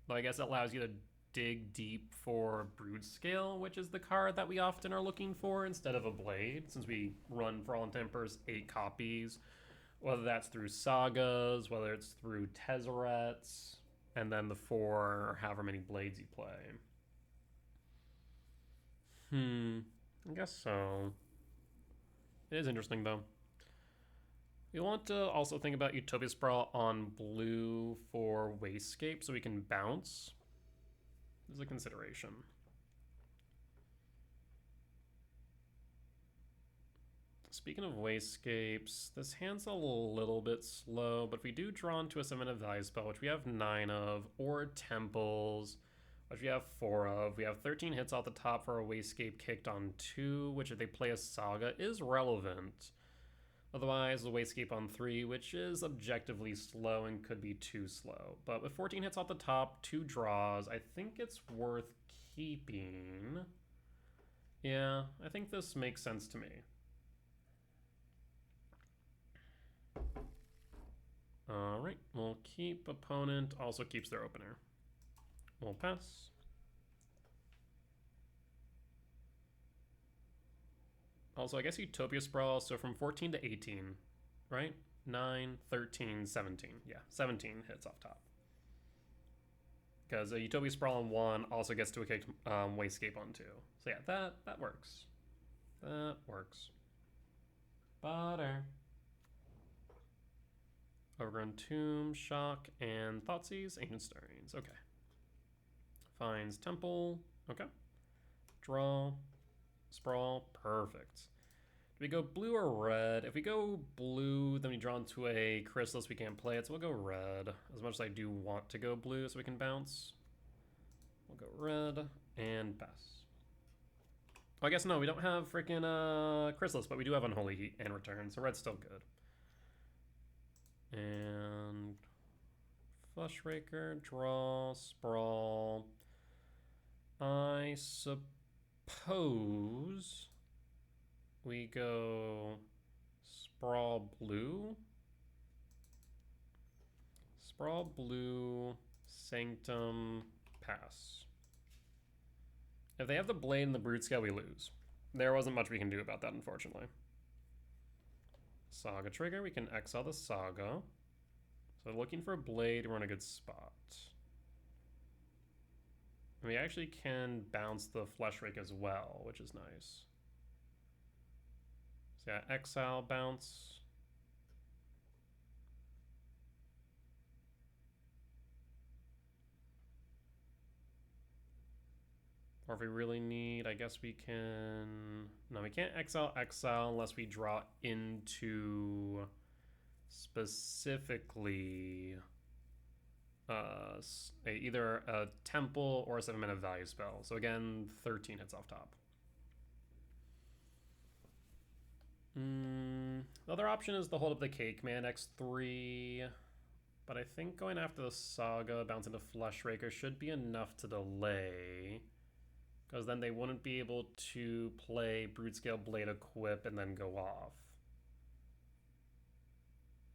But I guess it allows you to dig deep for Broodscale, which is the card that we often are looking for instead of a blade, since we run, for all intents and purposes, 8 copies. Whether that's through Sagas, whether it's through Tezzerets, and then the 4 or however many blades you play. I guess so. It is interesting, though. We want to also think about Utopia Sprawl on blue for Wastegate so we can bounce. This is a consideration. Speaking of Wastegapes, this hand's a little bit slow, but if we do draw into a 7 of value spell, which we have 9 of, or Temples, which we have 4 of, we have 13 hits off the top for a Wastegape kicked on 2, which if they play a Saga is relevant. Otherwise, the Wastegape on 3, which is objectively slow and could be too slow. But with 14 hits off the top, 2 draws, I think it's worth keeping. Yeah, I think this makes sense to me. Alright, we'll keep. Opponent also keeps their opener. We'll pass. Also, I guess Utopia Sprawl, so from 14 to 18, right? 9, 13, 17. Yeah, 17 hits off top. Because a Utopia Sprawl on 1 also gets to a kicked Wastegate on 2. So yeah, that works. That works. Butter. Overgrown Tomb, Shock, and Thoughtseize, Ancient Stirrings. Okay. Finds Temple. Okay. Draw. Sprawl. Perfect. Do we go blue or red? If we go blue, then we draw into a Chrysalis we can't play it, so we'll go red. As much as I do want to go blue so we can bounce. We'll go red and pass. Oh, I guess no, we don't have freaking Chrysalis, but we do have Unholy Heat and Return, so red's still good. And Flushraker, draw, Sprawl. I suppose we go Sprawl blue. Sprawl blue, Sanctum, pass. If they have the blade and the Broodscale, we lose. There wasn't much we can do about that, unfortunately. Saga trigger, we can exile the Saga. So looking for a blade, we're in a good spot. And we actually can bounce the Fleshrake as well, which is nice. So yeah, exile, bounce. Or if we really need, I guess we can... No, we can't exile unless we draw into specifically either a temple or a 7-mana value spell. So again, 13 hits off top. The other option is to hold up the cake man X3. But I think going after the Saga, bounce into Fleshraker should be enough to delay. Because then they wouldn't be able to play Broodscale Blade Equip and then go off.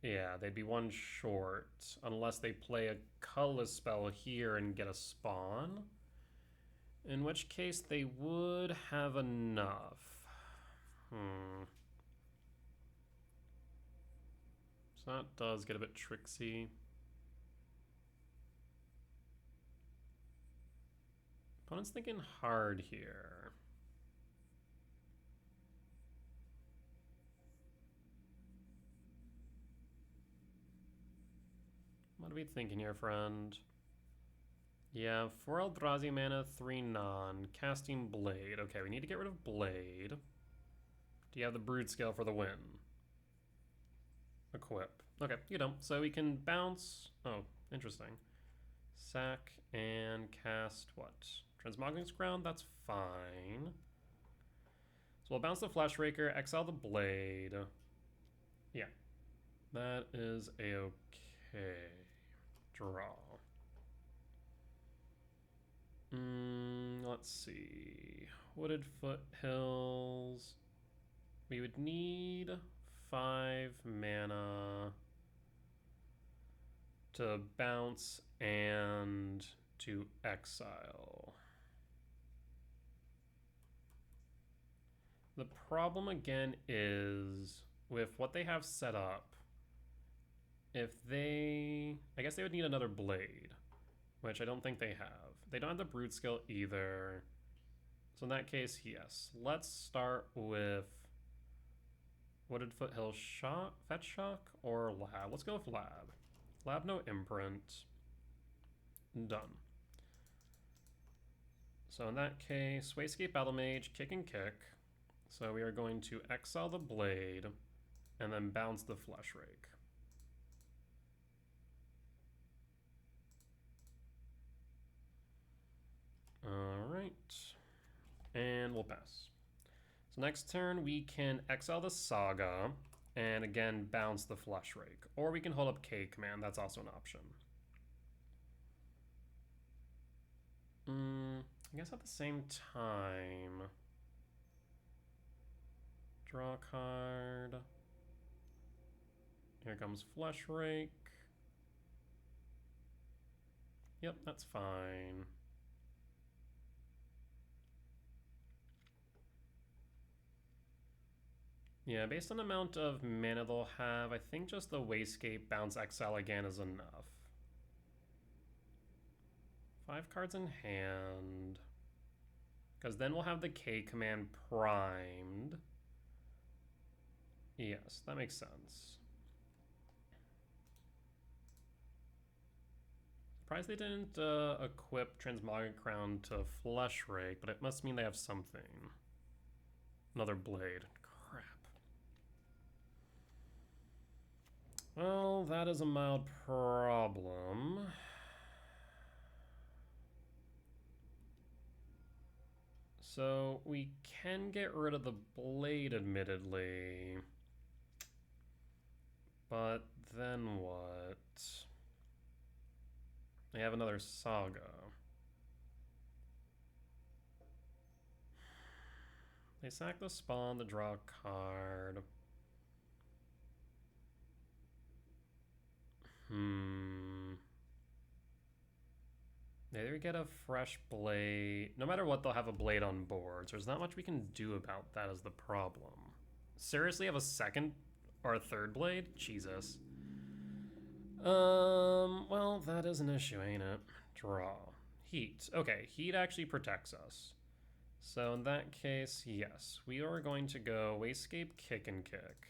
Yeah, they'd be 1 short. Unless they play a colorless spell here and get a spawn. In which case they would have enough. So that does get a bit tricksy. Opponent's thinking hard here. What are we thinking here, friend? Yeah, 4 Eldrazi mana, 3 non. Casting Blade. Okay, we need to get rid of Blade. Do you have the Broodscale for the win? Equip. Okay, you don't. So we can bounce. Oh, interesting. Sack and cast what? Transmogrific's Ground? That's fine. So we'll bounce the Fleshraker, exile the Blade. Yeah, that is a-okay. Draw. Let's see. Wooded Foothills. We would need 5 mana to bounce and to exile. The problem again is with what they have set up, if they, I guess they would need another blade, which I don't think they have. They don't have the Broodscale either. So in that case, yes. Let's start with Wooded Foothill Shock, Fetch Shock, or Lab. Let's go with Lab. Lab, no imprint. Done. So in that case, Wayscape Battle Mage, kick and kick. So we are going to exile the Blade and then bounce the Fleshrake. Alright. And we'll pass. So next turn we can exile the Saga and again bounce the Fleshrake. Or we can hold up K command, that's also an option. I guess at the same time, draw a card. Here comes Fleshrake. Yep, that's fine. Yeah, based on the amount of mana they'll have, I think just the Wayscape bounce exile again is enough. 5 cards in hand. Because then we'll have the K command primed. Yes, that makes sense. Surprised they didn't equip Transmogrific Crown to Fleshrake, but it must mean they have something. Another blade. Crap. Well, that is a mild problem. So we can get rid of the blade, admittedly. But then what? They have another Saga. They sack the spawn to draw a card. They either get a fresh blade. No matter what, they'll have a blade on board. So there's not much we can do about that as the problem. Seriously, have a second or a third blade? Jesus. Well, that is an issue, ain't it? Draw. Heat. Okay, heat actually protects us. So in that case, yes. We are going to go Wayscape, kick and kick.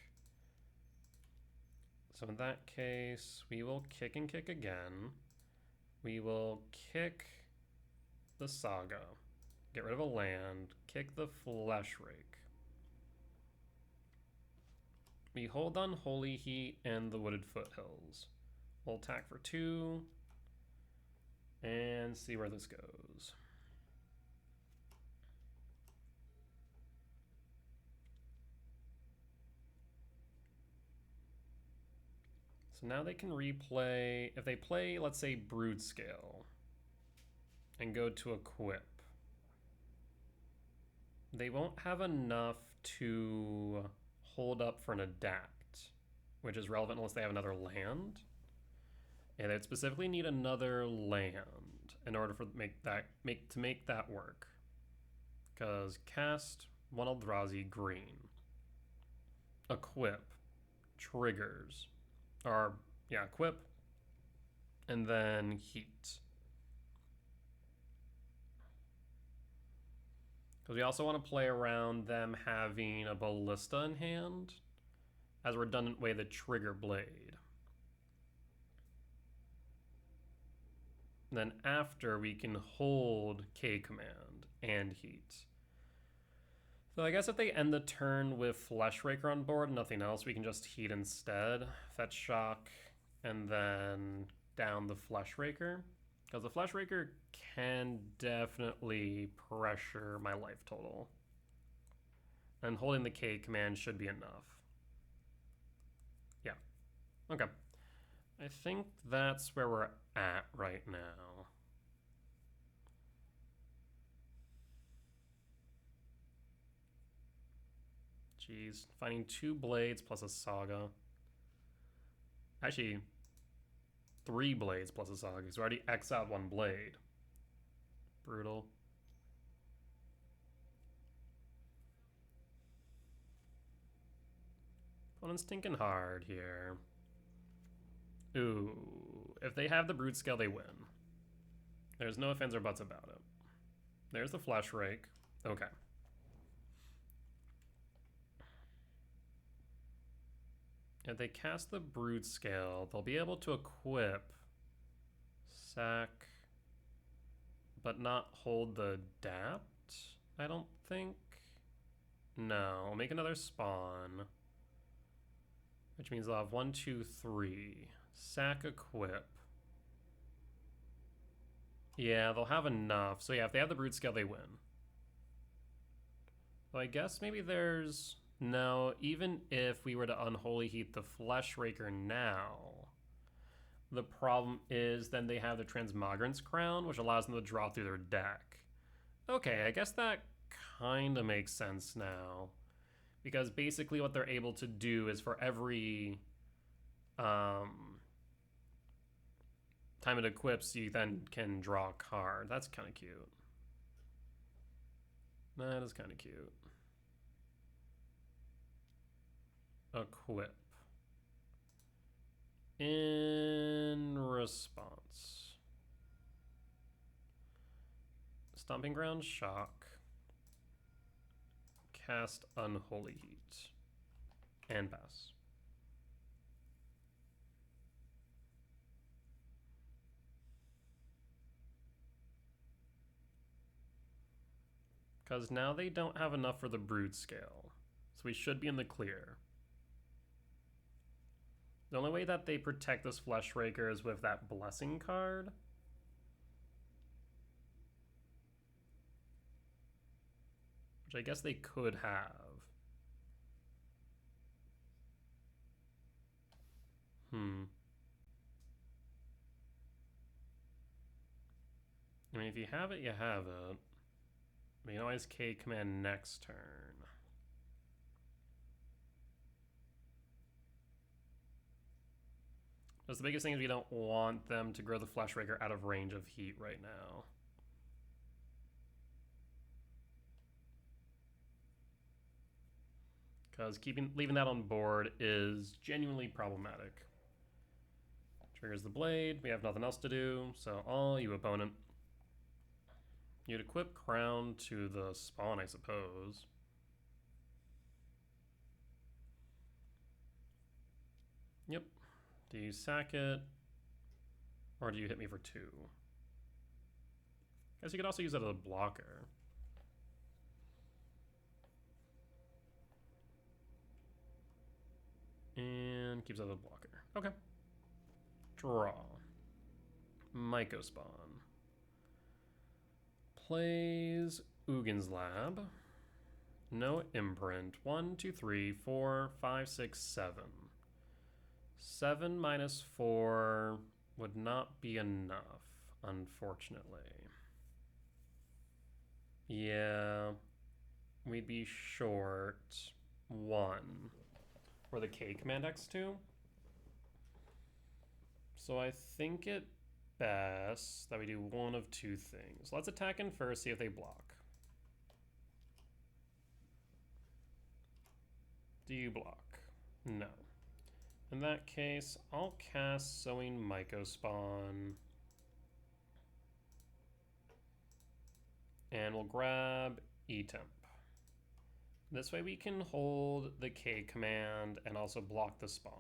So in that case, we will kick and kick again. We will kick the Saga, get rid of a land, kick the Fleshrake. We hold on Holy Heat and the Wooded Foothills. We'll attack for 2 and see where this goes. So now they can replay, if they play, let's say, Broodscale and go to equip, they won't have enough to hold up for an adapt, which is relevant unless they have another land. And they'd specifically need another land in order for make that work. Because cast 1 Eldrazi green, equip, triggers. Or, yeah, equip, and then heat. Because we also want to play around them having a ballista in hand as a redundant way to trigger blade. And then after, we can hold K command and heat. So I guess if they end the turn with Fleshraker on board and nothing else, we can just heat instead. Fetch Shock, and then down the Fleshraker. Because the Flesh Raker can definitely pressure my life total. And holding the K command should be enough. Yeah. Okay. I think that's where we're at right now. Jeez. Finding 2 blades plus a saga. Actually, 3 blades plus a saga, because we already exiled 1 blade. Brutal. Opponent's thinking hard here. Ooh. If they have the Broodscale, they win. There's no ifs, ands, or buts about it. There's the Flesh Rake. Okay. If they cast the Broodscale, they'll be able to equip sack, but not hold the Dapt, I don't think. No, I'll make another spawn. Which means they'll have 1, 2, 3. Sack, equip. Yeah, they'll have enough. So yeah, if they have the Broodscale, they win. So I guess maybe there's... No, even if we were to Unholy Heat the Flesh Raker now, the problem is then they have the Transmogrant's Crown, which allows them to draw through their deck. Okay, I guess that kind of makes sense now. Because basically what they're able to do is for every time it equips, you then can draw a card. That's kind of cute. That is kind of cute. Equip. In response. Stomping Ground, Shock. Cast Unholy Heat. And pass. Because now they don't have enough for the Broodscale. So we should be in the clear. The only way that they protect this Flesh Raker is with that Blessing card. Which I guess they could have. I mean, if you have it, you have it. We can always K command next turn. That's the biggest thing is we don't want them to grow the Flesh Raker out of range of heat right now. Because leaving that on board is genuinely problematic. Triggers the blade. We have nothing else to do, so all you, opponent. You'd equip Crown to the spawn, I suppose. Yep. Do you sack it? Or do you hit me for 2? Guess you could also use that as a blocker. And keeps it as a blocker. Okay. Draw. Myco spawn. Plays Ugin's Lab. No imprint. 1, 2, 3, 4, 5, 6, 7. 7 minus 4 would not be enough, unfortunately. Yeah. We'd be short 1 for the K command X2. So I think it best that we do one of 2 things. Let's attack in first, see if they block. Do you block? No. In that case, I'll cast Sowing Myco Spawn. And we'll grab E-Temp. This way we can hold the K command and also block the spawn.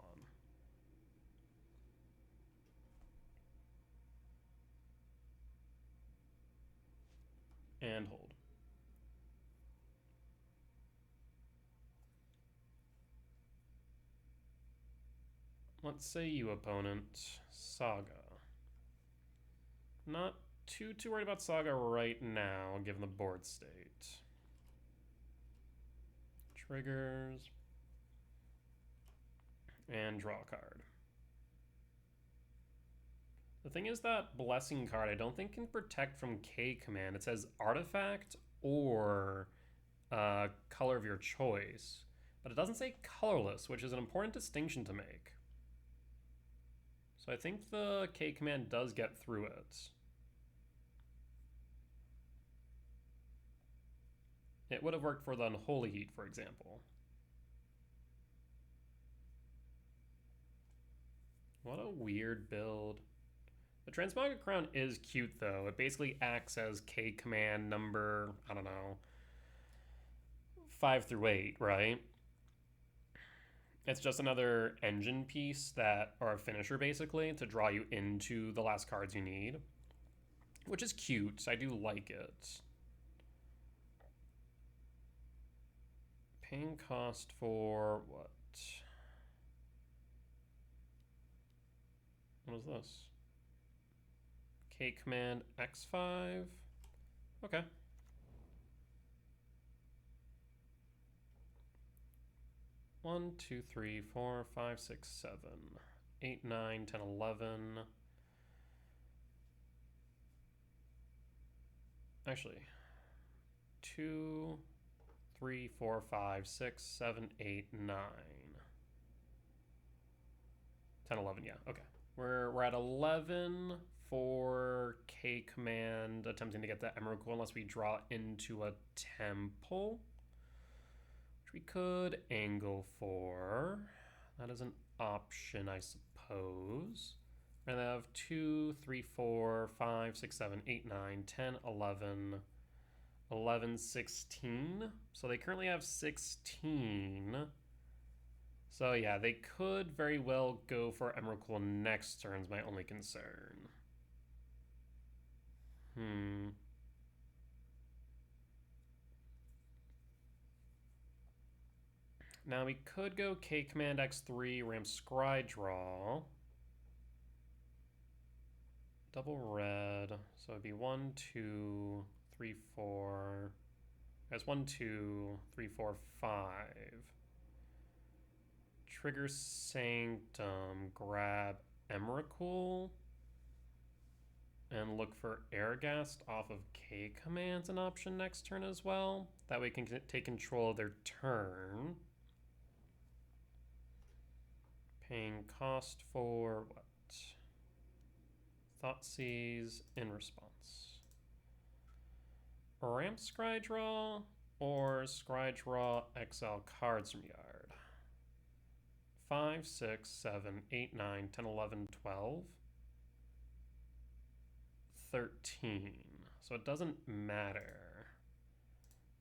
And hold. Let's say you, opponent, Saga. Not too worried about Saga right now, given the board state. Triggers. And draw a card. The thing is that Blessing card I don't think can protect from K command. It says artifact or color of your choice, but it doesn't say colorless, which is an important distinction to make. So I think the K command does get through it. It would have worked for the Unholy Heat, for example. What a weird build. The Transmogric Crown is cute, though. It basically acts as K command number, I don't know, 5 through 8, right? It's just another engine piece that, or a finisher, basically, to draw you into the last cards you need. Which is cute. I do like it. Paying cost for what? What is this? K command X5. Okay. One, 2, 3, 4, 5, 6, 7, 8, 9, 10, 11. Actually, 2, 3, 4, 5, 6, 7, 8, 9. 10, 11, yeah, okay. We're at 11 for K command, attempting to get the Emrakul unless we draw into a temple, which we could angle for. That is an option, I suppose. We're gonna have 2, 3, 4, 5, 6, 7, 8, 9, 10, 11, 11, 16. So they currently have 16. So yeah, they could very well go for Emrakul next turn is my only concern. Now we could go K command X3, ramp Scry draw. Double red, so it'd be 1, 2, 3, 4. That's 1, 2, 3, 4, 5. Trigger Sanctum, grab Emrakul, and look for Airghast off of K commands an option next turn as well. That way we can take control of their turn. Paying cost for what? Thoughtseize in response. Ramp Scry draw or Scry draw exile cards from yard. 5, 6, 7, 8, 9, 10, 11, 12, 13. So it doesn't matter.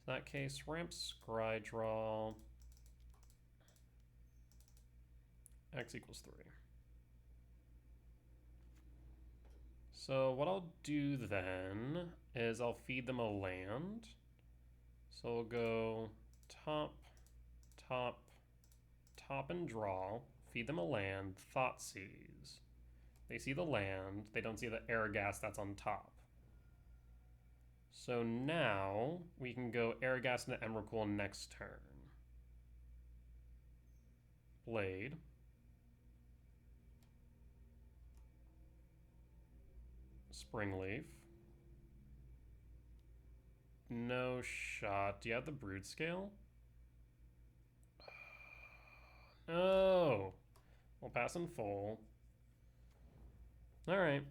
In that case, ramp Scry draw. X equals 3. So what I'll do then is I'll feed them a land. So we'll go top, top, top and draw, feed them a land, Thoughtseize. They see the land, they don't see the Airghast that's on top. So now we can go Airghast into Emrakul next turn. Blade. Springleaf. No shot. Do you have the Broodscale? Oh. We'll pass in full. Alright.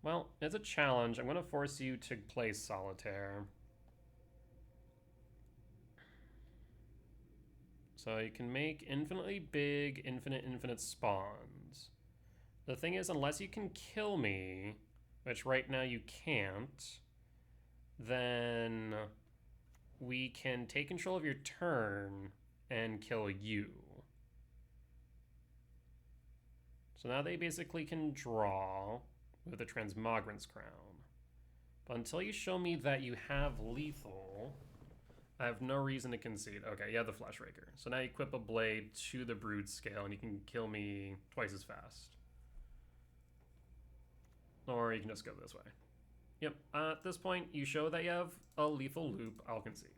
Well, it's a challenge. I'm going to force you to play Solitaire. So you can make infinitely big, infinite spawns. The thing is, unless you can kill me, which right now you can't, then we can take control of your turn and kill you. So now they basically can draw with a Transmogrant's Crown. But until you show me that you have lethal, I have no reason to concede. Okay, you have the Flesh Raker. So now you equip a blade to the Broodscale and you can kill me twice as fast. Or you can just go this way. Yep, at this point, you show that you have a lethal loop, I'll concede.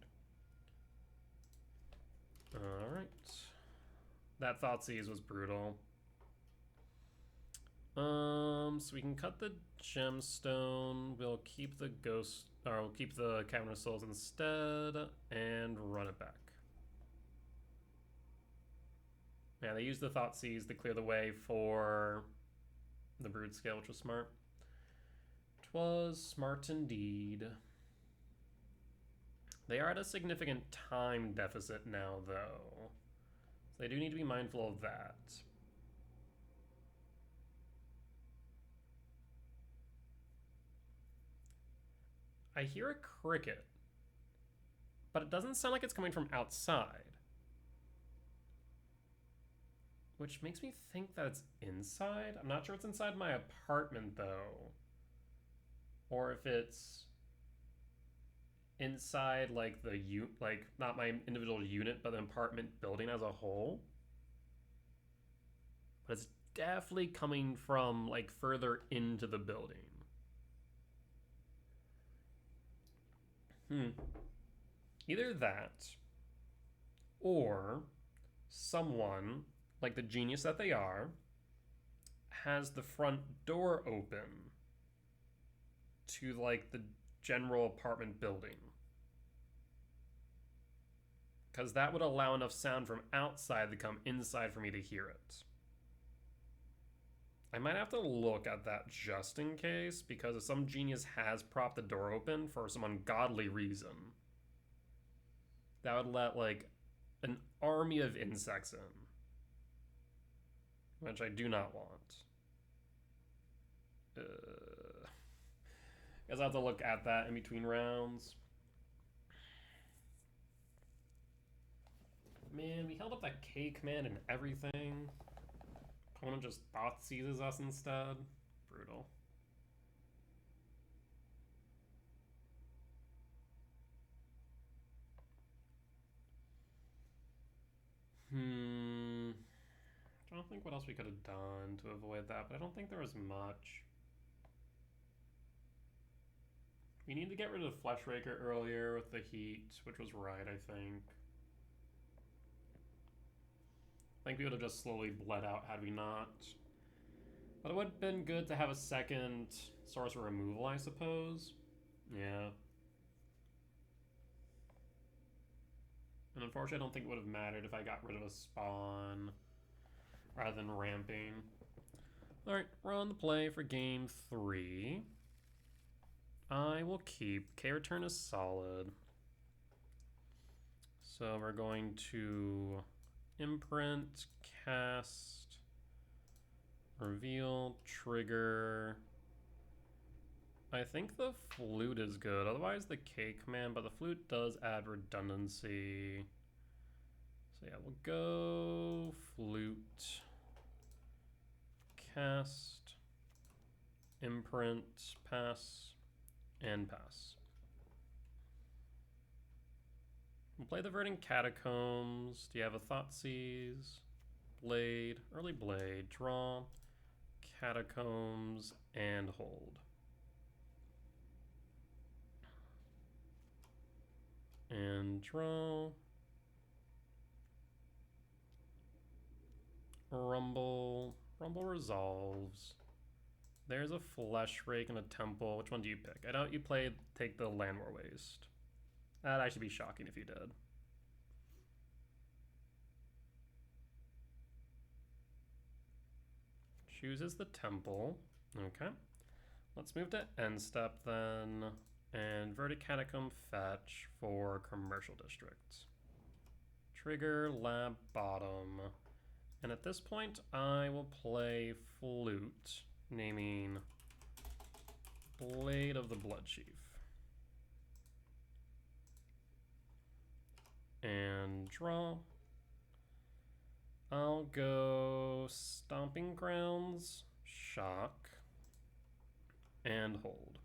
Alright. That Thoughtseize was brutal. So we can cut the gemstone. We'll keep the ghost, or we'll keep the Cavern of Souls instead, and run it back. Yeah, they used the Thoughtseize to clear the way for the Broodscale, which was smart. 'Twas smart indeed. They are at a significant time deficit now, though. So they do need to be mindful of that. I hear a cricket, but it doesn't sound like it's coming from outside. Which makes me think that it's inside. I'm not sure it's inside my apartment, though. Or if it's inside, like, the like, not my individual unit, but the apartment building as a whole. But it's definitely coming from, like, further into the building. Either that, or someone, like the genius that they are, has the front door open to, like, the general apartment building. Because that would allow enough sound from outside to come inside for me to hear it. I might have to look at that just in case, because if some genius has propped the door open for some ungodly reason, that would let, like, an army of insects in. Which I do not want. Guess I'll have to look at that in between rounds. Man, we held up that K command and everything. Opponent just Thoughtseizes us instead. Brutal. I don't think what else we could have done to avoid that, but I don't think there was much. We need to get rid of Fleshraker earlier with the heat, which was right, I think. I think we would have just slowly bled out had we not. But it would have been good to have a second source of removal, I suppose. Yeah. And unfortunately, I don't think it would have mattered if I got rid of a spawn rather than ramping. Alright, we're on the play for game 3. I will keep. K-Return is solid. So we're going to imprint, cast, reveal, trigger. I think the flute is good, otherwise the K command, but the flute does add redundancy. So yeah, we'll go flute, cast, imprint, pass, and pass. We'll play the Verdant Catacombs. Do you have a Thoughtseize? Blade, early blade, draw, Catacombs, and hold. And draw. Rumble. Rumble resolves. There's a Fleshrake and a Temple. Which one do you pick? I doubt you take the Landwar Waste. That'd actually be shocking if you did. Chooses the Temple. Okay. Let's move to end step then. And Verdant Catacomb fetch for Commercial District. Trigger Lab Bottom. And at this point, I will play Flute, naming Blade of the Bloodchief. And draw. I'll go Stomping Grounds, Shock, and hold.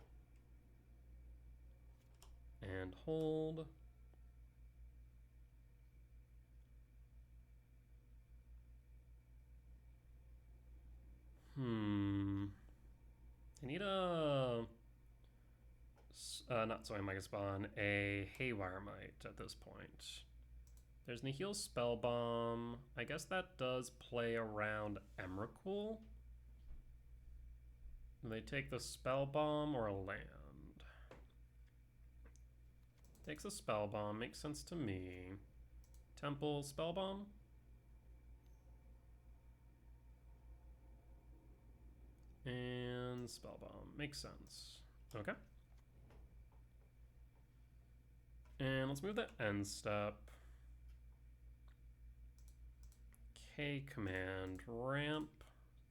And hold. I need a not soy mega spawn, a Haywire Mite at this point. There's Nihil Spellbomb. I guess that does play around Emrakul. Do they take the Spellbomb or a land? Takes a Spellbomb, makes sense to me. Temple Spellbomb? And Spellbomb, makes sense. Okay. And let's move the end step. K command, ramp,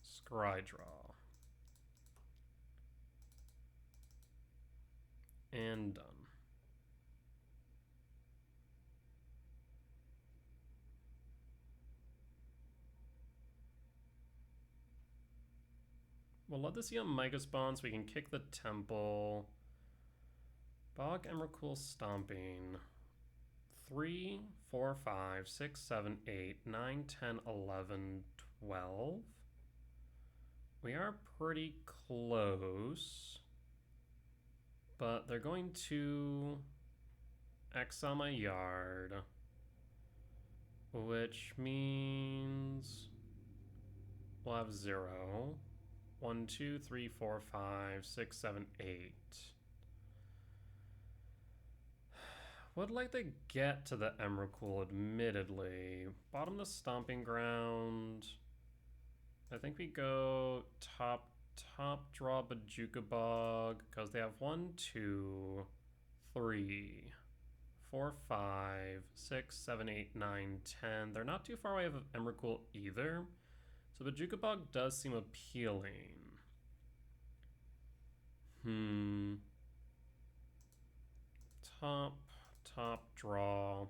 scry draw. And done. We'll let this be a Mega Spawn so we can kick the Temple. Bog Emrakul Stomping. 3, 4, 5, 6, 7, 8, 9, 10, 11, 12. We are pretty close. But they're going to exile my yard. Which means we'll have 0. 1, 2, 3, 4, 5, 6, 7, 8. Would like to get to the Emrakul, admittedly. Bottom the Stomping Ground. I think we go top, draw Bajuka Bog, because they have 1, 2, 3, 4, 5, 6, 7, 8, 9, 10. They're not too far away of Emrakul either. So Bajuka Bog does seem appealing. Top, draw,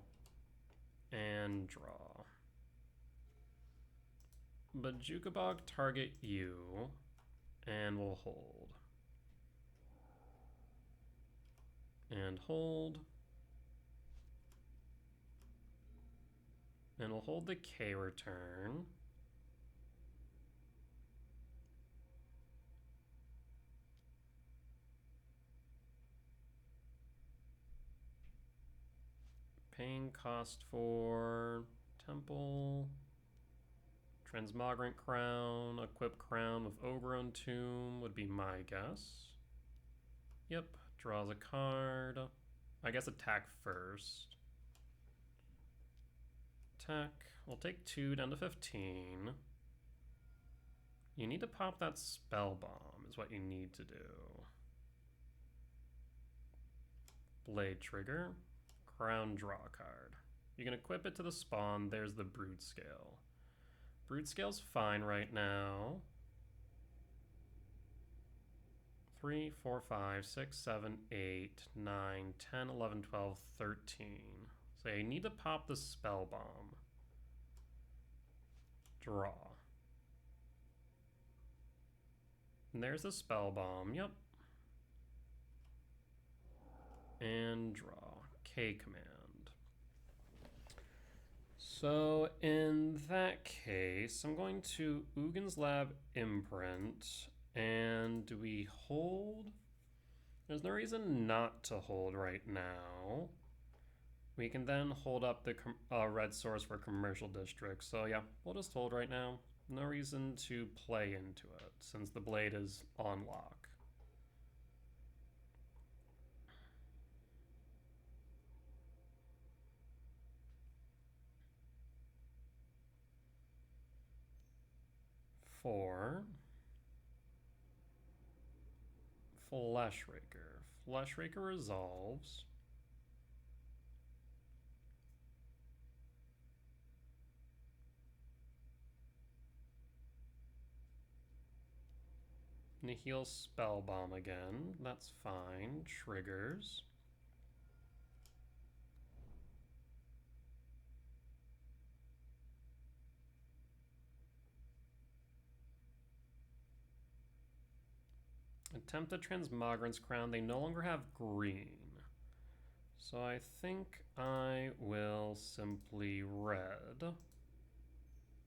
and draw. Bajuka Bog target you, and we'll hold. And hold. And we'll hold the K return. Paying cost for Temple, Transmogrant Crown, Equip Crown with Oberon Tomb would be my guess. Yep, draws a card. I guess attack first. Attack, we'll take 2 down to 15. You need to pop that Spell Bomb is what you need to do. Blade Trigger. Crown draw card. You can equip it to the spawn. There's the Broodscale. Broodscale's fine right now. 3, 4, 5, 6, 7, 8, 9, 10, 11, 12, 13. So you need to pop the Spell Bomb. Draw. And there's the Spell Bomb. Yep. And draw. K command. So in that case, I'm going to Ugin's Lab imprint, and do we hold? There's no reason not to hold right now. We can then hold up the red source for commercial district. So yeah, we'll just hold right now. No reason to play into it since the blade is on lock. For Fleshraker. Fleshraker resolves. Nihil Spellbomb again. That's fine. Triggers. Attempt the Transmogrant's Crown. They no longer have green. So I think I will simply red.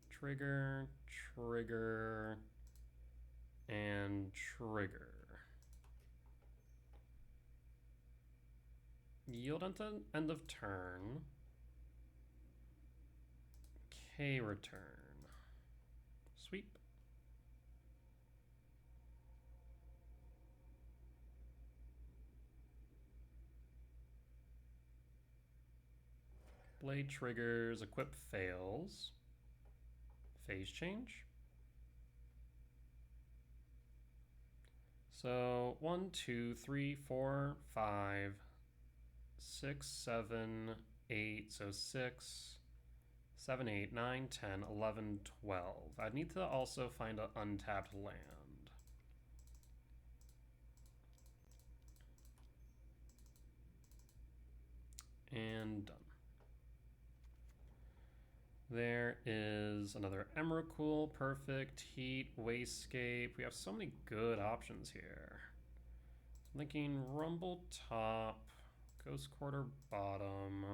Trigger, trigger, and trigger. Yield at the end of turn. K return. Sweep. Blade triggers, equip fails. Phase change. So 1, 2, 3, 4, 5, 6, 7, 8. So 6, 7, 8, 9, 10, 11, 12. I'd need to also find an untapped land. And done. There is another Emrakul, perfect, heat, wasescape. We have so many good options here. I'm thinking Rumble top, Ghost Quarter bottom,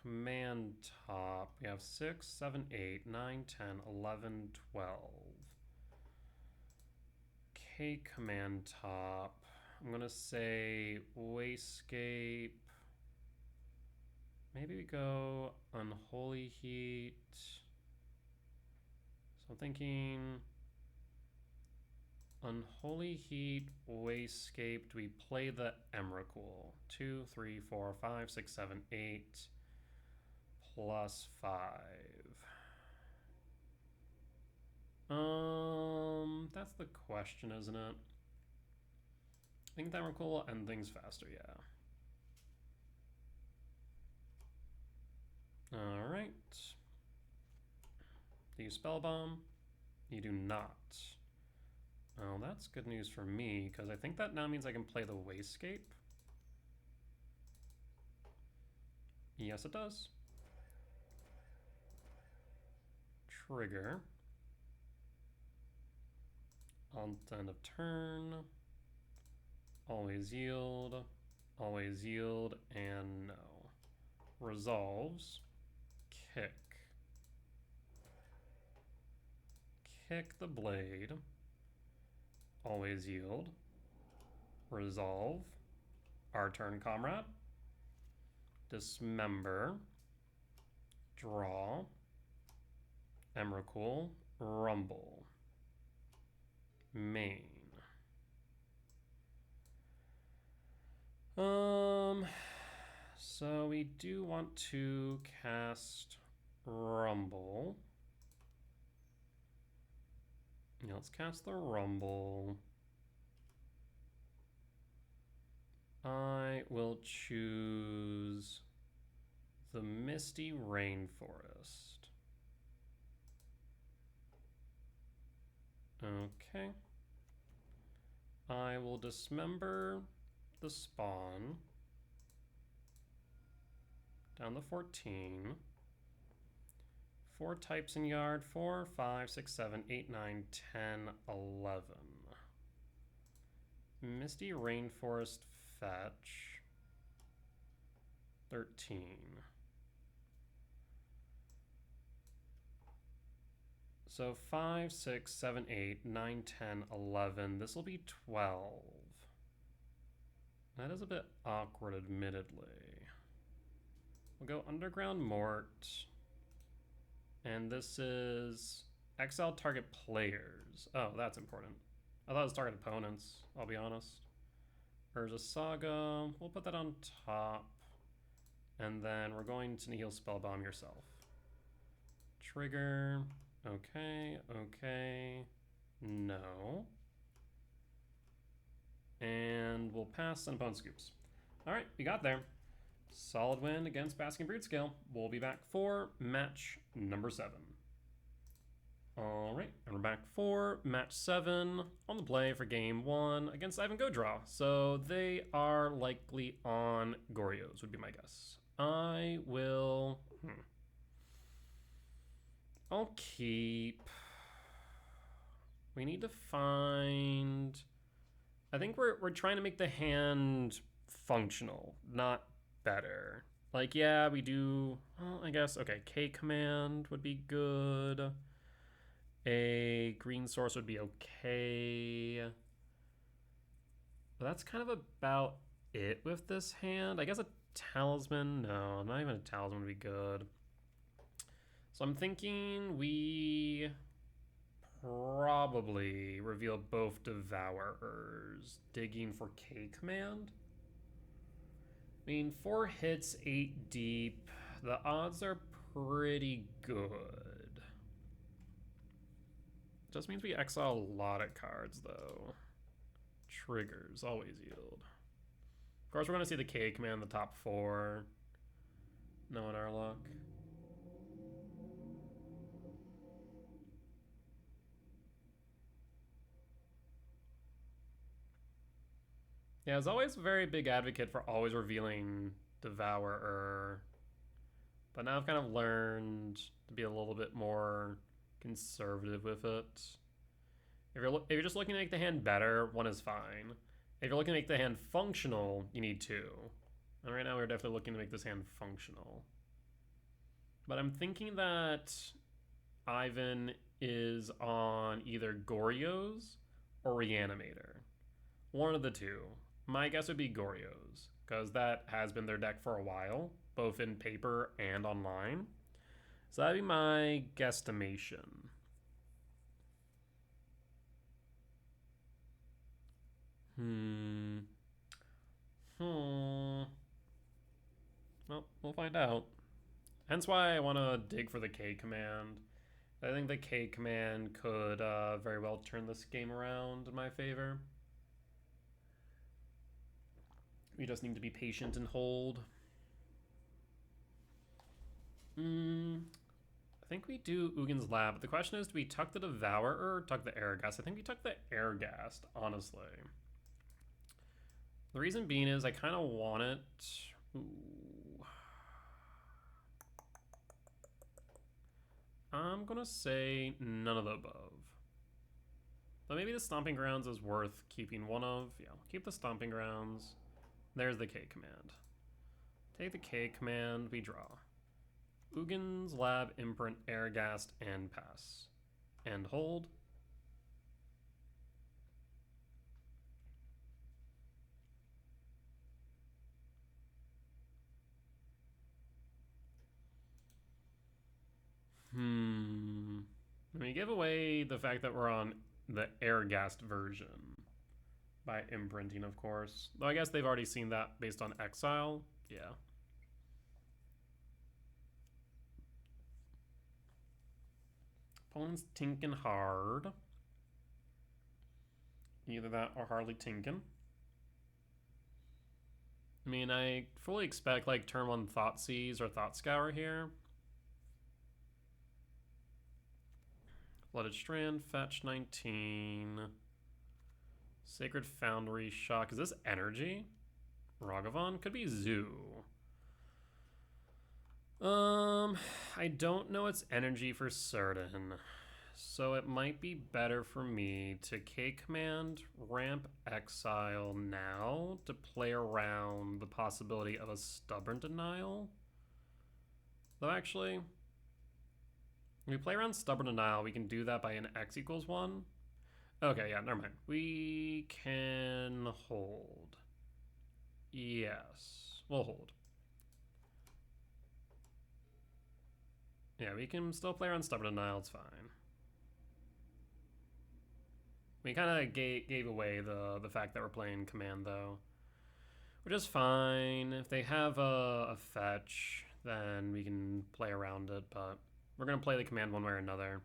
Command top. We have 6, 7, 8, 9, 10, 11, 12. K Command top. I'm gonna say wasescape. Maybe we go Unholy Heat. So I'm thinking Unholy Heat, Wasescape. Do we play the Emrakul? 2, 3, 4, 5, 6, 7, 8 plus 5. That's the question, isn't it? I think the Emrakul will end things faster, yeah. Alright. Do you spell bomb? You do not. Oh, that's good news for me, because I think that now means I can play the Wasescape. Yes, it does. Trigger. On the end of turn. Always yield, and no. Resolves. Kick. Kick the blade. Always yield. Resolve. Our turn, comrade. Dismember. Draw. Emrakul. Rumble. Main. So we do want to cast Rumble. Yeah, let's cast the Rumble. I will choose the Misty Rainforest. Okay. I will dismember the spawn down to 14. 4 types in yard. 4, 5, 6, 7, 8, 9, 10, 11. Misty Rainforest fetch. 13. So 5, 6, 7, 8, 9, 10, 11. This will be 12. That is a bit awkward, admittedly. We'll go Underground Mort. And this is exile target players. Oh, that's important. I thought it was target opponents, I'll be honest. Urza Saga. We'll put that on top. And then we're going to Nihil Spellbomb yourself. Trigger. Okay, okay. No. And we'll pass and opponent scoops. All right, we got there. Solid win against Basking Broodscale. We'll be back for match number 7. All right, and we're back for match 7 on the play for game 1 against Ivan Godraw. So they are likely on Goryo's, would be my guess. I will... I'll keep... We need to find... I think we're trying to make the hand functional, not better. Like, yeah, we do... Well, I guess, okay, K command would be good. A green source would be okay. But that's kind of about it with this hand. I guess a Talisman? No, not even a talisman would be good. So I'm thinking we probably reveal both Devourers, digging for K command. I mean, 4 hits, 8 deep. The odds are pretty good. Just means we exile a lot of cards, though. Triggers, always yield. Of course, we're going to see the K command in the top 4. No in our luck. Yeah, I was always a very big advocate for always revealing Devourer. But now I've kind of learned to be a little bit more conservative with it. If you're just looking to make the hand better, 1 is fine. If you're looking to make the hand functional, you need 2. And right now we're definitely looking to make this hand functional. But I'm thinking that Ivan is on either Goryo's or Reanimator. One of the two. My guess would be Goryo's, because that has been their deck for a while, both in paper and online. So that'd be my guesstimation. Well, we'll find out. Hence why I want to dig for the K command. I think the K command could very well turn this game around in my favor. We just need to be patient and hold. I think we do Ugin's Lab, but the question is, do we tuck the Devourer or tuck the Airghast? I think we tuck the Airghast, honestly. The reason being is I kind of want it... Ooh. I'm going to say none of the above. But maybe the Stomping Grounds is worth keeping one of. Yeah, I'll keep the Stomping Grounds. There's the K command. Take the K command, we draw. Ugin's Lab, Imprint, Airghast, and pass. And hold. Let me give away the fact that we're on the Airghast version by imprinting, of course. Though I guess they've already seen that based on Exile. Yeah. Opponent's tinkin' hard. Either that or hardly tinkin'. I mean, I fully expect like turn 1 Thoughtseize or Thought Scour here. Flooded Strand, fetch 19. Sacred Foundry, shock. Is this energy? Ragavan? Could be Zoo. I don't know its energy for certain. So it might be better for me to K-Command, ramp Exile now to play around the possibility of a Stubborn Denial. Though actually, if we play around Stubborn Denial, we can do that by an X equals 1. Okay, yeah, never mind. We can hold. Yes, we'll hold. Yeah, we can still play around Stubborn Denial, it's fine. We kind of gave away the fact that we're playing Command, though. Which is fine. If they have a fetch, then we can play around it, but we're going to play the Command one way or another.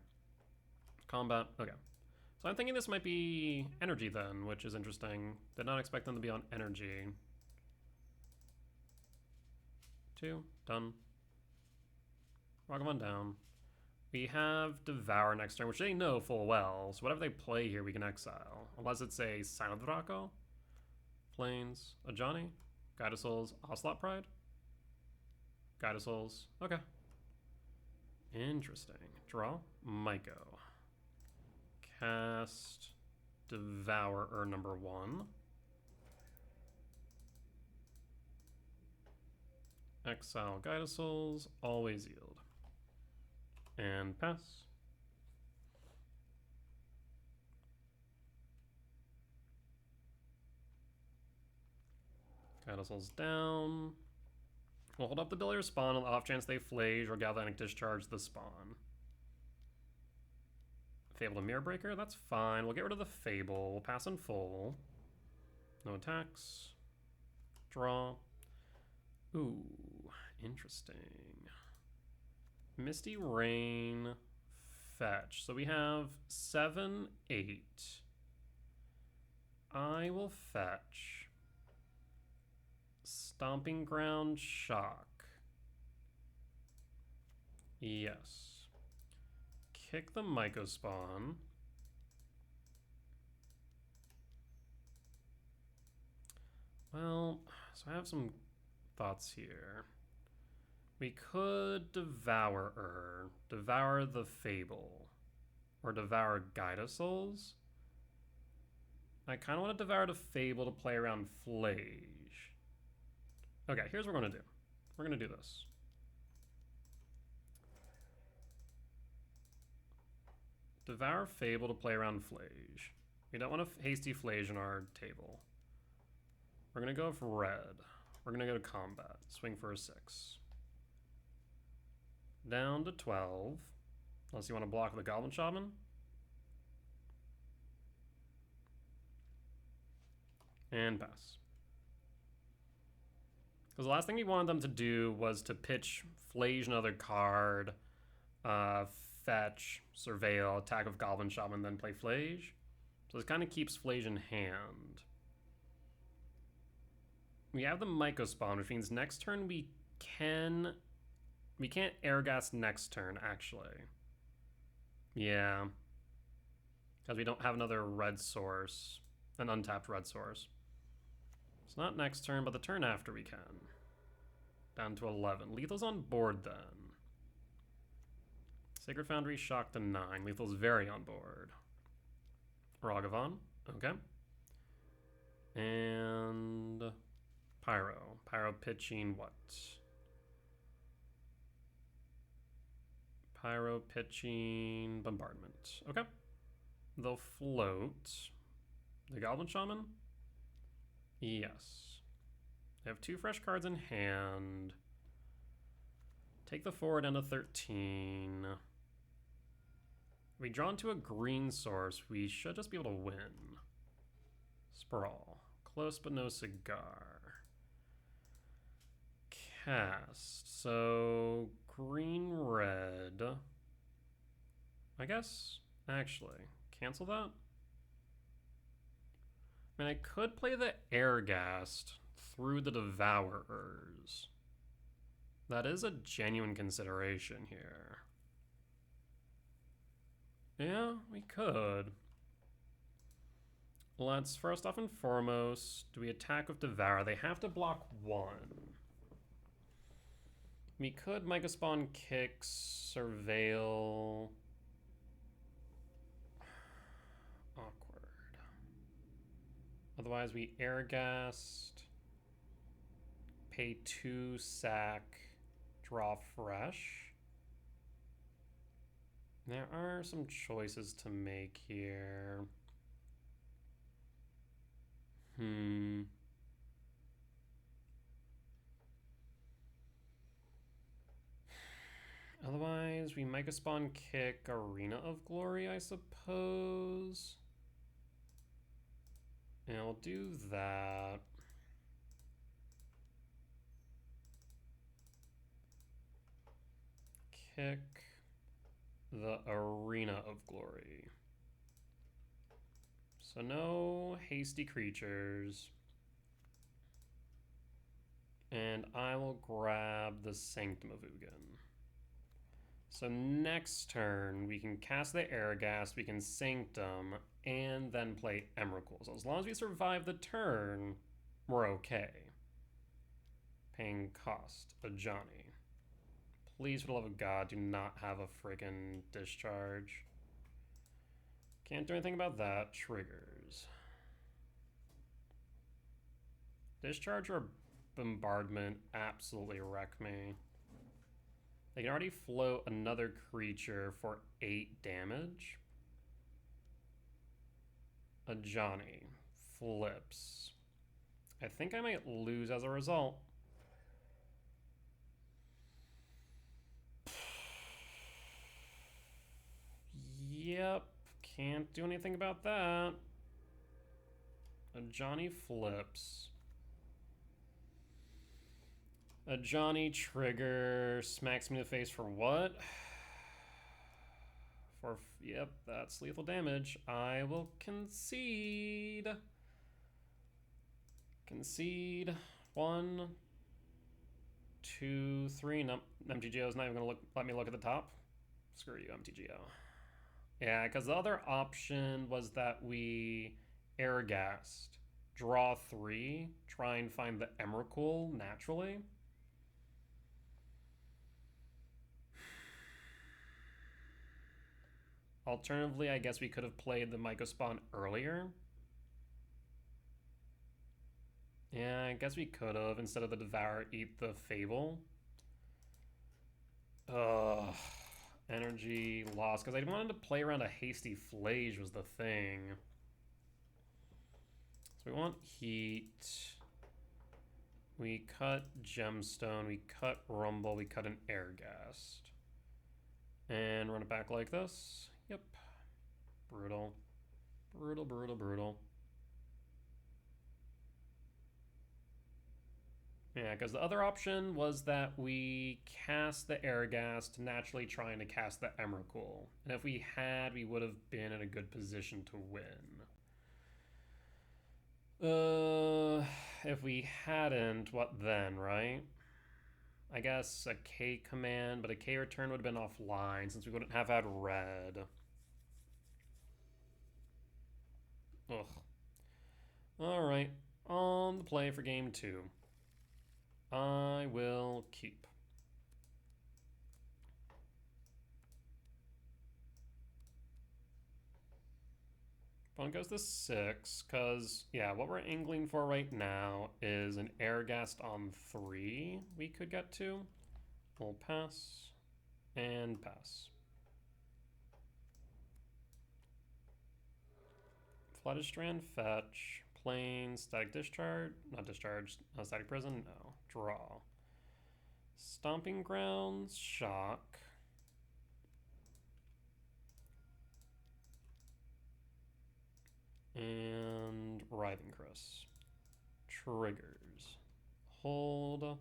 Combat, okay. So I'm thinking this might be energy then, which is interesting. Did not expect them to be on energy. 2, done. Ragavan down. We have Devour next turn, which they know full well, so whatever they play here we can exile. Unless it's a Sign of the Draco. Plains, Ajani, Guide of Souls, Ocelot Pride. Guide of Souls, okay. Interesting. Draw, Myco. Cast Devourer number 1. Exile Guide of Souls, always yield. And pass. Guide of Souls down. We'll hold up the ability to spawn on the off chance they flage or galvanic discharge the spawn. Fable to Mirror Breaker, that's fine. We'll get rid of the Fable. We'll pass in full. No attacks. Draw. Ooh, interesting. Misty Rain, fetch. So we have 7, 8. I will fetch. Stomping Ground, shock. Yes. Kick the Myco spawn. Well, so I have some thoughts here. We could devour the Fable, or devour Guide of Souls. I kind of want to devour the Fable to play around Flage. Okay, here's what we're going to do. We're going to do this. Devour Fable to play around Flage. We don't want a hasty Flage in our table. We're going to go for red. We're going to go to combat. Swing for a 6. Down to 12. Unless you want to block the Goblin Shaman. And pass. Because the last thing we wanted them to do was to pitch Flage another card, fetch, surveil, attack with Goblin Shaman, then play Flage. So this kind of keeps Flage in hand. We have the Myco spawn, which means next turn we can't Airgas next turn, actually. Yeah. Because we don't have another red source, an untapped red source. It's not next turn, but the turn after we can. Down to 11. Lethal's on board then. Sacred Foundry, shock to 9. Lethal's very on board. Ragavan, okay. And Pyro. Pyro pitching what? Pyro pitching Bombardment. Okay. They'll float. The Goblin Shaman? Yes. They have 2 fresh cards in hand. Take the forward end of 13. We draw into a green source. We should just be able to win. Sprawl. Close but no cigar. Cast. So green, red. I guess, actually, cancel that. I mean, I could play the Airgast through the Devourers. That is a genuine consideration here. Yeah, we could. Let's first off and foremost, do we attack with Devour? They have to block 1. We could Myco spawn, kick, surveil. Awkward. Otherwise, we Airgast, pay 2, sack, draw fresh. There are some choices to make here. Otherwise, we Myco spawn, kick, Arena of Glory, I suppose. And I'll do that. Kick the Arena of Glory. So no hasty creatures. And I will grab the Sanctum of Ugin. So next turn, we can cast the Airgast, we can Sanctum, and then play Emrakul. So as long as we survive the turn, we're okay. Paying cost, a Johnny. Please, for the love of God, do not have a friggin' discharge. Can't do anything about that. Triggers. Discharge or bombardment absolutely wreck me. They can already float another creature for 8 damage. A Johnny flips. I think I might lose as a result. Can't do anything about that. A Johnny flips. A Johnny trigger smacks me in the face for what? Yep, that's lethal damage. I will concede. Concede. 1, 2, 3. Nope. MTGO is not even gonna let me look at the top. Screw you, MTGO. Yeah, because the other option was that we airgassed, draw 3, try and find the Emrakul naturally. Alternatively, I guess we could have played the Mycospawn earlier. Yeah, I guess we could have, instead of the Devour, eat the Fable. Ugh. Energy loss, because I wanted to play around a Hasty Flage was the thing. So we want heat. We cut Gemstone, we cut Rumble, we cut an Airgast. And run it back like this. Yep. Brutal. Brutal, brutal, brutal. Yeah, because the other option was that we cast the Airgast, naturally trying to cast the Emrakul. And if we had, we would have been in a good position to win. If we hadn't, what then, right? I guess a K command, but a K return would have been offline since we wouldn't have had red. Ugh. Alright, on the play for game 2. I will keep. Opponent goes to 6, because, yeah, what we're angling for right now is an Airgast on 3 we could get to. We'll pass, and pass. Flooded Strand, fetch. Plane, Static Discharge, not Discharge, Static Prison, no. Draw. Stomping Grounds, shock. And Writhing Crest. Triggers. Hold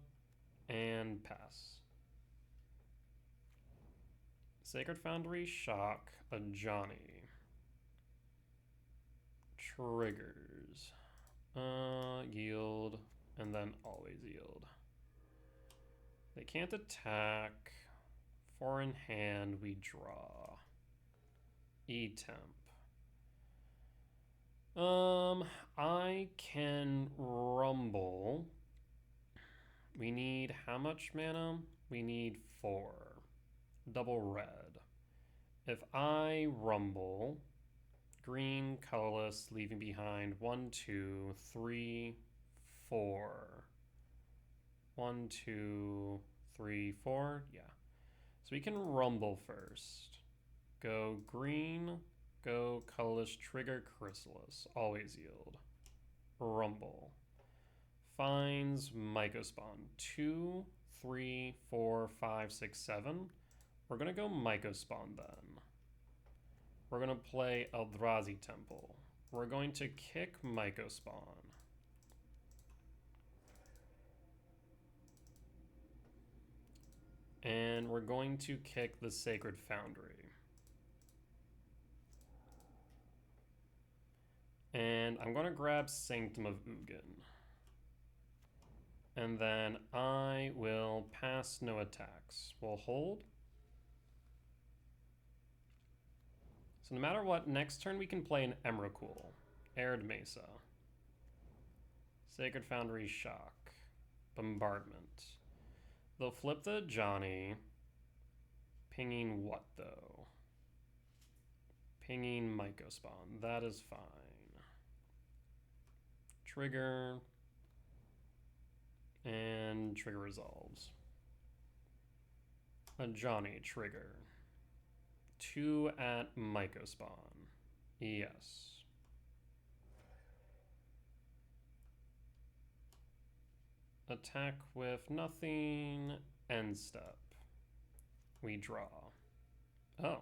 and pass. Sacred Foundry, shock, a Johnny. Triggers. Yield, and then always yield. They can't attack. 4 in hand, we draw. E-temp. I can rumble. We need how much mana? We need 4. Double red. If I rumble, green, colorless, leaving behind 1, 2, 3, 4. 1, 2, 3, 4. Yeah. So we can rumble first. Go green, go colorless, trigger chrysalis. Always yield. Rumble. Finds Mycospawn. 2, 3, 4, 5, 6, 7. We're gonna go Mycospawn then. We're gonna play Eldrazi Temple. We're going to kick Mycospawn. And we're going to kick the Sacred Foundry. And I'm going to grab Sanctum of Ugin. And then I will pass no attacks. We'll hold. So no matter what, next turn we can play an Emrakul. Arid Mesa. Sacred Foundry, shock. Bombardment. They'll flip the Johnny. Pinging what, though? Pinging Mycospawn. That is fine. Trigger. And trigger resolves. A Johnny trigger. 2 at Mycospawn. Yes. Attack with nothing. End step. We draw. Oh.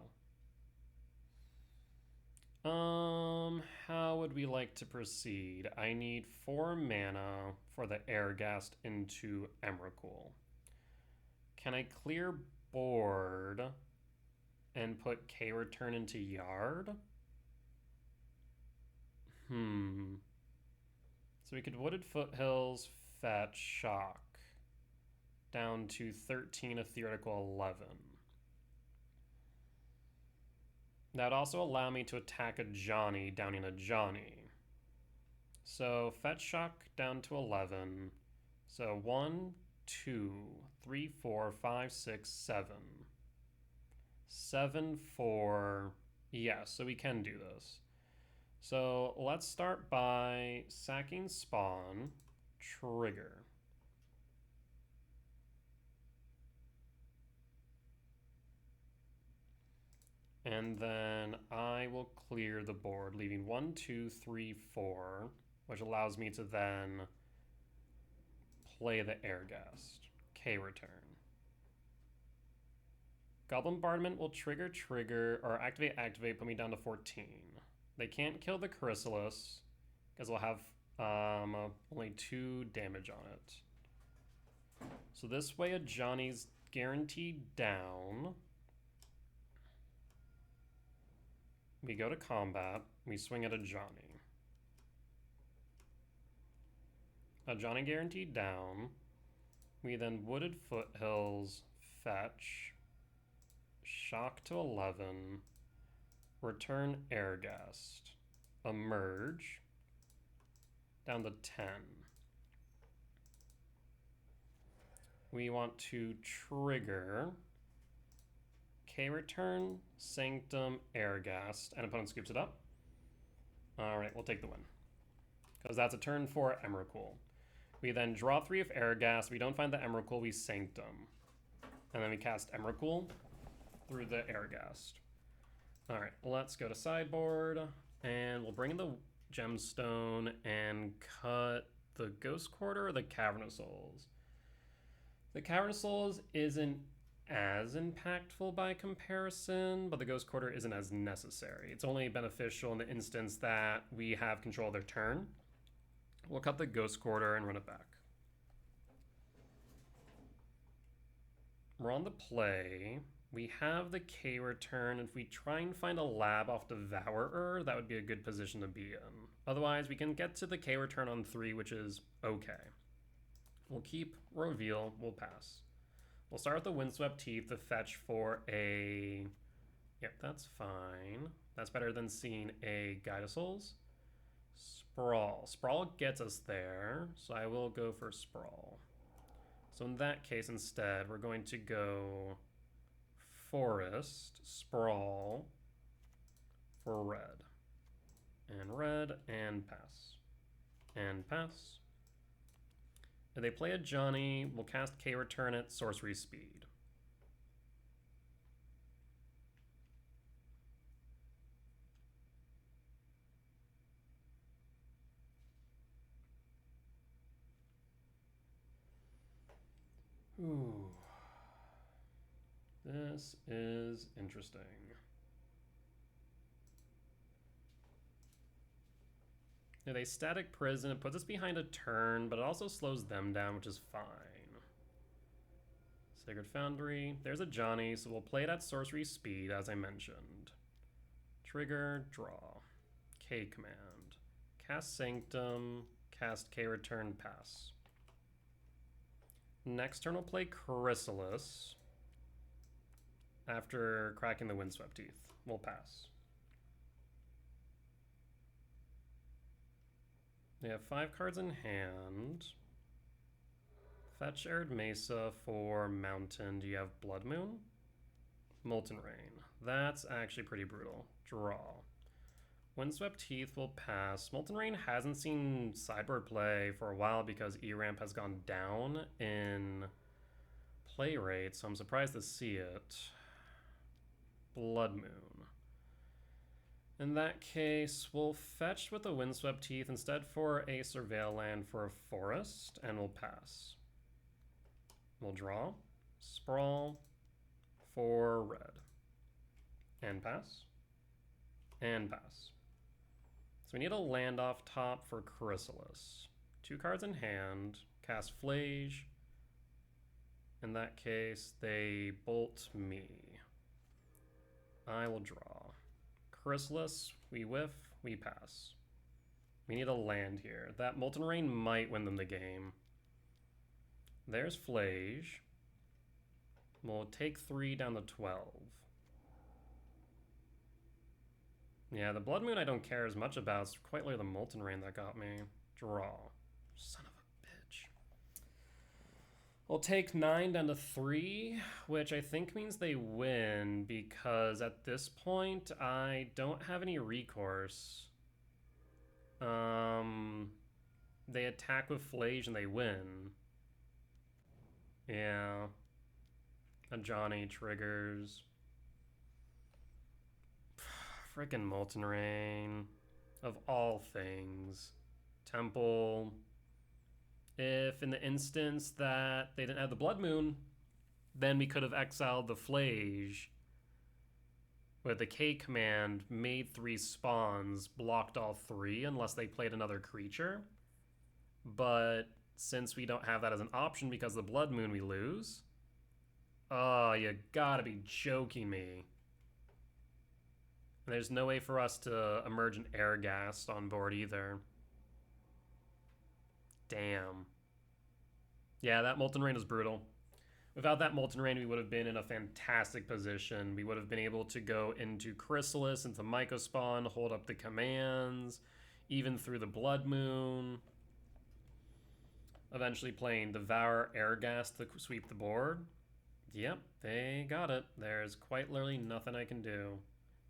like to proceed? I need 4 mana for the Airghast into Emrakul. Can I clear board and put K-Return into Yard? So we could Wooded Foothills, fetch, shock. Down to 13, a theoretical 11. That would also allow me to attack a Johnny, downing a Johnny. So fetch, shock down to 11. So 1, 2, 3, 4, 5, 6, 7. 7, 4. Yeah, so we can do this. So let's start by sacking spawn, trigger. And then I will clear the board, leaving 1, 2, 3, 4, which allows me to then play the Airghast. K-Return. Goblin Bombardment will trigger, or activate, put me down to 14. They can't kill the Chrysalis, because we'll have only 2 damage on it. So this way a Johnny's guaranteed down. We go to combat, we swing at a Johnny. A Johnny guaranteed down. We then Wooded Foothills, fetch, shock to 11, return Airghast, emerge, down to 10. We want to trigger K-Return, Sanctum, Airghast, and opponent scoops it up. Alright, we'll take the win. Because that's a turn 4 Emrakul. We then draw 3 of Airghast. We don't find the Emrakul, we Sanctum. And then we cast Emrakul through the Airghast. Alright, let's go to sideboard. And we'll bring in the Gemstone and cut the Ghost Quarter or the Cavern of Souls. The Cavern of Souls isn't as impactful by comparison, but the Ghost Quarter isn't as necessary. It's only beneficial in the instance that we have control of their turn. We'll cut the Ghost Quarter and run it back. We're on the play. We have the K-Return. If we try and find a lab off Devourer, that would be a good position to be in. Otherwise, we can get to the K-Return on 3, which is okay. We'll keep Reveal, we'll pass. We'll start with the Windswept Teeth to fetch for a... Yep, that's fine. That's better than seeing a Guide of Souls. Sprawl. Sprawl gets us there, so I will go for Sprawl. So in that case, instead, we're going to go Forest, Sprawl, for red. And pass. And pass. If they play a Johnny, we'll cast K-Return at Sorcery Speed. Ooh. This is interesting. If they static prison, it puts us behind a turn, but it also slows them down, which is fine. Sacred Foundry. There's a Johnny, so we'll play it at Sorcery Speed, as I mentioned. Trigger, draw. K command. Cast Sanctum, cast K-Return, pass. Next turn we'll play Chrysalis. After cracking the Windswept Teeth, we'll pass. They have 5 cards in hand. Fetch Arid Mesa for Mountain. Do you have Blood Moon? Molten Rain. That's actually pretty brutal. Draw. Windswept Teeth will pass. Molten Rain hasn't seen sideboard play for a while because E-Ramp has gone down in play rate, so I'm surprised to see it. Blood Moon. In that case, we'll fetch with the Windswept Teeth instead for a Surveil land for a forest, and we'll pass. We'll draw, Sprawl for red, and pass, and pass. So we need a land off top for Chrysalis. 2 cards in hand. Cast Flage. In that case, they bolt me. I will draw. Chrysalis, we whiff, we pass. We need a land here. That Molten Rain might win them the game. There's Flage. We'll take 3 down to 12. Yeah, the Blood Moon I don't care as much about. It's quite literally the Molten Rain that got me. Draw. Son of a bitch. We'll take 9 down to 3, which I think means they win because at this point I don't have any recourse. They attack with Flage and they win. Yeah. A Johnny triggers. Frickin' Molten Rain. Of all things. Temple. If in the instance that they didn't have the Blood Moon, then we could have exiled the Flage. With the K command, made 3 spawns, blocked all 3 unless they played another creature. But since we don't have that as an option because of the Blood Moon, we lose. Oh, you gotta be joking me. And there's no way for us to emerge an Airghast on board either. Damn. Yeah, that Molten Rain is brutal. Without that Molten Rain, we would have been in a fantastic position. We would have been able to go into Chrysalis, into Mycospawn, hold up the commands, even through the Blood Moon. Eventually playing Devour Airghast to sweep the board. Yep, they got it. There's quite literally nothing I can do.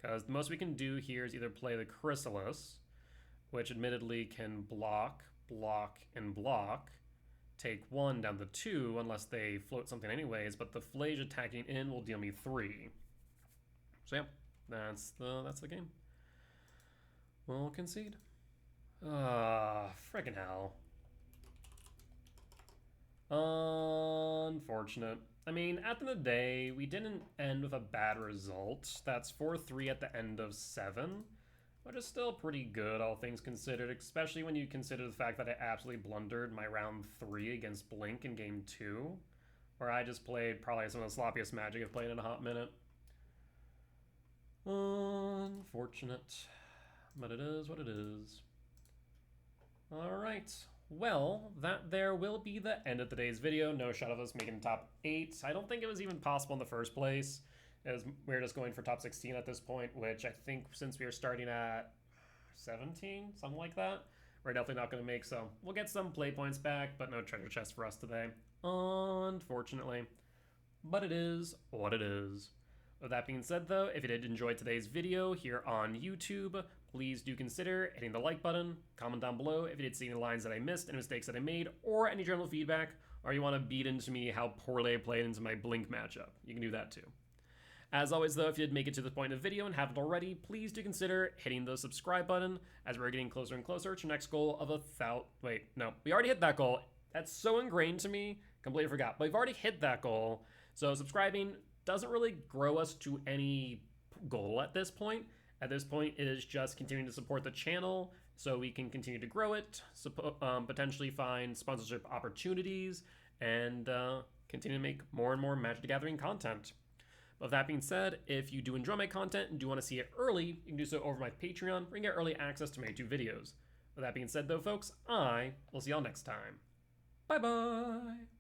Because the most we can do here is either play the Chrysalis, which admittedly can block, block, and block. Take 1 down to 2 unless they float something anyways, but the Flage attacking in will deal me 3. So yeah, that's the game. We'll concede. Frickin' hell. Unfortunate. I mean, at the end of the day, we didn't end with a bad result. That's 4-3 at the end of 7, which is still pretty good, all things considered, especially when you consider the fact that I absolutely blundered my round 3 against Blink in game 2, where I just played probably some of the sloppiest Magic I've played in a hot minute. Unfortunate, but it is what it is. Alright, well, that there will be the end of today's video. No shot of us making top 8. I don't think it was even possible in the first place, as we're just going for top 16 at this point, which I think since we are starting at 17, something like that, we're definitely not going to make, so we'll get some play points back, but no treasure chest for us today, unfortunately. But it is what it is. With that being said though, if you did enjoy today's video here on YouTube, please do consider hitting the like button, comment down below if you did see any lines that I missed, any mistakes that I made, or any general feedback, or you want to beat into me how poorly I played into my Blink matchup. You can do that too. As always though, if you did make it to this point of the video and haven't already, please do consider hitting the subscribe button as we're getting closer and closer to our next goal of 1,000. Wait, no, we already hit that goal. That's so ingrained to me, completely forgot, but we've already hit that goal. So subscribing doesn't really grow us to any goal at this point. At this point, it is just continuing to support the channel so we can continue to grow it, potentially find sponsorship opportunities, and continue to make more and more Magic the Gathering content. But with that being said, if you do enjoy my content and do want to see it early, you can do so over my Patreon, where you can get early access to my YouTube videos. With that being said though, folks, I will see y'all next time. Bye-bye!